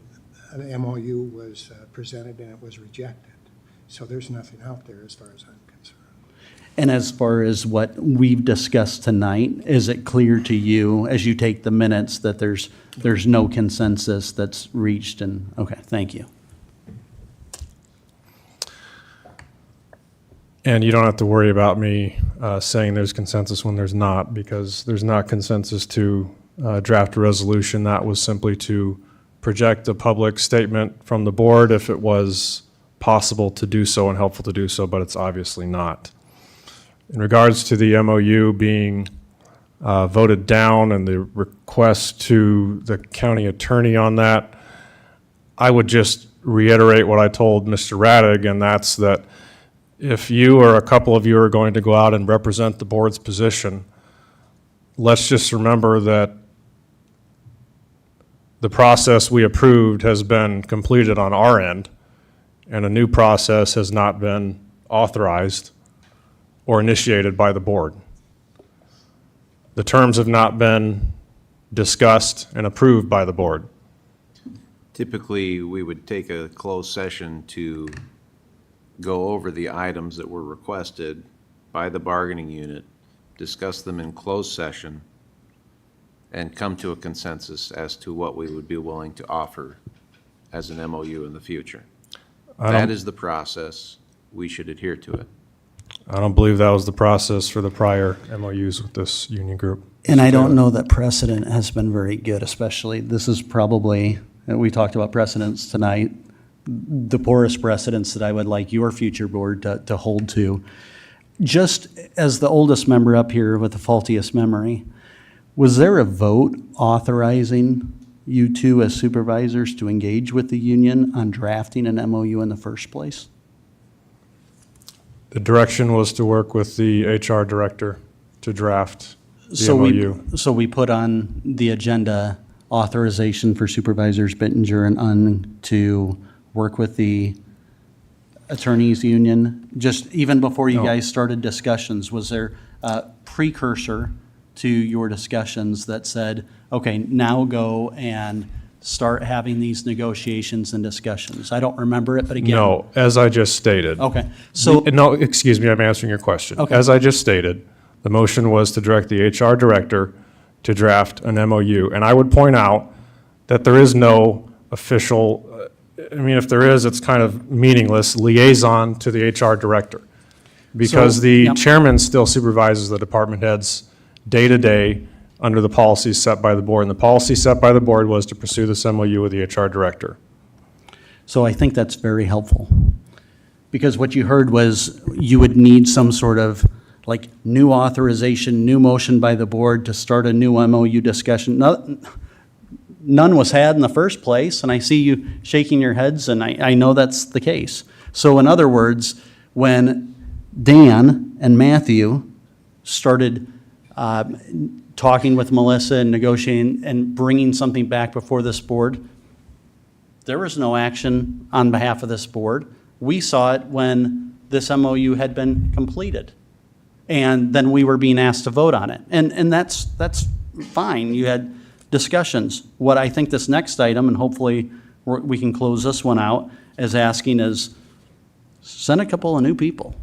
MOU was presented and it was rejected. So there's nothing out there as far as I'm concerned. And as far as what we've discussed tonight, is it clear to you, as you take the minutes, that there's no consensus that's reached? And okay, thank you. And you don't have to worry about me saying there's consensus when there's not, because there's not consensus to draft a resolution. That was simply to project a public statement from the board if it was possible to do so and helpful to do so, but it's obviously not. In regards to the MOU being voted down and the request to the county attorney on that, I would just reiterate what I told Mr. Raddick, and that's that if you or a couple of you are going to go out and represent the board's position, let's just remember that the process we approved has been completed on our end, and a new process has not been authorized or initiated by the board. The terms have not been discussed and approved by the board. Typically, we would take a closed session to go over the items that were requested by the bargaining unit, discuss them in closed session, and come to a consensus as to what we would be willing to offer as an MOU in the future. That is the process. We should adhere to it. I don't believe that was the process for the prior MOUs with this union group. And I don't know that precedent has been very good, especially, this is probably, we talked about precedents tonight, the poorest precedents that I would like your future board to hold to. Just as the oldest member up here with the faultiest memory, was there a vote authorizing you two as supervisors to engage with the union on drafting an MOU in the first place? The direction was to work with the HR director to draft the MOU. So we put on the agenda authorization for Supervisors Bittinger and Unn to work with the attorneys union? Just even before you No. guys started discussions, was there a precursor to your discussions that said, okay, now go and start having these negotiations and discussions? I don't remember it, but again. No, as I just stated. Okay, so. No, excuse me, I'm answering your question. Okay. As I just stated, the motion was to direct the HR director to draft an MOU. And I would point out that there is no official, I mean, if there is, it's kind of meaningless, liaison to the HR director. Because So, the yep. chairman still supervises the department heads day-to-day under the policies set by the board. And the policy set by the board was to pursue this MOU with the HR director. So I think that's very helpful. Because what you heard was you would need some sort of like new authorization, new motion by the board to start a new MOU discussion. None was had in the first place, and I see you shaking your heads, and I know that's the case. So in other words, when Dan and Matthew started talking with Melissa and negotiating and bringing something back before this board, there was no action on behalf of this board. We saw it when this MOU had been completed. And then we were being asked to vote on it. And that's fine. You had discussions. What I think this next item, and hopefully we can close this one out, is asking is send a couple of new people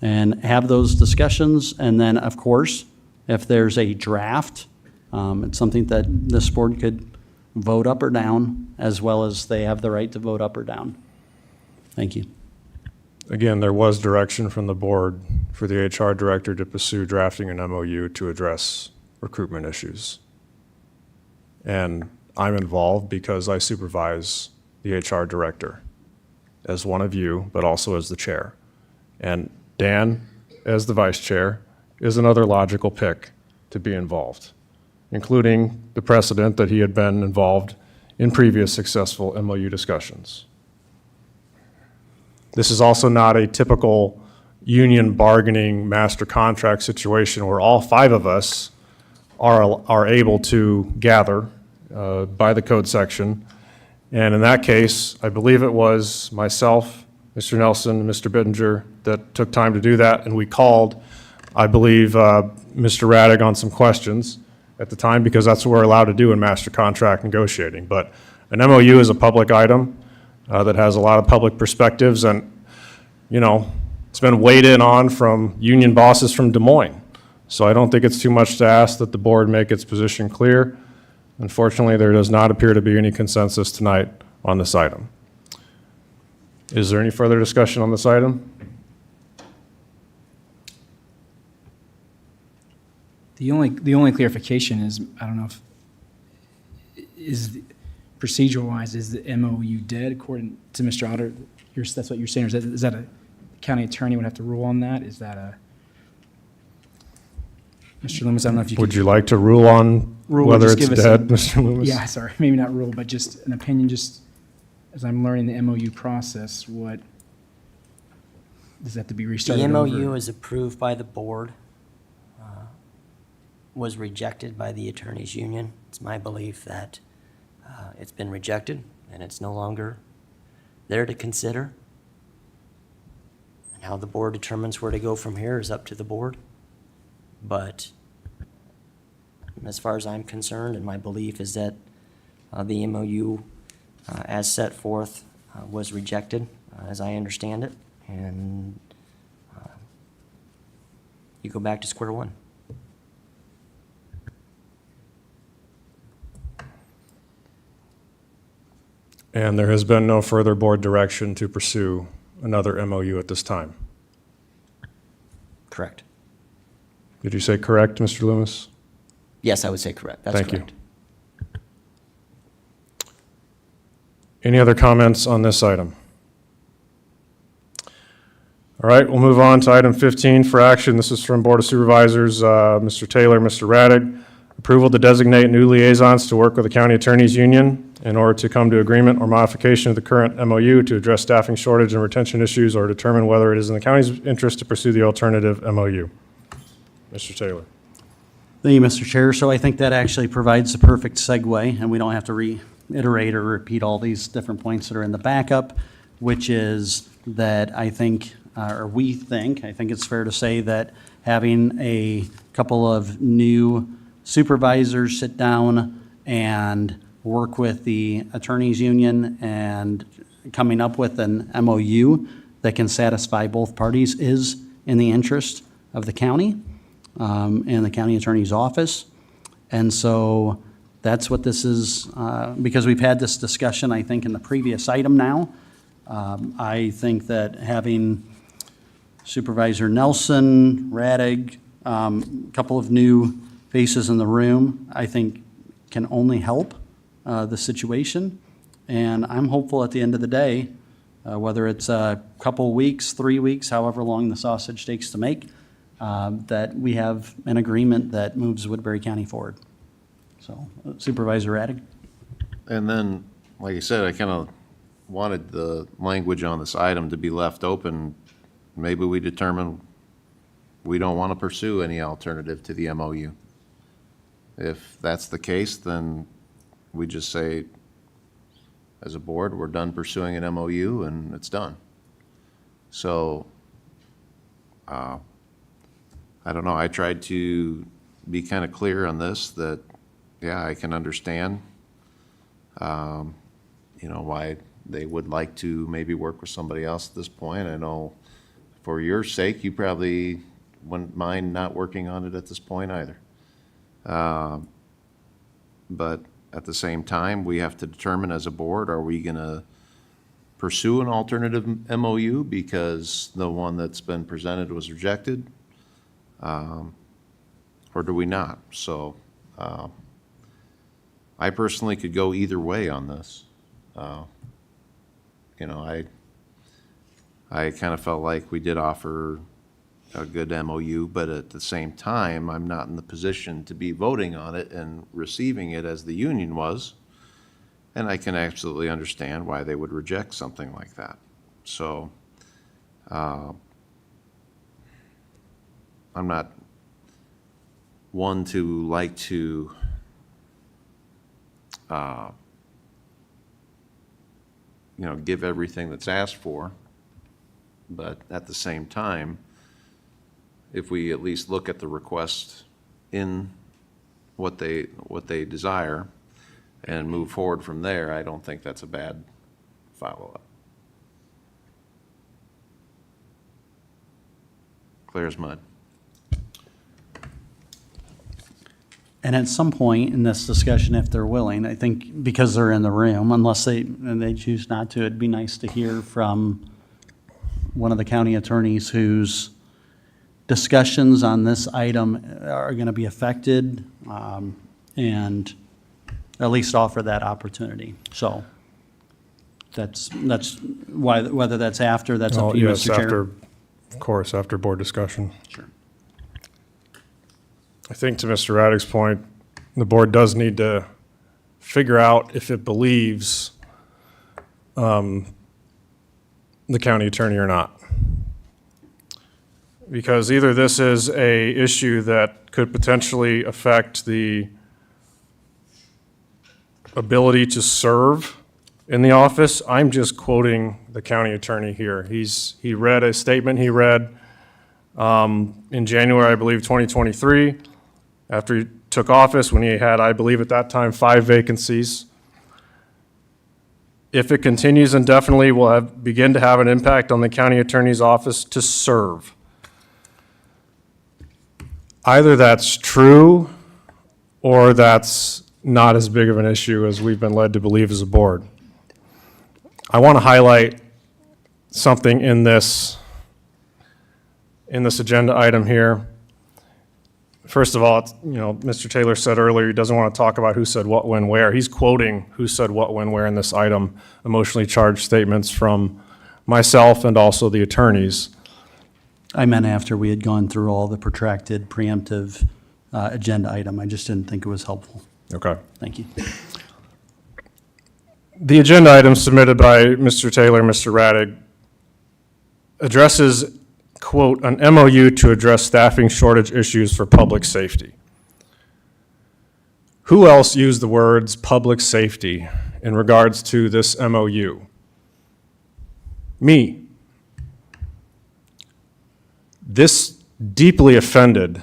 and have those discussions. And then, of course, if there's a draft, it's something that this board could vote up or down, as well as they have the right to vote up or down. Thank you. Again, there was direction from the board for the HR director to pursue drafting an MOU to address recruitment issues. And I'm involved because I supervise the HR director as one of you, but also as the chair. And Dan, as the vice chair, is another logical pick to be involved, including the precedent that he had been involved in previous successful MOU discussions. This is also not a typical union bargaining master contract situation where all five of us are able to gather by the code section. And in that case, I believe it was myself, Mr. Nelson, and Mr. Bittinger that took time to do that. And we called, I believe, Mr. Radig on some questions at the time because that's what we're allowed to do in master contract negotiating. But an MOU is a public item that has a lot of public perspectives, and, you know, it's been weighed in on from union bosses from Des Moines. So I don't think it's too much to ask that the board make its position clear. Unfortunately, there does not appear to be any consensus tonight on this item. Is there any further discussion on this item? The only clarification is, I don't know if, is procedural-wise, is the MOU dead according to Mr. Otter? That's what you're saying, or is that a county attorney would have to rule on that? Is that a, Mr. Loomis, I don't know if you could. Would you like to rule on Rule, whether just it's give us dead, a- Mr. Loomis? Yeah, sorry, maybe not rule, but just an opinion, just as I'm learning the MOU process, what, does that have to be The restarted MOU over? is approved by the board, was rejected by the attorneys union. It's my belief that it's been rejected and it's no longer there to consider. And how the board determines where to go from here is up to the board. But as far as I'm concerned, and my belief is that the MOU as set forth was rejected, as I understand it, and you go back to square one. And there has been no further board direction to pursue another MOU at this time. Correct. Did you say correct, Mr. Loomis? Yes, I would say correct. That's Thank you. correct. Any other comments on this item? All right, we'll move on to item 15 for action. This is from Board of Supervisors, Mr. Taylor, Mr. Radig. Approval to designate new liaisons to work with the County Attorneys Union in order to come to agreement or modification of the current MOU to address staffing shortage and retention issues or determine whether it is in the county's interest to pursue the alternative MOU. Mr. Taylor. Thank you, Mr. Chair. So I think that actually provides the perfect segue, and we don't have to iterate or repeat all these different points that are in the backup, which is that I think, or we think, I think it's fair to say that having a couple of new supervisors sit down and work with the attorneys union and coming up with an MOU that can satisfy both parties is in the interest of the county and the county attorney's office. And so that's what this is, because we've had this discussion, I think, in the previous item now. I think that having Supervisor Nelson, Radig, a couple of new faces in the room, I think can only help the situation. And I'm hopeful at the end of the day, whether it's a couple weeks, 3 weeks, however long the sausage takes to make, that we have an agreement that moves Woodbury County forward. So Supervisor Radig? And then, like I said, I kind of wanted the language on this item to be left open. Maybe we determine we don't want to pursue any alternative to the MOU. If that's the case, then we just say, as a board, we're done pursuing an MOU and it's done. So, I don't know, I tried to be kind of clear on this, that, yeah, I can understand, why they would like to maybe work with somebody else at this point. I know for your sake, you probably wouldn't mind not working on it at this point either. But at the same time, we have to determine as a board, are we going to pursue an alternative MOU because the one that's been presented was rejected? Or do we not? So I personally could go either way on this. I kind of felt like we did offer a good MOU, but at the same time, I'm not in the position to be voting on it and receiving it as the union was. And I can absolutely understand why they would reject something like that. So I'm not one to like to give everything that's asked for, but at the same time, if we at least look at the request in what they desire and move forward from there, I don't think that's a bad follow-up. Clear as mud. And at some point in this discussion, if they're willing, I think because they're in the room, unless they choose not to, it'd be nice to hear from one of the county attorneys whose discussions on this item are going to be affected, and at least offer that opportunity. So that's why, whether that's after, that's up to you, Yes, Mr. Chair. after, of course, after board discussion. Sure. I think to Mr. Raddick's point, the board does need to figure out if it believes the county attorney or not. Because either this is a issue that could potentially affect the ability to serve in the office. I'm just quoting the county attorney here. He read a statement he read in January, I believe, 2023, after he took office, when he had, I believe at that time, 5 vacancies. If it continues indefinitely, will begin to have an impact on the county attorney's office to serve. Either that's true or that's not as big of an issue as we've been led to believe as a board. I want to highlight something in this agenda item here. First of all, Mr. Taylor said earlier he doesn't want to talk about who said what, when, where. He's quoting who said what, when, where in this item, emotionally charged statements from myself and also the attorneys. I meant after we had gone through all the protracted preemptive agenda item. I just didn't think it was helpful. Okay. Thank you. The agenda item submitted by Mr. Taylor, Mr. Raddick, addresses, quote, an MOU to address staffing shortage issues for public safety. Who else used the words public safety in regards to this MOU? Me. This deeply offended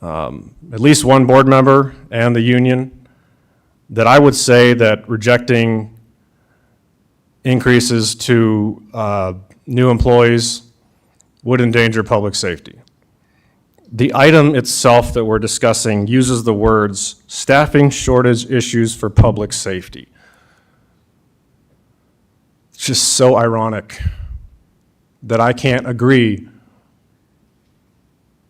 at least one board member and the union, that I would say that rejecting increases to new employees would endanger public safety. The item itself that we're discussing uses the words staffing shortage issues for public safety. It's just so ironic that I can't agree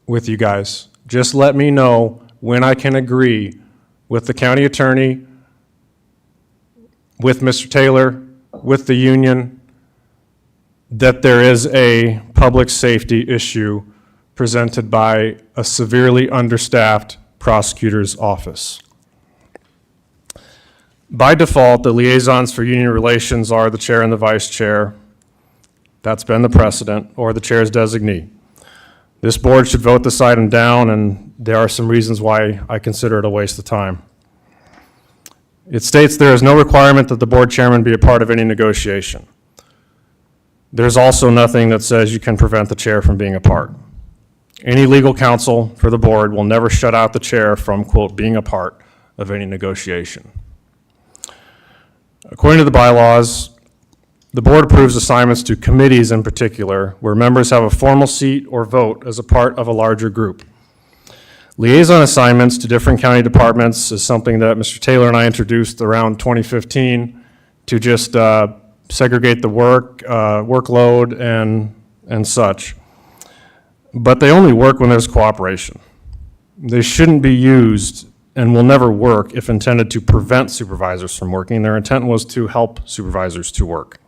with you guys. Just let me know when I can agree with the county attorney, with Mr. Taylor, with the union, that there is a public safety issue presented by a severely understaffed prosecutor's office. By default, the liaisons for union relations are the chair and the vice chair. That's been the precedent, or the chair's designee. This board should vote this item down, and there are some reasons why I consider it a waste of time. It states there is no requirement that the board chairman be a part of any negotiation. There's also nothing that says you can prevent the chair from being a part. Any legal counsel for the board will never shut out the chair from, quote, being a part of any negotiation. According to the bylaws, the board approves assignments to committees in particular, where members have a formal seat or vote as a part of a larger group. Liaison assignments to different county departments is something that Mr. Taylor and I introduced around 2015 to just segregate the workload and such. But they only work when there's cooperation. They shouldn't be used and will never work if intended to prevent supervisors from working. Their intent was to help supervisors to work.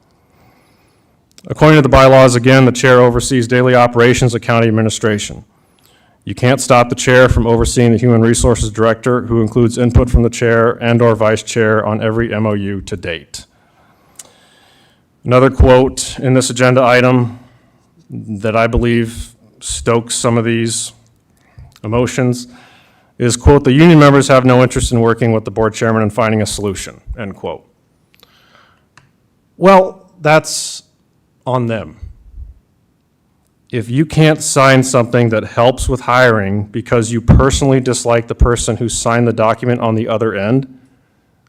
According to the bylaws, again, the chair oversees daily operations of county administration. You can't stop the chair from overseeing the human resources director, who includes input from the chair and/or vice chair on every MOU to date. Another quote in this agenda item that I believe stokes some of these emotions is, quote, "The union members have no interest in working with the board chairman and finding a solution," end quote. Well, that's on them. If you can't sign something that helps with hiring because you personally dislike the person who signed the document on the other end,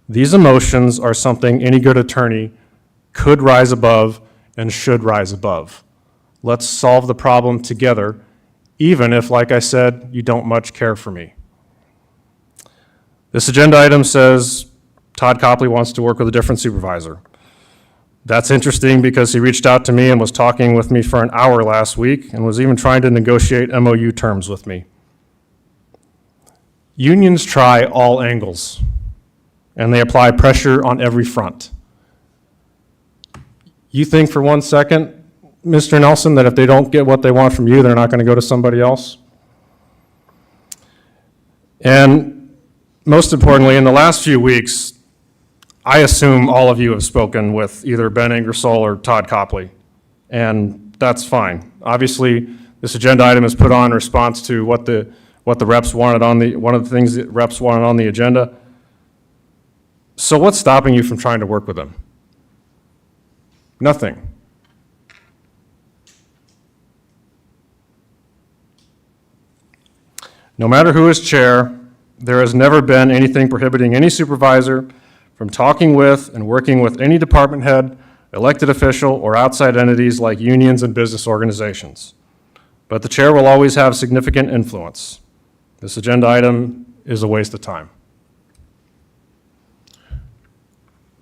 these emotions are something any good attorney could rise above and should rise above. Let's solve the problem together, even if, like I said, you don't much care for me. This agenda item says Todd Copley wants to work with a different supervisor. That's interesting because he reached out to me and was talking with me for an hour last week and was even trying to negotiate MOU terms with me. Unions try all angles, and they apply pressure on every front. You think for 1 second, Mr. Nelson, that if they don't get what they want from you, they're not going to go to somebody else? And most importantly, in the last few weeks, I assume all of you have spoken with either Ben Ingersoll or Todd Copley, and that's fine. Obviously, this agenda item is put on in response to what the reps wanted on one of the things that reps wanted on the agenda. So what's stopping you from trying to work with them? Nothing. No matter who is chair, there has never been anything prohibiting any supervisor from talking with and working with any department head, elected official, or outside entities like unions and business organizations. But the chair will always have significant influence. This agenda item is a waste of time.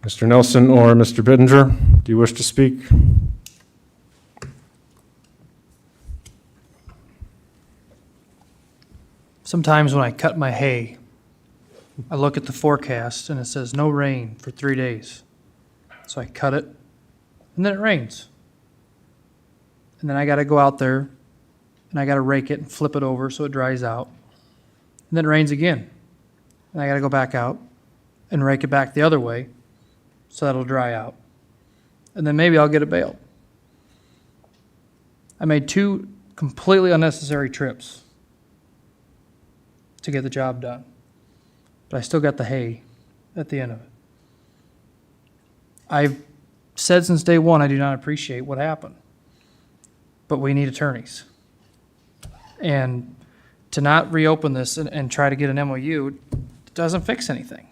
Mr. Nelson or Mr. Bittinger, do you wish to speak? Sometimes when I cut my hay, I look at the forecast and it says no rain for 3 days. So I cut it, and then it rains. And then I got to go out there, and I got to rake it and flip it over so it dries out. And then it rains again. And I got to go back out and rake it back the other way so that'll dry out. And then maybe I'll get it baled. I made 2 completely unnecessary trips to get the job done. But I still got the hay at the end of it. I've said since day one, I do not appreciate what happened. But we need attorneys. And to not reopen this and try to get an MOU doesn't fix anything.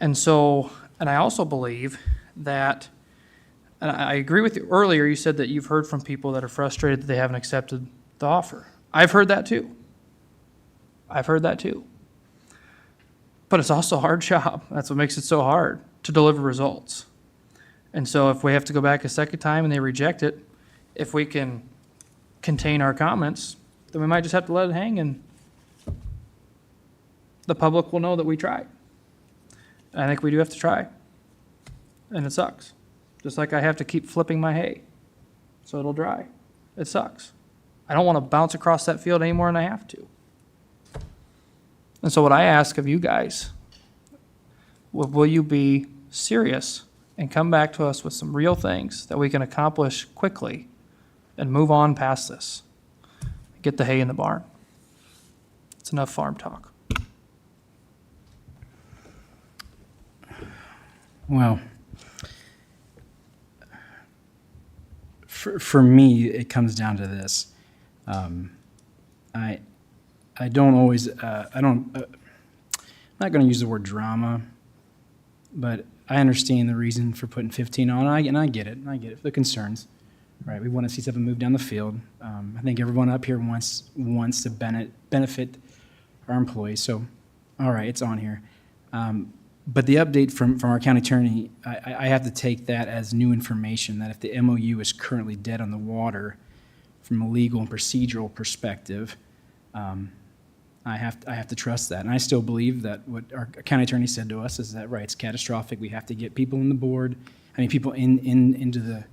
And so, and I also believe that, and I agree with you, earlier you said that you've heard from people that are frustrated that they haven't accepted the offer. I've heard that too. I've heard that too. But it's also a hard job. That's what makes it so hard to deliver results. And so if we have to go back a second time and they reject it, if we can contain our comments, then we might just have to let it hang and the public will know that we tried. I think we do have to try. And it sucks. Just like I have to keep flipping my hay so it'll dry. It sucks. I don't want to bounce across that field any more than I have to. And so what I ask of you guys, will you be serious and come back to us with some real things that we can accomplish quickly and move on past this? Get the hay in the barn. It's enough farm talk. Well, for me, it comes down to this. I don't always, I'm not going to use the word drama, but I understand the reason for putting 15 on, and I get it, the concerns, right? We want to see something move down the field. I think everyone up here wants to benefit our employees, so, all right, it's on here. But the update from our county attorney, I have to take that as new information, that if the MOU is currently dead on the water from a legal and procedural perspective, I have to trust that. And I still believe that what our county attorney said to us is that, right, it's catastrophic. We have to get people in the board, people into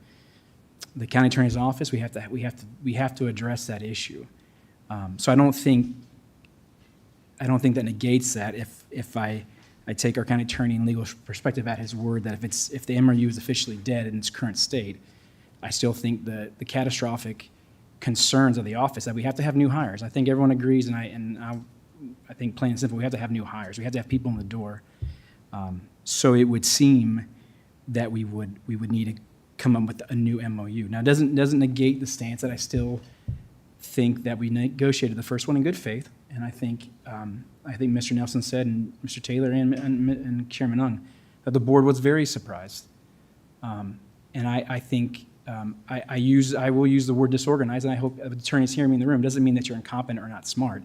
the county attorney's office. We have to address that issue. So I don't think that negates that if I take our county attorney and legal perspective at his word that if the MRU is officially dead in its current state, I still think the catastrophic concerns of the office that we have to have new hires. I think everyone agrees, and I think plain and simple, we have to have new hires. We have to have people in the door. So it would seem that we would need to come up with a new MOU. Now, it doesn't negate the stance that I still think that we negotiated the first one in good faith, and I think Mr. Nelson said, and Mr. Taylor and Chairman Ung, that the board was very surprised. And I think I will use the word disorganized, and I hope the attorneys hear me in the room. It doesn't mean that you're incompetent or not smart.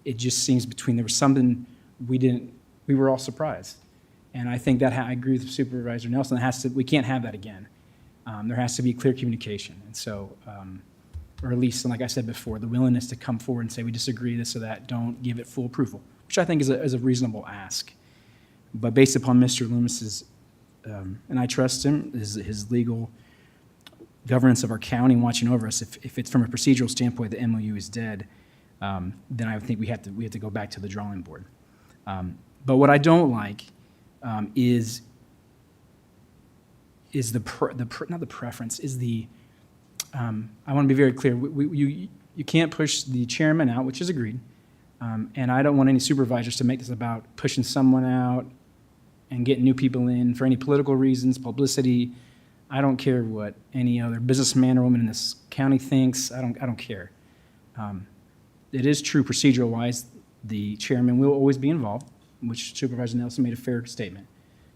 It just seems there was something we were all surprised. And I think that I agree with Supervisor Nelson. We can't have that again. There has to be clear communication. And so, or at least, like I said before, the willingness to come forward and say, we disagree this or that, don't give it full approval, which I think is a reasonable ask. But based upon Mr. Loomis's, and I trust him, his legal governance of our county watching over us, if it's from a procedural standpoint, the MOU is dead, then I think we have to go back to the drawing board. But what I don't like is not the preference, is the, I want to be very clear, you can't push the chairman out, which is agreed, and I don't want any supervisors to make this about pushing someone out and getting new people in for any political reasons, publicity. I don't care what any other businessman or woman in this county thinks. I don't care. It is true procedural-wise, the chairman will always be involved, which Supervisor Nelson made a fair statement.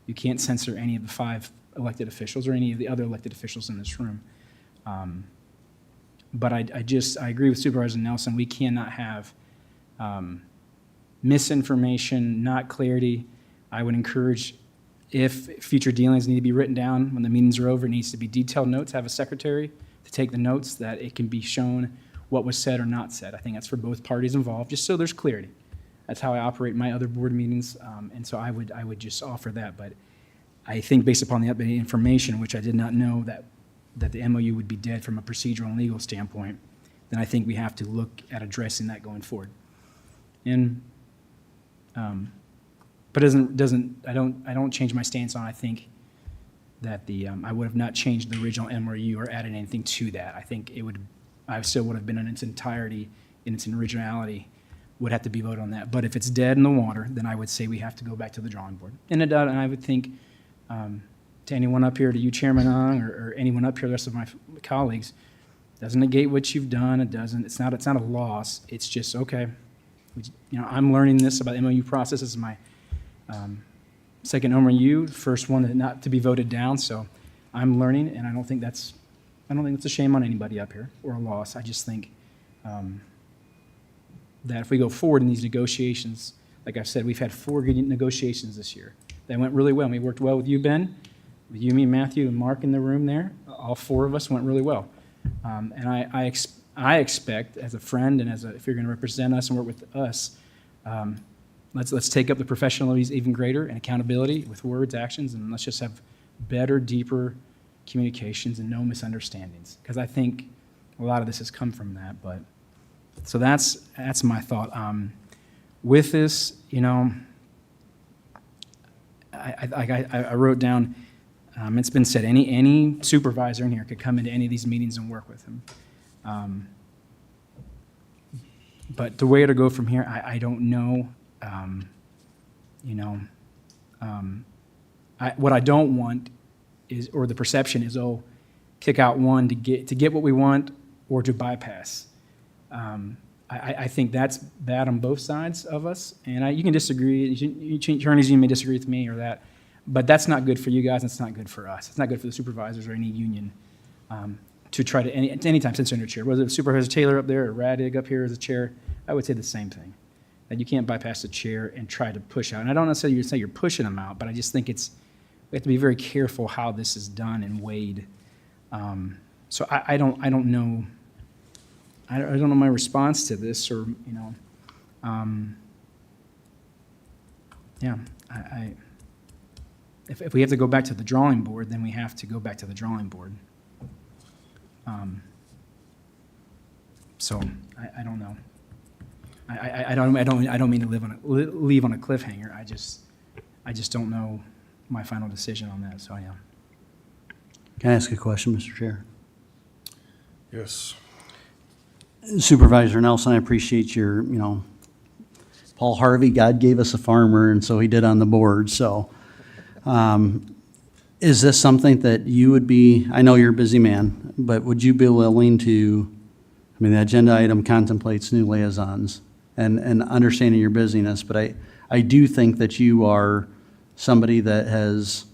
You can't censor any of the 5 elected officials or any of the other elected officials in this room. But I agree with Supervisor Nelson. We cannot have misinformation, not clarity. I would encourage, if future dealings need to be written down when the meetings are over, it needs to be detailed notes. Have a secretary to take the notes, that it can be shown what was said or not said. I think that's for both parties involved, just so there's clarity. That's how I operate in my other board meetings, and so I would just offer that. But I think based upon the updated information, which I did not know that the MOU would be dead from a procedural and legal standpoint, then I think we have to look at addressing that going forward. And but I don't change my stance on. I think that I would have not changed the original MOU or added anything to that. I think I still would have been in its entirety, in its originality, would have to be voted on that. But if it's dead in the water, then I would say we have to go back to the drawing board. And I would think to anyone up here, to you, Chairman Ong, or anyone up here, the rest of my colleagues, doesn't negate what you've done. It's not a loss. It's just, okay, I'm learning this about the MOU process. This is my second MOU, first one not to be voted down, so I'm learning, and I don't think that's a shame on anybody up here, or a loss. I just think that if we go forward in these negotiations, like I've said, we've had 4 good negotiations this year. They went really well. We worked well with you, Ben, with you, me, Matthew, and Mark in the room there. All 4 of us went really well. And I expect, as a friend and if you're going to represent us and work with us, let's take up the professionalism even greater and accountability with words, actions, and let's just have better, deeper communications and no misunderstandings. Because I think a lot of this has come from that. But so that's my thought. With this, I wrote down. It's been said any supervisor in here could come into any of these meetings and work with him. But the way to go from here, I don't know. What I don't want is, or the perception is, kick out one to get what we want or to bypass. I think that's bad on both sides of us, and you can disagree. Attorneys, you may disagree with me or that, but that's not good for you guys, and it's not good for us. It's not good for the supervisors or any union to try to anytime since under chair, whether it's Supervisor Taylor up there or Radig up here as a chair, I would say the same thing. That you can't bypass the chair and try to push out. And I don't necessarily say you're pushing them out, but I just think we have to be very careful how this is done and weighed. So I don't know. I don't know my response to this, or if we have to go back to the drawing board, then we have to go back to the drawing board. So I don't know. I don't mean to leave on a cliffhanger. I just don't know my final decision on that. So yeah. Can I ask a question, Mr. Chair? Yes. Supervisor Nelson, I appreciate your, Paul Harvey, God gave us a farmer, and so he did on the board. So is this something that you would be, I know you're a busy man, but would you be willing to, the agenda item contemplates new liaisons and understanding your busyness, but I do think that you are somebody that has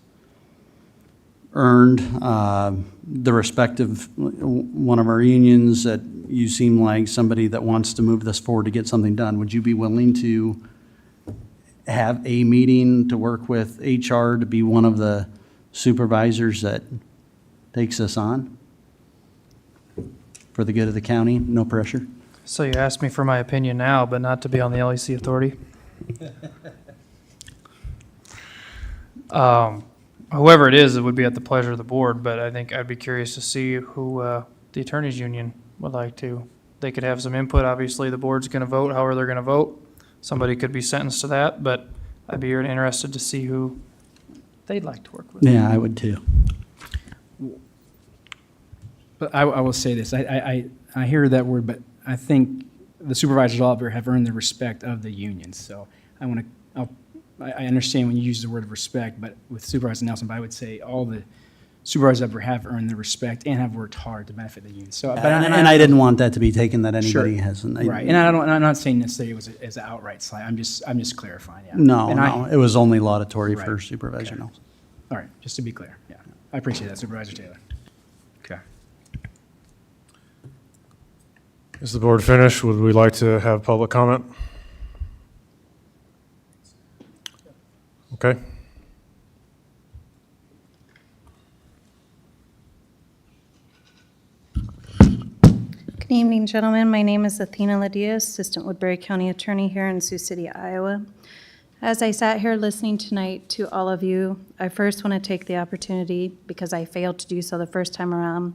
earned the respect of one of our unions, that you seem like somebody that wants to move this forward to get something done. Would you be willing to have a meeting to work with HR to be one of the supervisors that takes this on for the good of the county? No pressure. So you asked me for my opinion now, but not to be on the LEC authority? Whoever it is, it would be at the pleasure of the board, but I think I'd be curious to see who the attorneys union would like to. They could have some input. Obviously, the board's going to vote however they're going to vote. Somebody could be sentenced to that, but I'd be interested to see who they'd like to work with. Yeah, I would too. But I will say this. I hear that word, but I think the supervisors all over have earned the respect of the unions. So I understand when you use the word of respect, but with Supervisor Nelson, but I would say all the supervisors ever have earned the respect and have worked hard to benefit the union. So, And I didn't want that to be taken that anybody Sure. hasn't. Right, and I'm not saying necessarily it was as an outright slight. I'm just clarifying. Yeah. No, it was only laudatory Right. for Supervisor Okay. Nelson. All right, just to be clear. Yeah, I appreciate that, Supervisor Taylor. Okay. Is the board finished? Would we like to have public comment? Okay. Good evening, gentlemen. My name is Athena Ladia, Assistant Woodbury County Attorney here in Sioux City, Iowa. As I sat here listening tonight to all of you, I first want to take the opportunity, because I failed to do so the first time around,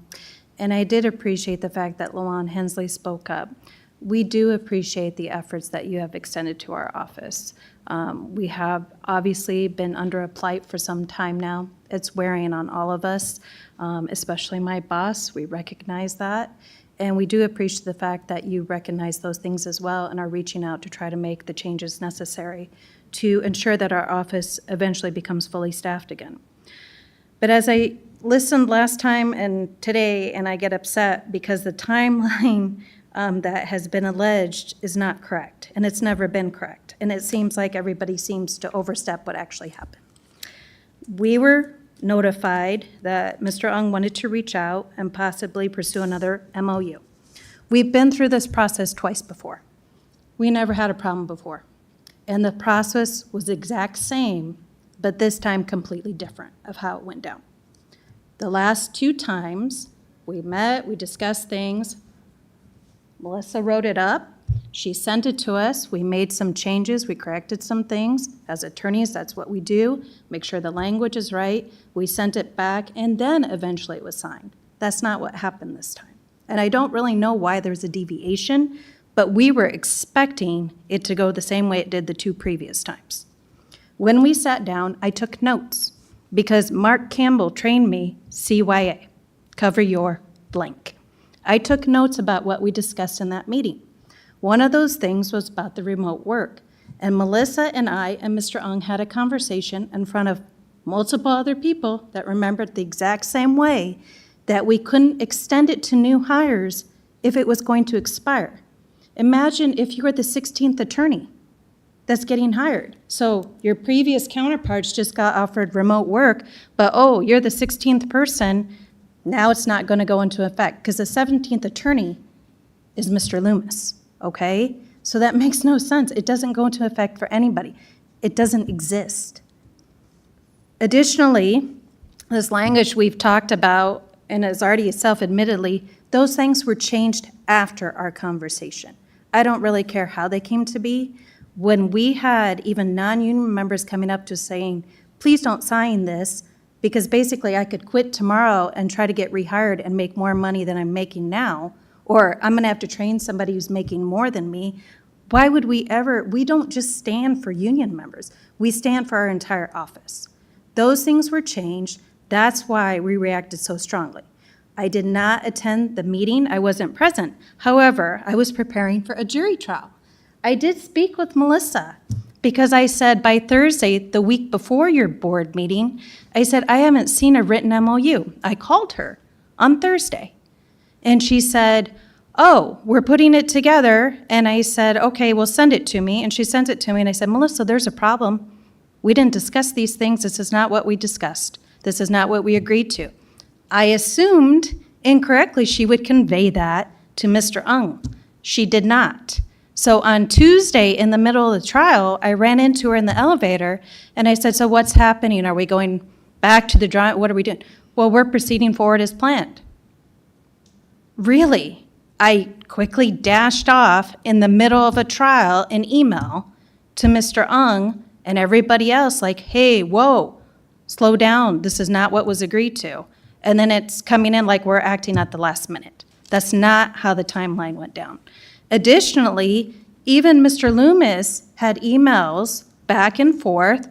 and I did appreciate the fact that Lawan Hensley spoke up. We do appreciate the efforts that you have extended to our office. We have obviously been under a plight for some time now. It's wearing on all of us, especially my boss. We recognize that. And we do appreciate the fact that you recognize those things as well and are reaching out to try to make the changes necessary to ensure that our office eventually becomes fully staffed again. But as I listened last time and today, and I get upset because the timeline that has been alleged is not correct, and it's never been correct. And it seems like everybody seems to overstep what actually happened. We were notified that Mr. Ung wanted to reach out and possibly pursue another MOU. We've been through this process twice before. We never had a problem before. And the process was the exact same, but this time completely different of how it went down. The last 2 times we met, we discussed things. Melissa wrote it up. She sent it to us. We made some changes. We corrected some things. As attorneys, that's what we do. Make sure the language is right. We sent it back, and then eventually it was signed. That's not what happened this time. And I don't really know why there's a deviation, but we were expecting it to go the same way it did the 2 previous times. When we sat down, I took notes because Mark Campbell trained me CYA, cover your blank. I took notes about what we discussed in that meeting. One of those things was about the remote work. And Melissa and I and Mr. Ung had a conversation in front of multiple other people that remembered the exact same way that we couldn't extend it to new hires if it was going to expire. Imagine if you were the 16th attorney that's getting hired. So your previous counterparts just got offered remote work, but oh, you're the 16th person, now it's not going to go into effect because the 17th attorney is Mr. Loomis, okay? So that makes no sense. It doesn't go into effect for anybody. It doesn't exist. Additionally, this language we've talked about, and is already self-admittedly, those things were changed after our conversation. I don't really care how they came to be. When we had even non-union members coming up to saying, please don't sign this, because basically I could quit tomorrow and try to get rehired and make more money than I'm making now, or I'm gonna have to train somebody who's making more than me. Why would we ever, we don't just stand for union members, we stand for our entire office. Those things were changed, that's why we reacted so strongly. I did not attend the meeting, I wasn't present. However, I was preparing for a jury trial. I did speak with Melissa because I said by Thursday, the week before your board meeting, I said, I haven't seen a written MOU. I called her on Thursday and she said, oh, we're putting it together. And I said, okay, well, send it to me. And she sent it to me and I said, Melissa, there's a problem. We didn't discuss these things. This is not what we discussed. This is not what we agreed to. I assumed incorrectly she would convey that to Mr. Ung. She did not. So on Tuesday, in the middle of the trial, I ran into her in the elevator, and I said, so what's happening? Are we going back to the drawing? What are we doing? Well, we're proceeding forward as planned. Really? I quickly dashed off in the middle of a trial an email to Mr. Ung and everybody else like, hey, whoa, slow down. This is not what was agreed to. And then it's coming in like we're acting at the last minute. That's not how the timeline went down. Additionally, even Mr. Loomis had emails back and forth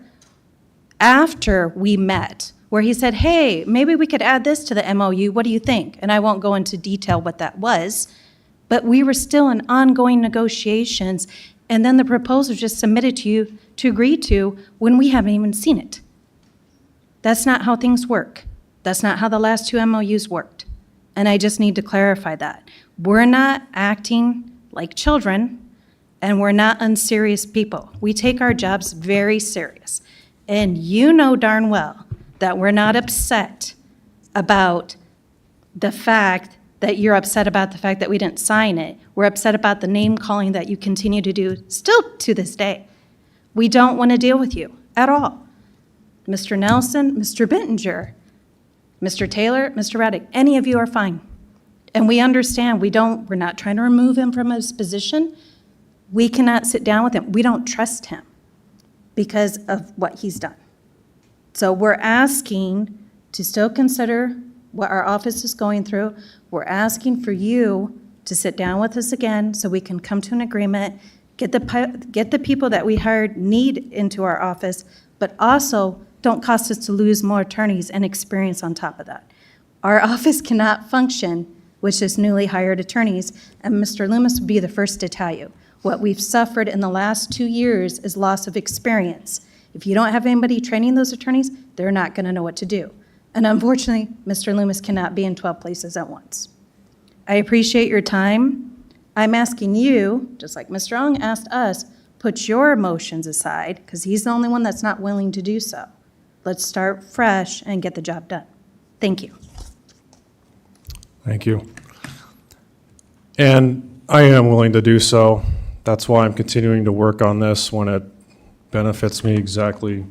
after we met where he said, hey, maybe we could add this to the MOU. What do you think? And I won't go into detail what that was, but we were still in ongoing negotiations, and then the proposal just submitted to you to agree to when we haven't even seen it. That's not how things work. That's not how the last 2 MOUs worked. And I just need to clarify that. We're not acting like children, and we're not unserious people. We take our jobs very serious. And you know darn well that we're not upset about the fact that you're upset about the fact that we didn't sign it. We're upset about the name calling that you continue to do still to this day. We don't want to deal with you at all. Mr. Nelson, Mr. Bittinger, Mr. Taylor, Mr. Raddick, any of you are fine. And we understand we're not trying to remove him from his position. We cannot sit down with him. We don't trust him because of what he's done. So we're asking to still consider what our office is going through. We're asking for you to sit down with us again so we can come to an agreement, get the people that we hired need into our office, but also don't cost us to lose more attorneys and experience on top of that. Our office cannot function with just newly hired attorneys, and Mr. Loomis would be the first to tell you. What we've suffered in the last 2 years is loss of experience. If you don't have anybody training those attorneys, they're not going to know what to do. And unfortunately, Mr. Loomis cannot be in 12 places at once. I appreciate your time. I'm asking you, just like Mr. Ong asked us, put your emotions aside, because he's the only one that's not willing to do so. Let's start fresh and get the job done. Thank you. Thank you. And I am willing to do so. That's why I'm continuing to work on this when it benefits me exactly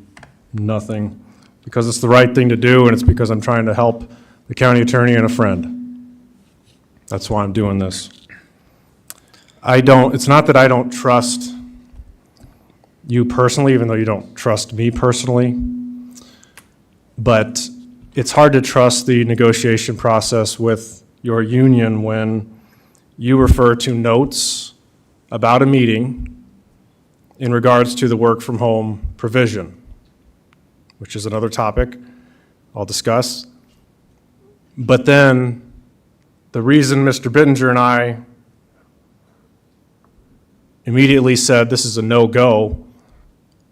nothing. Because it's the right thing to do, and it's because I'm trying to help the county attorney and a friend. That's why I'm doing this. It's not that I don't trust you personally, even though you don't trust me personally, but it's hard to trust the negotiation process with your union when you refer to notes about a meeting in regards to the work from home provision, which is another topic I'll discuss. But then the reason Mr. Bittinger and I immediately said this is a no-go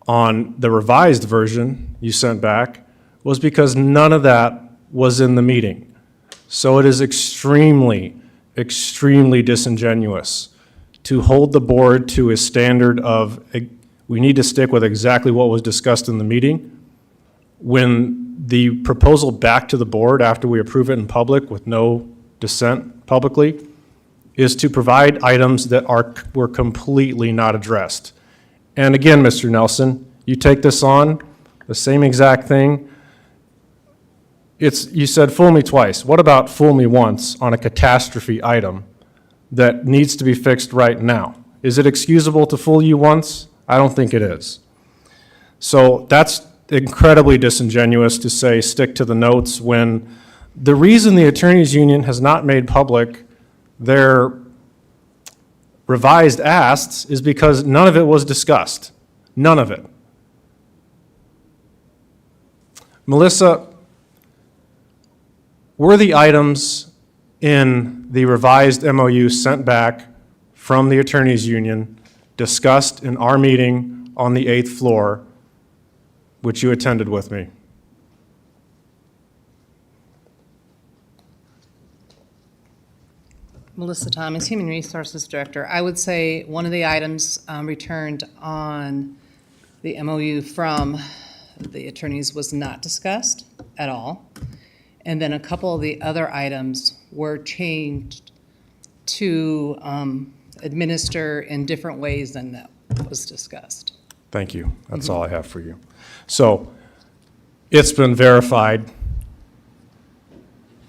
on the revised version you sent back was because none of that was in the meeting. So it is extremely, extremely disingenuous to hold the board to a standard of we need to stick with exactly what was discussed in the meeting when the proposal back to the board after we approve it in public with no dissent publicly is to provide items that were completely not addressed. And again, Mr. Nelson, you take this on, the same exact thing. You said fool me twice. What about fool me once on a catastrophe item that needs to be fixed right now? Is it excusable to fool you once? I don't think it is. So that's incredibly disingenuous to say stick to the notes when the reason the attorneys union has not made public their revised asks is because none of it was discussed. None of it. Melissa, were the items in the revised MOU sent back from the attorneys union discussed in our meeting on the 8th floor, which you attended with me? Melissa Thomas, Human Resources Director. I would say one of the items returned on the MOU from the attorneys was not discussed at all. And then a couple of the other items were changed to administer in different ways than that was discussed. Thank you. That's all I have for you. So it's been verified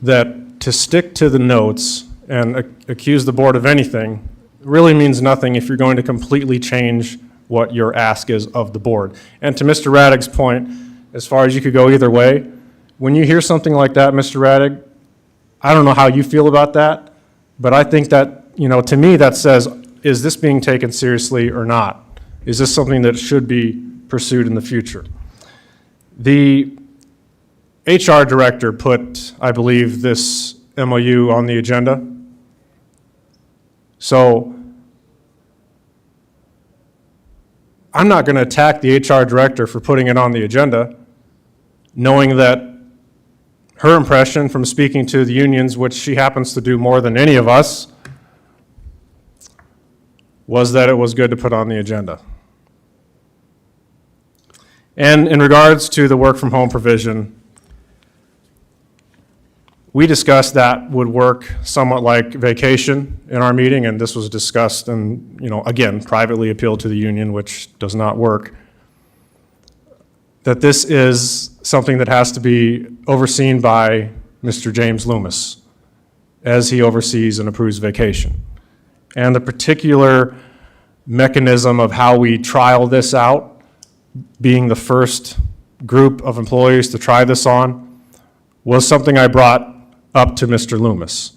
that to stick to the notes and accuse the board of anything really means nothing if you're going to completely change what your ask is of the board. And to Mr. Raddick's point, as far as you could go either way, when you hear something like that, Mr. Raddick, I don't know how you feel about that, but I think that, to me that says, is this being taken seriously or not? Is this something that should be pursued in the future? The HR director put, I believe, this MOU on the agenda. So I'm not going to attack the HR director for putting it on the agenda, knowing that her impression from speaking to the unions, which she happens to do more than any of us, was that it was good to put on the agenda. And in regards to the work from home provision, we discussed that would work somewhat like vacation in our meeting, and this was discussed and, again, privately appealed to the union, which does not work. That this is something that has to be overseen by Mr. James Loomis as he oversees and approves vacation. And the particular mechanism of how we trial this out, being the first group of employees to try this on, was something I brought up to Mr. Loomis.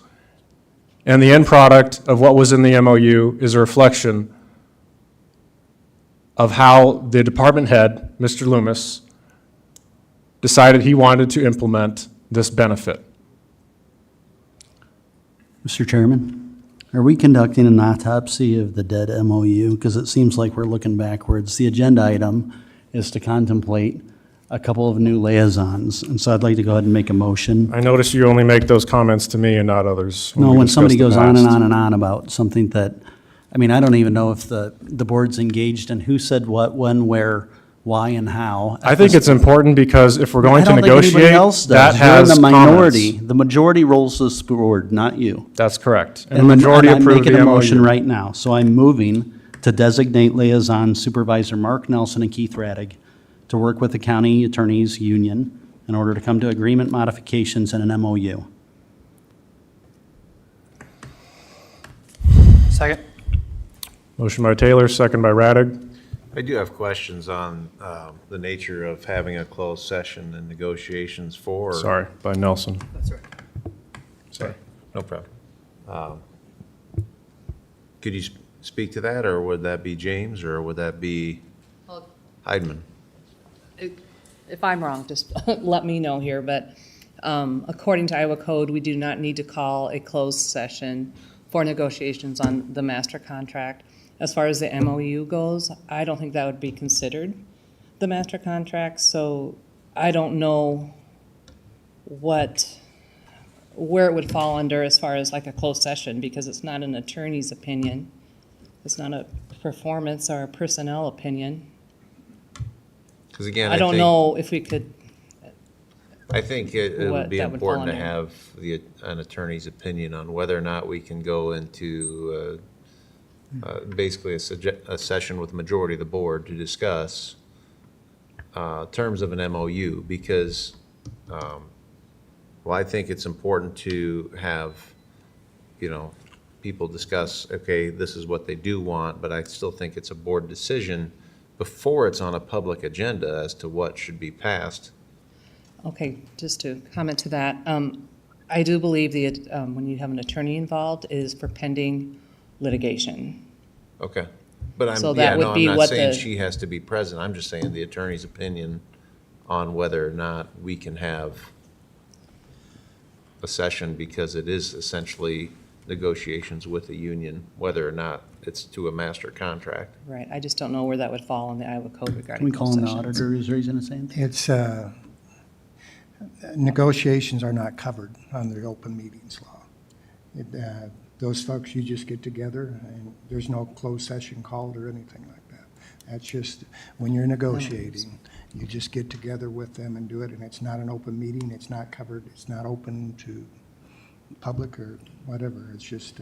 And the end product of what was in the MOU is a reflection of how the department head, Mr. Loomis, decided he wanted to implement this benefit. Mr. Chairman, are we conducting an autopsy of the dead MOU? Because it seems like we're looking backwards. The agenda item is to contemplate a couple of new liaisons, and so I'd like to go ahead and make a motion. I notice you only make those comments to me and not others. No, we when discuss somebody the goes on and past. on and on about something that, I mean, I don't even know if the board's engaged in who said what, when, where, why, and how. I think it's important because if we're going to I don't think anybody negotiate, else that does. has You're in the minority. comments. The majority rolls this board, not you. That's correct. And the majority I'm approved the making a motion MOU. right now, so I'm moving to designate liaison Supervisor Mark Nelson and Keith Radig to work with the county attorneys union in order to come to agreement modifications and an MOU. Second? Motion by Taylor, second by Radig. I do have questions on the nature of having a closed session and negotiations for. Sorry, by Nelson. That's right. Sorry, no problem. Could you speak to that, or would that be James, or would that be Well, Heidman? If I'm wrong, just let me know here, but according to Iowa code, we do not need to call a closed session for negotiations on the master contract. As far as the MOU goes, I don't think that would be considered the master contract, so I don't know where it would fall under as far as like a closed session, because it's not an attorney's opinion. It's not a performance or a personnel opinion. Because again, I don't know if we could, I think it would what be that would fall important to under. have an attorney's opinion on whether or not we can go into basically a session with the majority of the board to discuss terms of an MOU, because, well, I think it's important to have, people discuss, okay, this is what they do want, but I still think it's a board decision before it's on a public agenda as to what should be passed. okay, just to comment to that, I do believe when you have an attorney involved, it is for pending litigation. Okay. But So that would I'm be not what saying the- she has to be present. I'm just saying the attorney's opinion on whether or not we can have a session, because it is essentially negotiations with the union, whether or not it's to a master contract. Right, I just don't know where that would fall in the Iowa code Can regarding we call closed in the sessions. auditor who's raising his hand? It's, negotiations are not covered under the open meetings law. Those folks, you just get together, and there's no closed session called or anything like that. That's just, when you're negotiating, you just get together with them and do it, and it's not an open meeting, it's not covered, it's not open to public or whatever. It's just,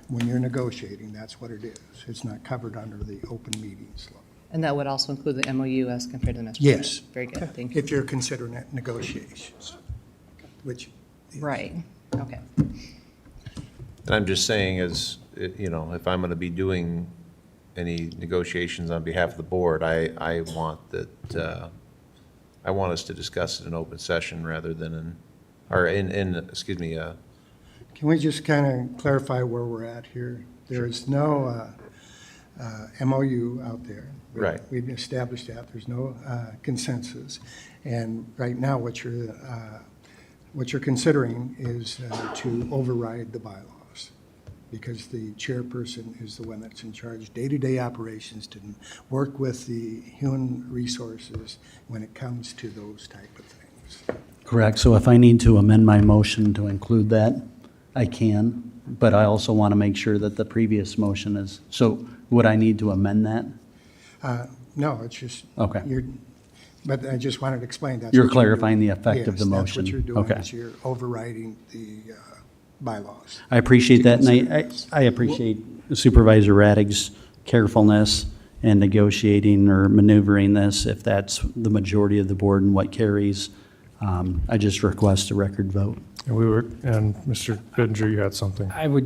when you're negotiating, that's what it is. It's not covered under the open meetings law. And that would also include the MOU as compared to the master Yes. contract? Very good, thank you. If you're considering it negotiations, which. Right, okay. And I'm just saying is, if I'm going to be doing any negotiations on behalf of the board, I want that, I want us to discuss it in open session rather than excuse me, Can we just kind of clarify where we're at here? There is no MOU out there. Right. We've established that. There's no consensus. And right now, what you're considering is to override the bylaws, because the chairperson is the one that's in charge day-to-day operations, to work with the human resources when it comes to those type of things. Correct, so if I need to amend my motion to include that, I can, but I also want to make sure that the previous motion is, so would I need to amend that? No, it's just. Okay. But I just wanted to explain that. You're clarifying the effect of the Yes, motion. that's what you're doing, Okay. is you're overriding the bylaws. I appreciate that, and consider. I appreciate Supervisor Radig's carefulness in negotiating or maneuvering this, if that's the majority of the board and what carries. I just request a record vote. And Mr. Bittinger, you had something. I would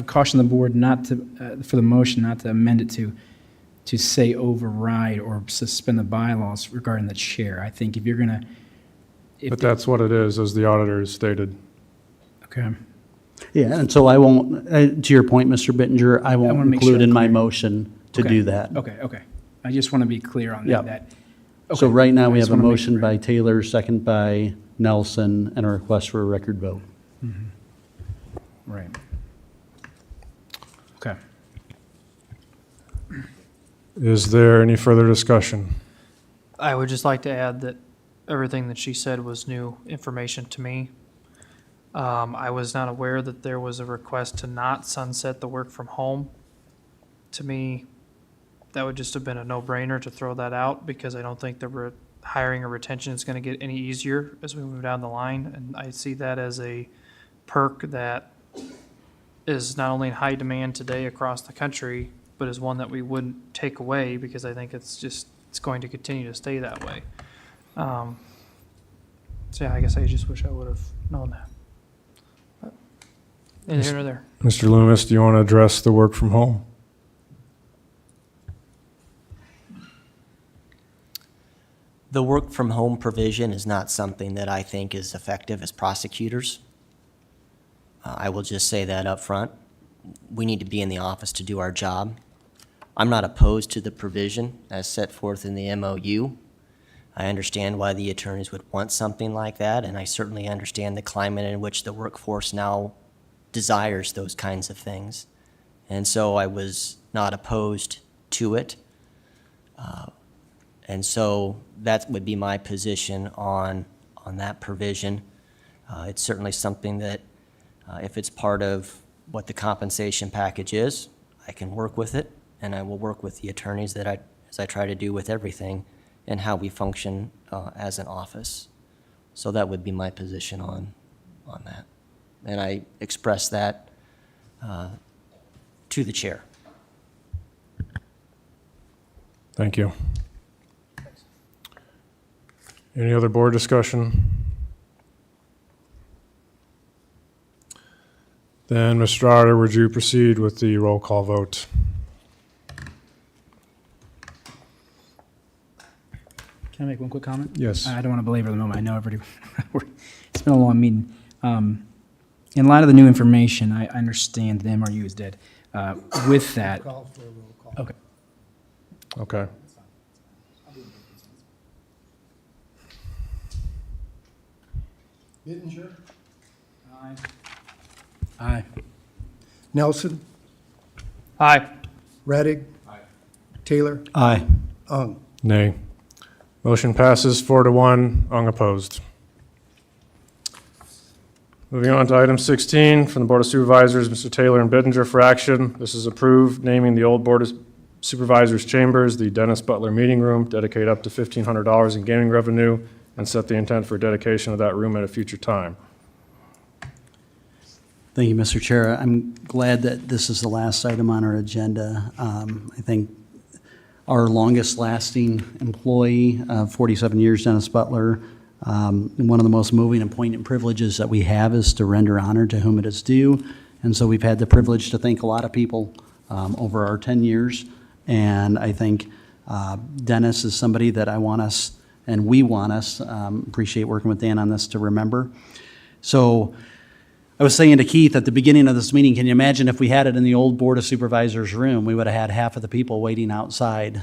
caution the board not to, for the motion, not to amend it to say override or suspend the bylaws regarding the chair. I think if you're gonna. But that's what it is, as the auditor has stated. Okay. Yeah, and so I won't, to your point, Mr. Bittinger, I won't wanna make sure include in I'm my clear. motion to Okay. do that. Okay. I just want to be clear on Yep. that. So Okay. right now, I we just have a wanna make motion sure. by Taylor, second by Nelson, and a request for a record vote. Right. Okay. Is there any further discussion? I would just like to add that everything that she said was new information to me. I was not aware that there was a request to not sunset the work from home. To me, that would just have been a no-brainer to throw that out, because I don't think the hiring or retention is going to get any easier as we move down the line. And I see that as a perk that is not only in high demand today across the country, but is one that we wouldn't take away, because I think it's going to continue to stay that way. So yeah, I guess I just wish I would have known that. But neither here nor there. Mr. Loomis, do you want to address the work from home? The work from home provision is not something that I think is effective as prosecutors. I will just say that up front. We need to be in the office to do our job. I'm not opposed to the provision as set forth in the MOU. I understand why the attorneys would want something like that, and I certainly understand the climate in which the workforce now desires those kinds of things. And so I was not opposed to it. And so that would be my position on that provision. It's certainly something that, if it's part of what the compensation package is, I can work with it, and I will work with the attorneys as I try to do with everything, and how we function as an office. So that would be my position on that. And I express that to the chair. Thank you. Any other board discussion? Then, Ms. Strader, would you proceed with the roll call vote? Can I make one quick comment? Yes. I don't want to belabor the moment. I know everybody, it's been a long meeting. In light of the new information, I understand the MRU is dead. With that. Call for a roll call. Okay. Okay. Bittinger? Aye. Aye. Nelson? Aye. Radig? Taylor? Aye. Ung? Nay. Motion passes 4-1, unopposed. Moving on to item 16 from the Board of Supervisors, Mr. Taylor and Bittinger for action. This is approved, naming the old Board of Supervisors chambers the Dennis Butler Meeting Room, dedicate up to $1,500 in gaming revenue, and set the intent for dedication of that room at a future time. Thank you, Mr. Chair. I'm glad that this is the last item on our agenda. I think our longest-lasting employee, 47 years, Dennis Butler, one of the most moving and poignant privileges that we have is to render honor to whom it is due. And so we've had the privilege to thank a lot of people over our 10 years. And I think Dennis is somebody that I want us, and we want us, appreciate working with Dan on this, to remember. So I was saying to Keith at the beginning of this meeting, can you imagine if we had it in the old Board of Supervisors room, we would have had half of the people waiting outside.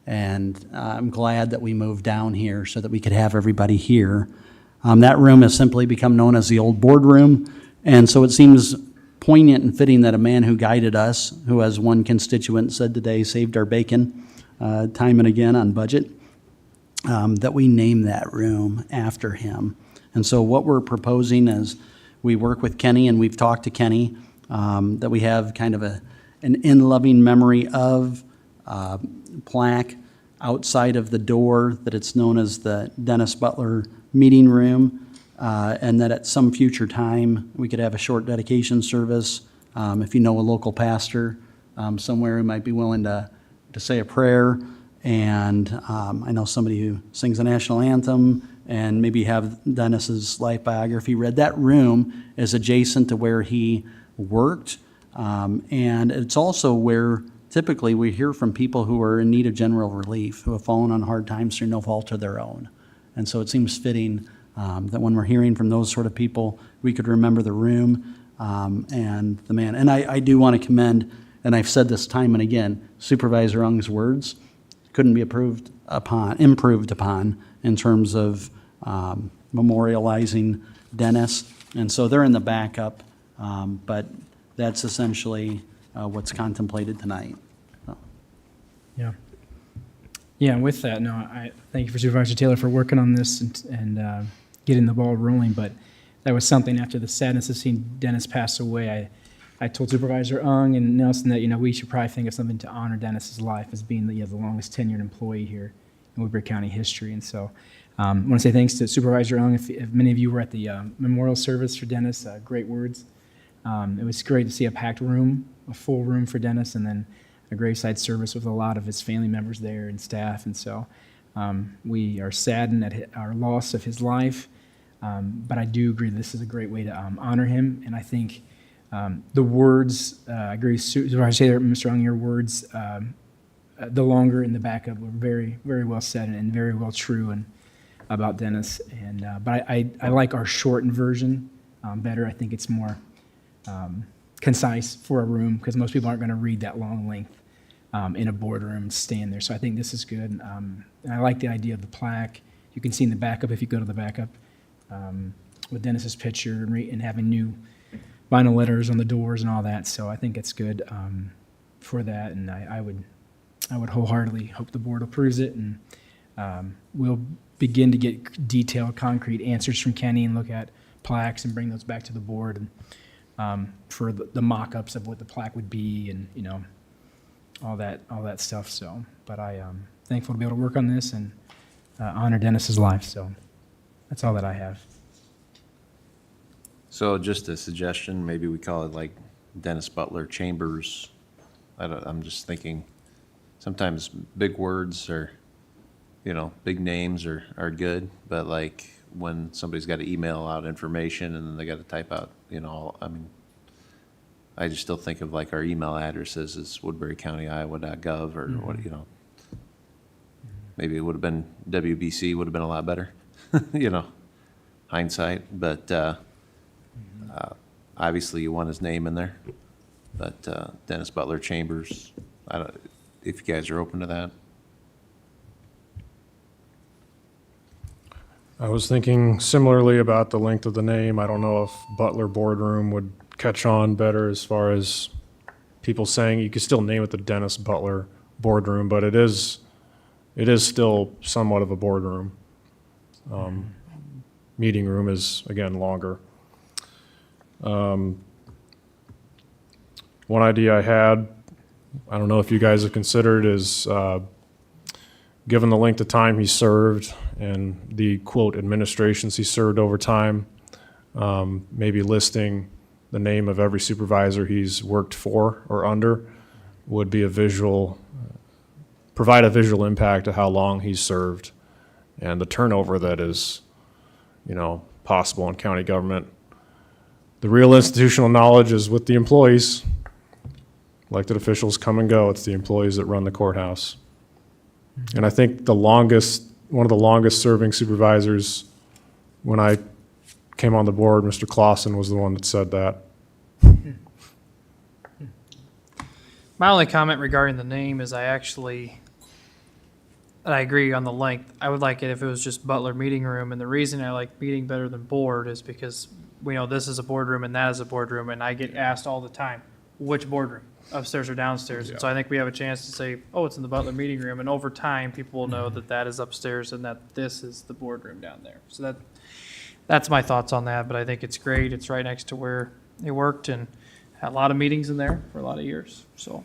And I'm glad that we moved down here so that we could have everybody here. That room has simply become known as the old boardroom. And so it seems poignant and fitting that a man who guided us, who, as one constituent said today, saved our bacon time and again on budget, that we name that room after him. And so what we're proposing is we work with Kenny, and we've talked to Kenny, that we have kind of an in-loving memory of plaque outside of the door, that it's known as the Dennis Butler Meeting Room, and that at some future time, we could have a short dedication service. If you know a local pastor somewhere who might be willing to say a prayer, and I know somebody who sings the national anthem, and maybe have Dennis's life biography read. That room is adjacent to where he worked, and it's also where typically we hear from people who are in need of general relief, who have fallen on hard times through no fault of their own. And so it seems fitting that when we're hearing from those sort of people, we could remember the room and the man. And I do want to commend, and I've said this time and again, Supervisor Ung's words couldn't be improved upon in terms of memorializing Dennis. And so they're in the backup, but that's essentially what's contemplated tonight. So. Yeah. Yeah, and with that, no, I thank you for Supervisor Taylor for working on this and getting the ball rolling, but that was something after the sadness of seeing Dennis pass away. I told Supervisor Ung and Nelson that, we should probably think of something to honor Dennis's life as being the longest tenured employee here in Woodbury County history. And so I want to say thanks to Supervisor Ung. If many of you were at the memorial service for Dennis, great words. It was great to see a packed room, a full room for Dennis, and then a graveside service with a lot of his family members there and staff. And so we are saddened at our loss of his life, but I do agree this is a great way to honor him. And I think the words, I agree with Supervisor Taylor, Mr. Ung, your words, the longer in the backup were very, very well said and very well true and about Dennis. And but I like our shortened version better. I think it's more concise for a room because most people aren't going to read that long length in a boardroom and stand there. So I think this is good. And I like the idea of the plaque. You can see in the backup, if you go to the backup, with Dennis's picture and having new vinyl letters on the doors and all that. So I think it's good for that. And I would wholeheartedly hope the board approves it. And we'll begin to get detailed, concrete answers from Kenny and look at plaques and bring those back to the board. And for the mock-ups of what the plaque would be and, all that stuff. So, but I'm thankful to be able to work on this and honor Dennis's life. So that's all that I have. So just a suggestion, maybe we call it like Dennis Butler Chambers. I'm just thinking sometimes big words or, big names are good, but like when somebody's got to email out information and then they got to type out, I just still think of like our email addresses as woodburycountyiowa.gov or what, maybe it would have been WBC would have been a lot better, hindsight, but obviously you want his name in there, but Dennis Butler Chambers, if you guys are open to that. I was thinking similarly about the length of the name. I don't know if Butler Boardroom would catch on better as far as people saying you could still name it the Dennis Butler Boardroom, but it is still somewhat of a boardroom. Meeting room is, again, longer. One idea I had, I don't know if you guys have considered, is given the length of time he served and the, quote, administrations he served over time, maybe listing the name of every supervisor he's worked for or under would be provide a visual impact of how long he's served and the turnover that is, possible in county government. The real institutional knowledge is with the employees. Elected officials come and go. It's the employees that run the courthouse. And I think one of the longest serving supervisors when I came on the board, Mr. Clausen was the one that said that. My only comment regarding the name is I agree on the length. I would like it if it was just Butler Meeting Room, and the reason I like meeting better than board is because we know this is a boardroom and that is a boardroom, and I get asked all the time, which boardroom, upstairs or downstairs? And so I think we have a chance to say, oh, it's in the Butler Meeting Room, and over time, people will know that that is upstairs and that this is the boardroom down there. So that's my thoughts on that, but I think it's great. It's right next to where he worked and had a lot of meetings in there for a lot of years. So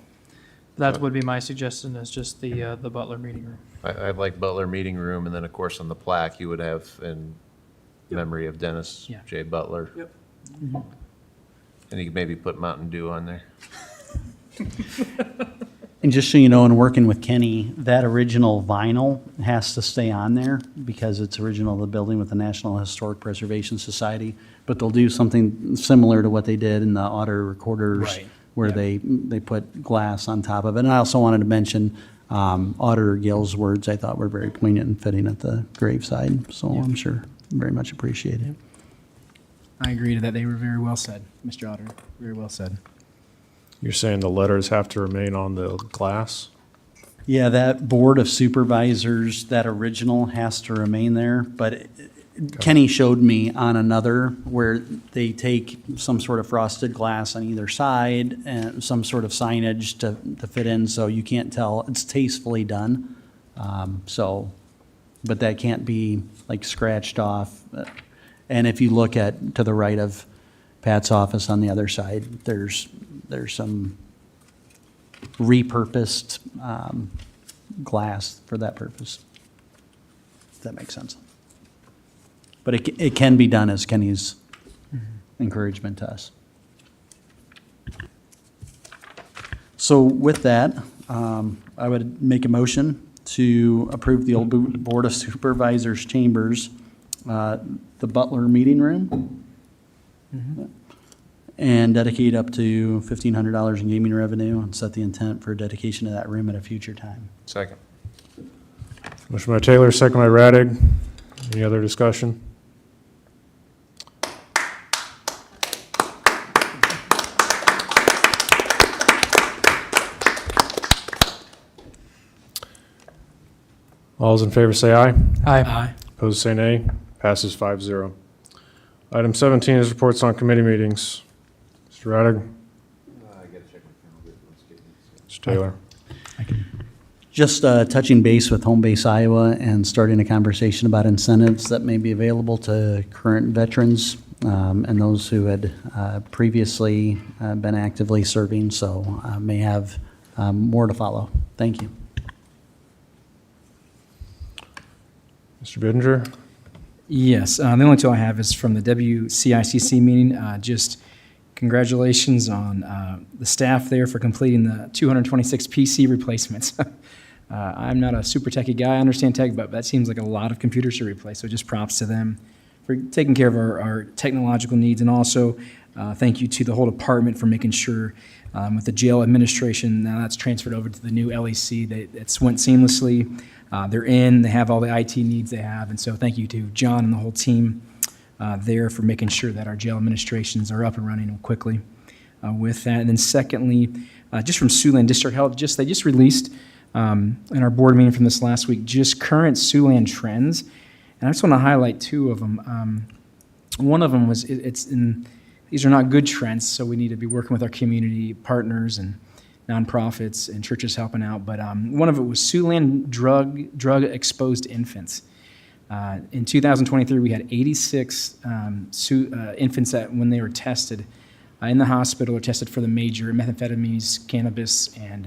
that would be my suggestion, is just the Butler Meeting Room. I'd like Butler Meeting Room, and then of course on the plaque you would have in memory of Dennis J. Butler. Yep. And you could maybe put Mountain Dew on there. And just so you know, in working with Kenny, that original vinyl has to stay on there because it's original to the building with the National Historic Preservation Society. But they'll do something similar to what they did in the auto recorders, where they put glass on top of it. And I also wanted to mention Auditor Gill's words I thought were very poignant and fitting at the graveside. So I'm sure very much appreciated. I agree to that. They were very well said, Mr. Auditor. Very well said. You're saying the letters have to remain on the glass? Yeah, that Board of Supervisors, that original has to remain there, but Kenny showed me on another where they take some sort of frosted glass on either side and some sort of signage to fit in, so you can't tell. It's tastefully done, So, but that can't be like scratched off. And if you look to the right of Pat's office on the other side, there's some repurposed glass for that purpose. If that makes sense. But it can be done, as Kenny's encouragement to us. So with that, I would make a motion to approve the old Board of Supervisors chambers, the Butler Meeting Room, and dedicate up to $1,500 in gaming revenue and set the intent for dedication of that room at a future time. Second. Motion by Taylor, second by Radig. Any other discussion? All those in favor say aye. Aye. Opposed say nay. Passes 5-0. Item 17 is reports on committee meetings. Mr. Radig. Mr. Taylor. Just touching base with Home Base Iowa and starting a conversation about incentives that may be available to current veterans and those who had previously been actively serving, so may have more to follow. Thank you. Mr. Bidinger. Yes, the only two I have is from the WCICC meeting. Just congratulations on the staff there for completing the 226 PC replacements. I'm not a super techie guy. I understand tech, but that seems like a lot of computers to replace. So just props to them for taking care of our technological needs. And also thank you to the whole department for making sure with the jail administration, now that's transferred over to the new LEC, it's went seamlessly. They're in, they have all the IT needs they have. And so thank you to John and the whole team there for making sure that our jail administrations are up and running quickly with that. And then secondly, just from Siouxland District Health, they just released in our board meeting from this last week, just current Siouxland trends. And I just want to highlight two of them. One of them was, these are not good trends, so we need to be working with our community partners and nonprofits and churches helping out. But one of it was Siouxland drug-exposed infants. In 2023, we had 86 infants that, when they were tested in the hospital, were tested for the major methamphetamines, cannabis, and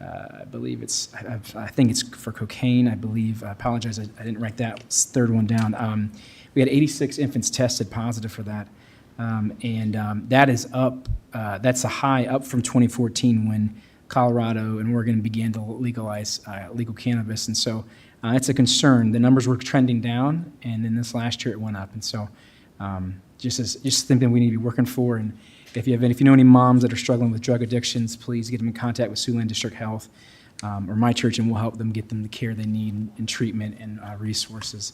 I believe I think it's for cocaine, I believe. I apologize, I didn't write that third one down. We had 86 infants tested positive for that. That is up, that's a high up from 2014 when Colorado and Oregon began to legalize legal cannabis. And so it's a concern. The numbers were trending down, and then this last year it went up. And so just something we need to be working for. And if you know any moms that are struggling with drug addictions, please get them in contact with Siouxland District Health or my church, and we'll help them get them the care they need and treatment and resources.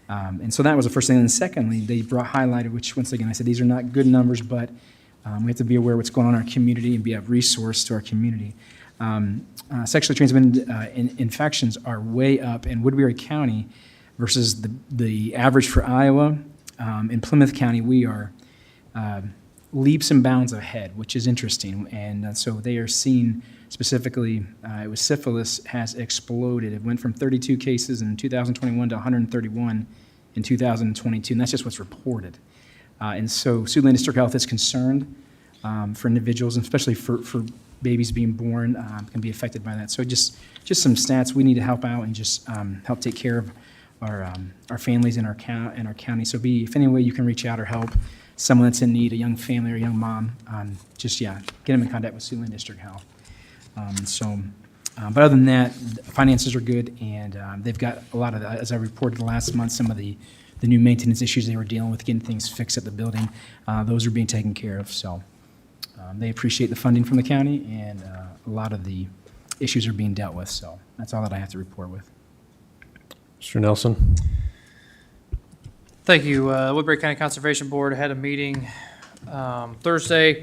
And so that was the first thing. And then secondly, they highlighted, which once again, I said, these are not good numbers, but we have to be aware of what's going on in our community and be a resource to our community. Sexually transmitted infections are way up in Woodbury County versus the average for Iowa. In Plymouth County, we are leaps and bounds ahead, which is interesting. And so they are seeing specifically, it was syphilis has exploded. It went from 32 cases in 2021 to 131 in 2022, and that's just what's reported. And so Siouxland District Health is concerned for individuals, and especially for babies being born, can be affected by that. So just some stats, we need to help out and just help take care of our families in our county. So if any way you can reach out or help someone that's in need, a young family or a young mom, get them in contact with Siouxland District Health. But other than that, finances are good, and they've got a lot of, as I reported last month, some of the new maintenance issues they were dealing with, getting things fixed at the building, those are being taken care of. So they appreciate the funding from the county, and a lot of the issues are being dealt with. So that's all that I have to report with. Mr. Nelson. Thank you. Woodbury County Conservation Board had a meeting Thursday.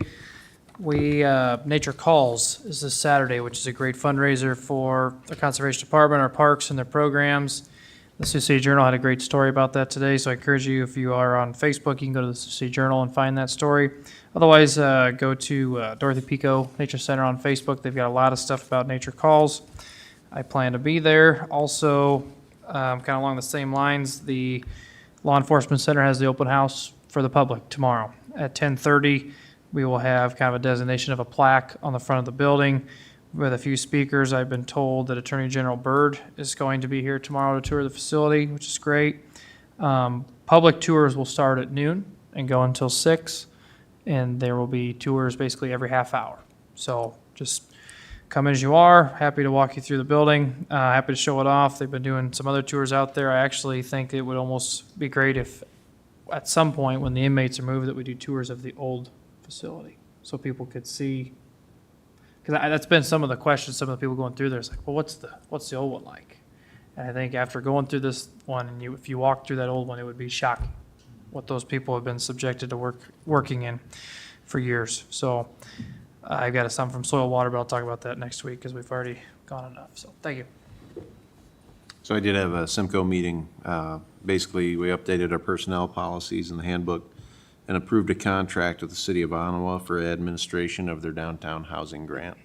Nature Calls is this Saturday, which is a great fundraiser for the Conservation Department, our parks, and their programs. The Sioux City Journal had a great story about that today, so I encourage you, if you are on Facebook, you can go to the Sioux City Journal and find that story. Otherwise, go to Dorothy Pico Nature Center on Facebook. They've got a lot of stuff about Nature Calls. I plan to be there. Also, kind of along the same lines, the Law Enforcement Center has the open house for the public tomorrow at 10:30. We will have kind of a designation of a plaque on the front of the building with a few speakers. I've been told that Attorney General Byrd is going to be here tomorrow to tour the facility, which is great. Public tours will start at noon and go until 6, and there will be tours basically every half hour. So just come as you are. Happy to walk you through the building. Happy to show it off. They've been doing some other tours out there. I actually think it would almost be great if at some point when the inmates are moved that we do tours of the old facility so people could see. Because that's been some of the questions, some of the people going through there. It's like, well, what's the old one like? And I think after going through this one, and if you walk through that old one, it would be shocking what those people have been subjected to working in for years. So I've got some from Soil Water, but I'll talk about that next week because we've already gone enough. So thank you. So I did have a Simcoe meeting. Basically, we updated our personnel policies in the handbook and approved a contract with the city of Ottawa for administration of their downtown housing grant.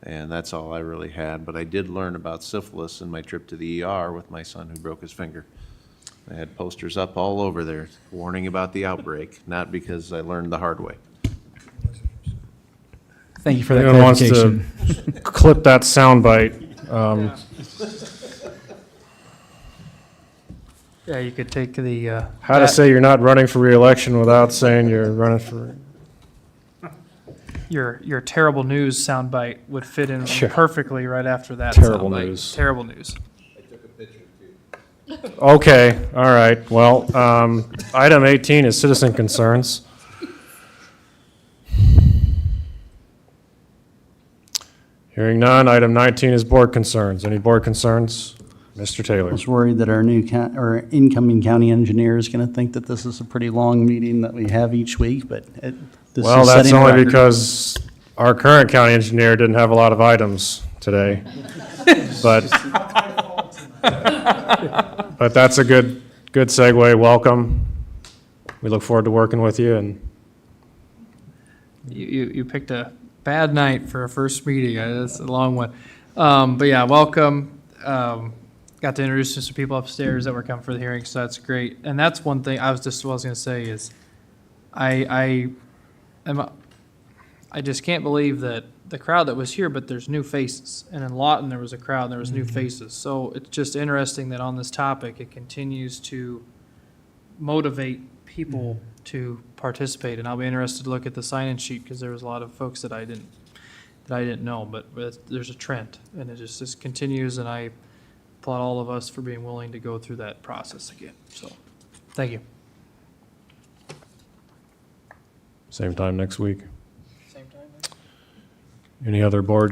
And that's all I really had, but I did learn about syphilis in my trip to the ER with my son who broke his finger. I had posters up all over there warning about the outbreak, not because I learned the hard way. Thank you for that Anyone wants clarification. to clip that soundbite? Yeah, you could take the. How to say you're not running for reelection without saying you're running for. Your terrible news soundbite would fit in Sure. perfectly right after that. Terrible soundbite. news. Terrible news. Okay, all right. Well, item 18 is citizen concerns. Hearing none. Item 19 is board concerns. Any board concerns? Mr. Taylor. I was worried that our our incoming county engineer is going to think that this is a pretty long meeting that we have each week, but this Well, is that's setting a only record. because our current county engineer didn't have a lot of items today. But that's a good segue. Welcome. We look forward to working with you, and You picked a bad night for a first meeting. That's a long one. But yeah, welcome. Got to introduce some people upstairs that were coming for the hearing, so that's great. And that's one thing I was going to say is I just can't believe that the crowd that was here, but there's new faces. And in Lawton, there was a crowd and there was new faces. So it's just interesting that on this topic, it continues to motivate people to participate. And I'll be interested to look at the sign-in sheet because there was a lot of folks that I didn't know, but there's a trend and it just continues. And I applaud all of us for being willing to go through that process again. So, thank you. same time next week. Same time. Any other board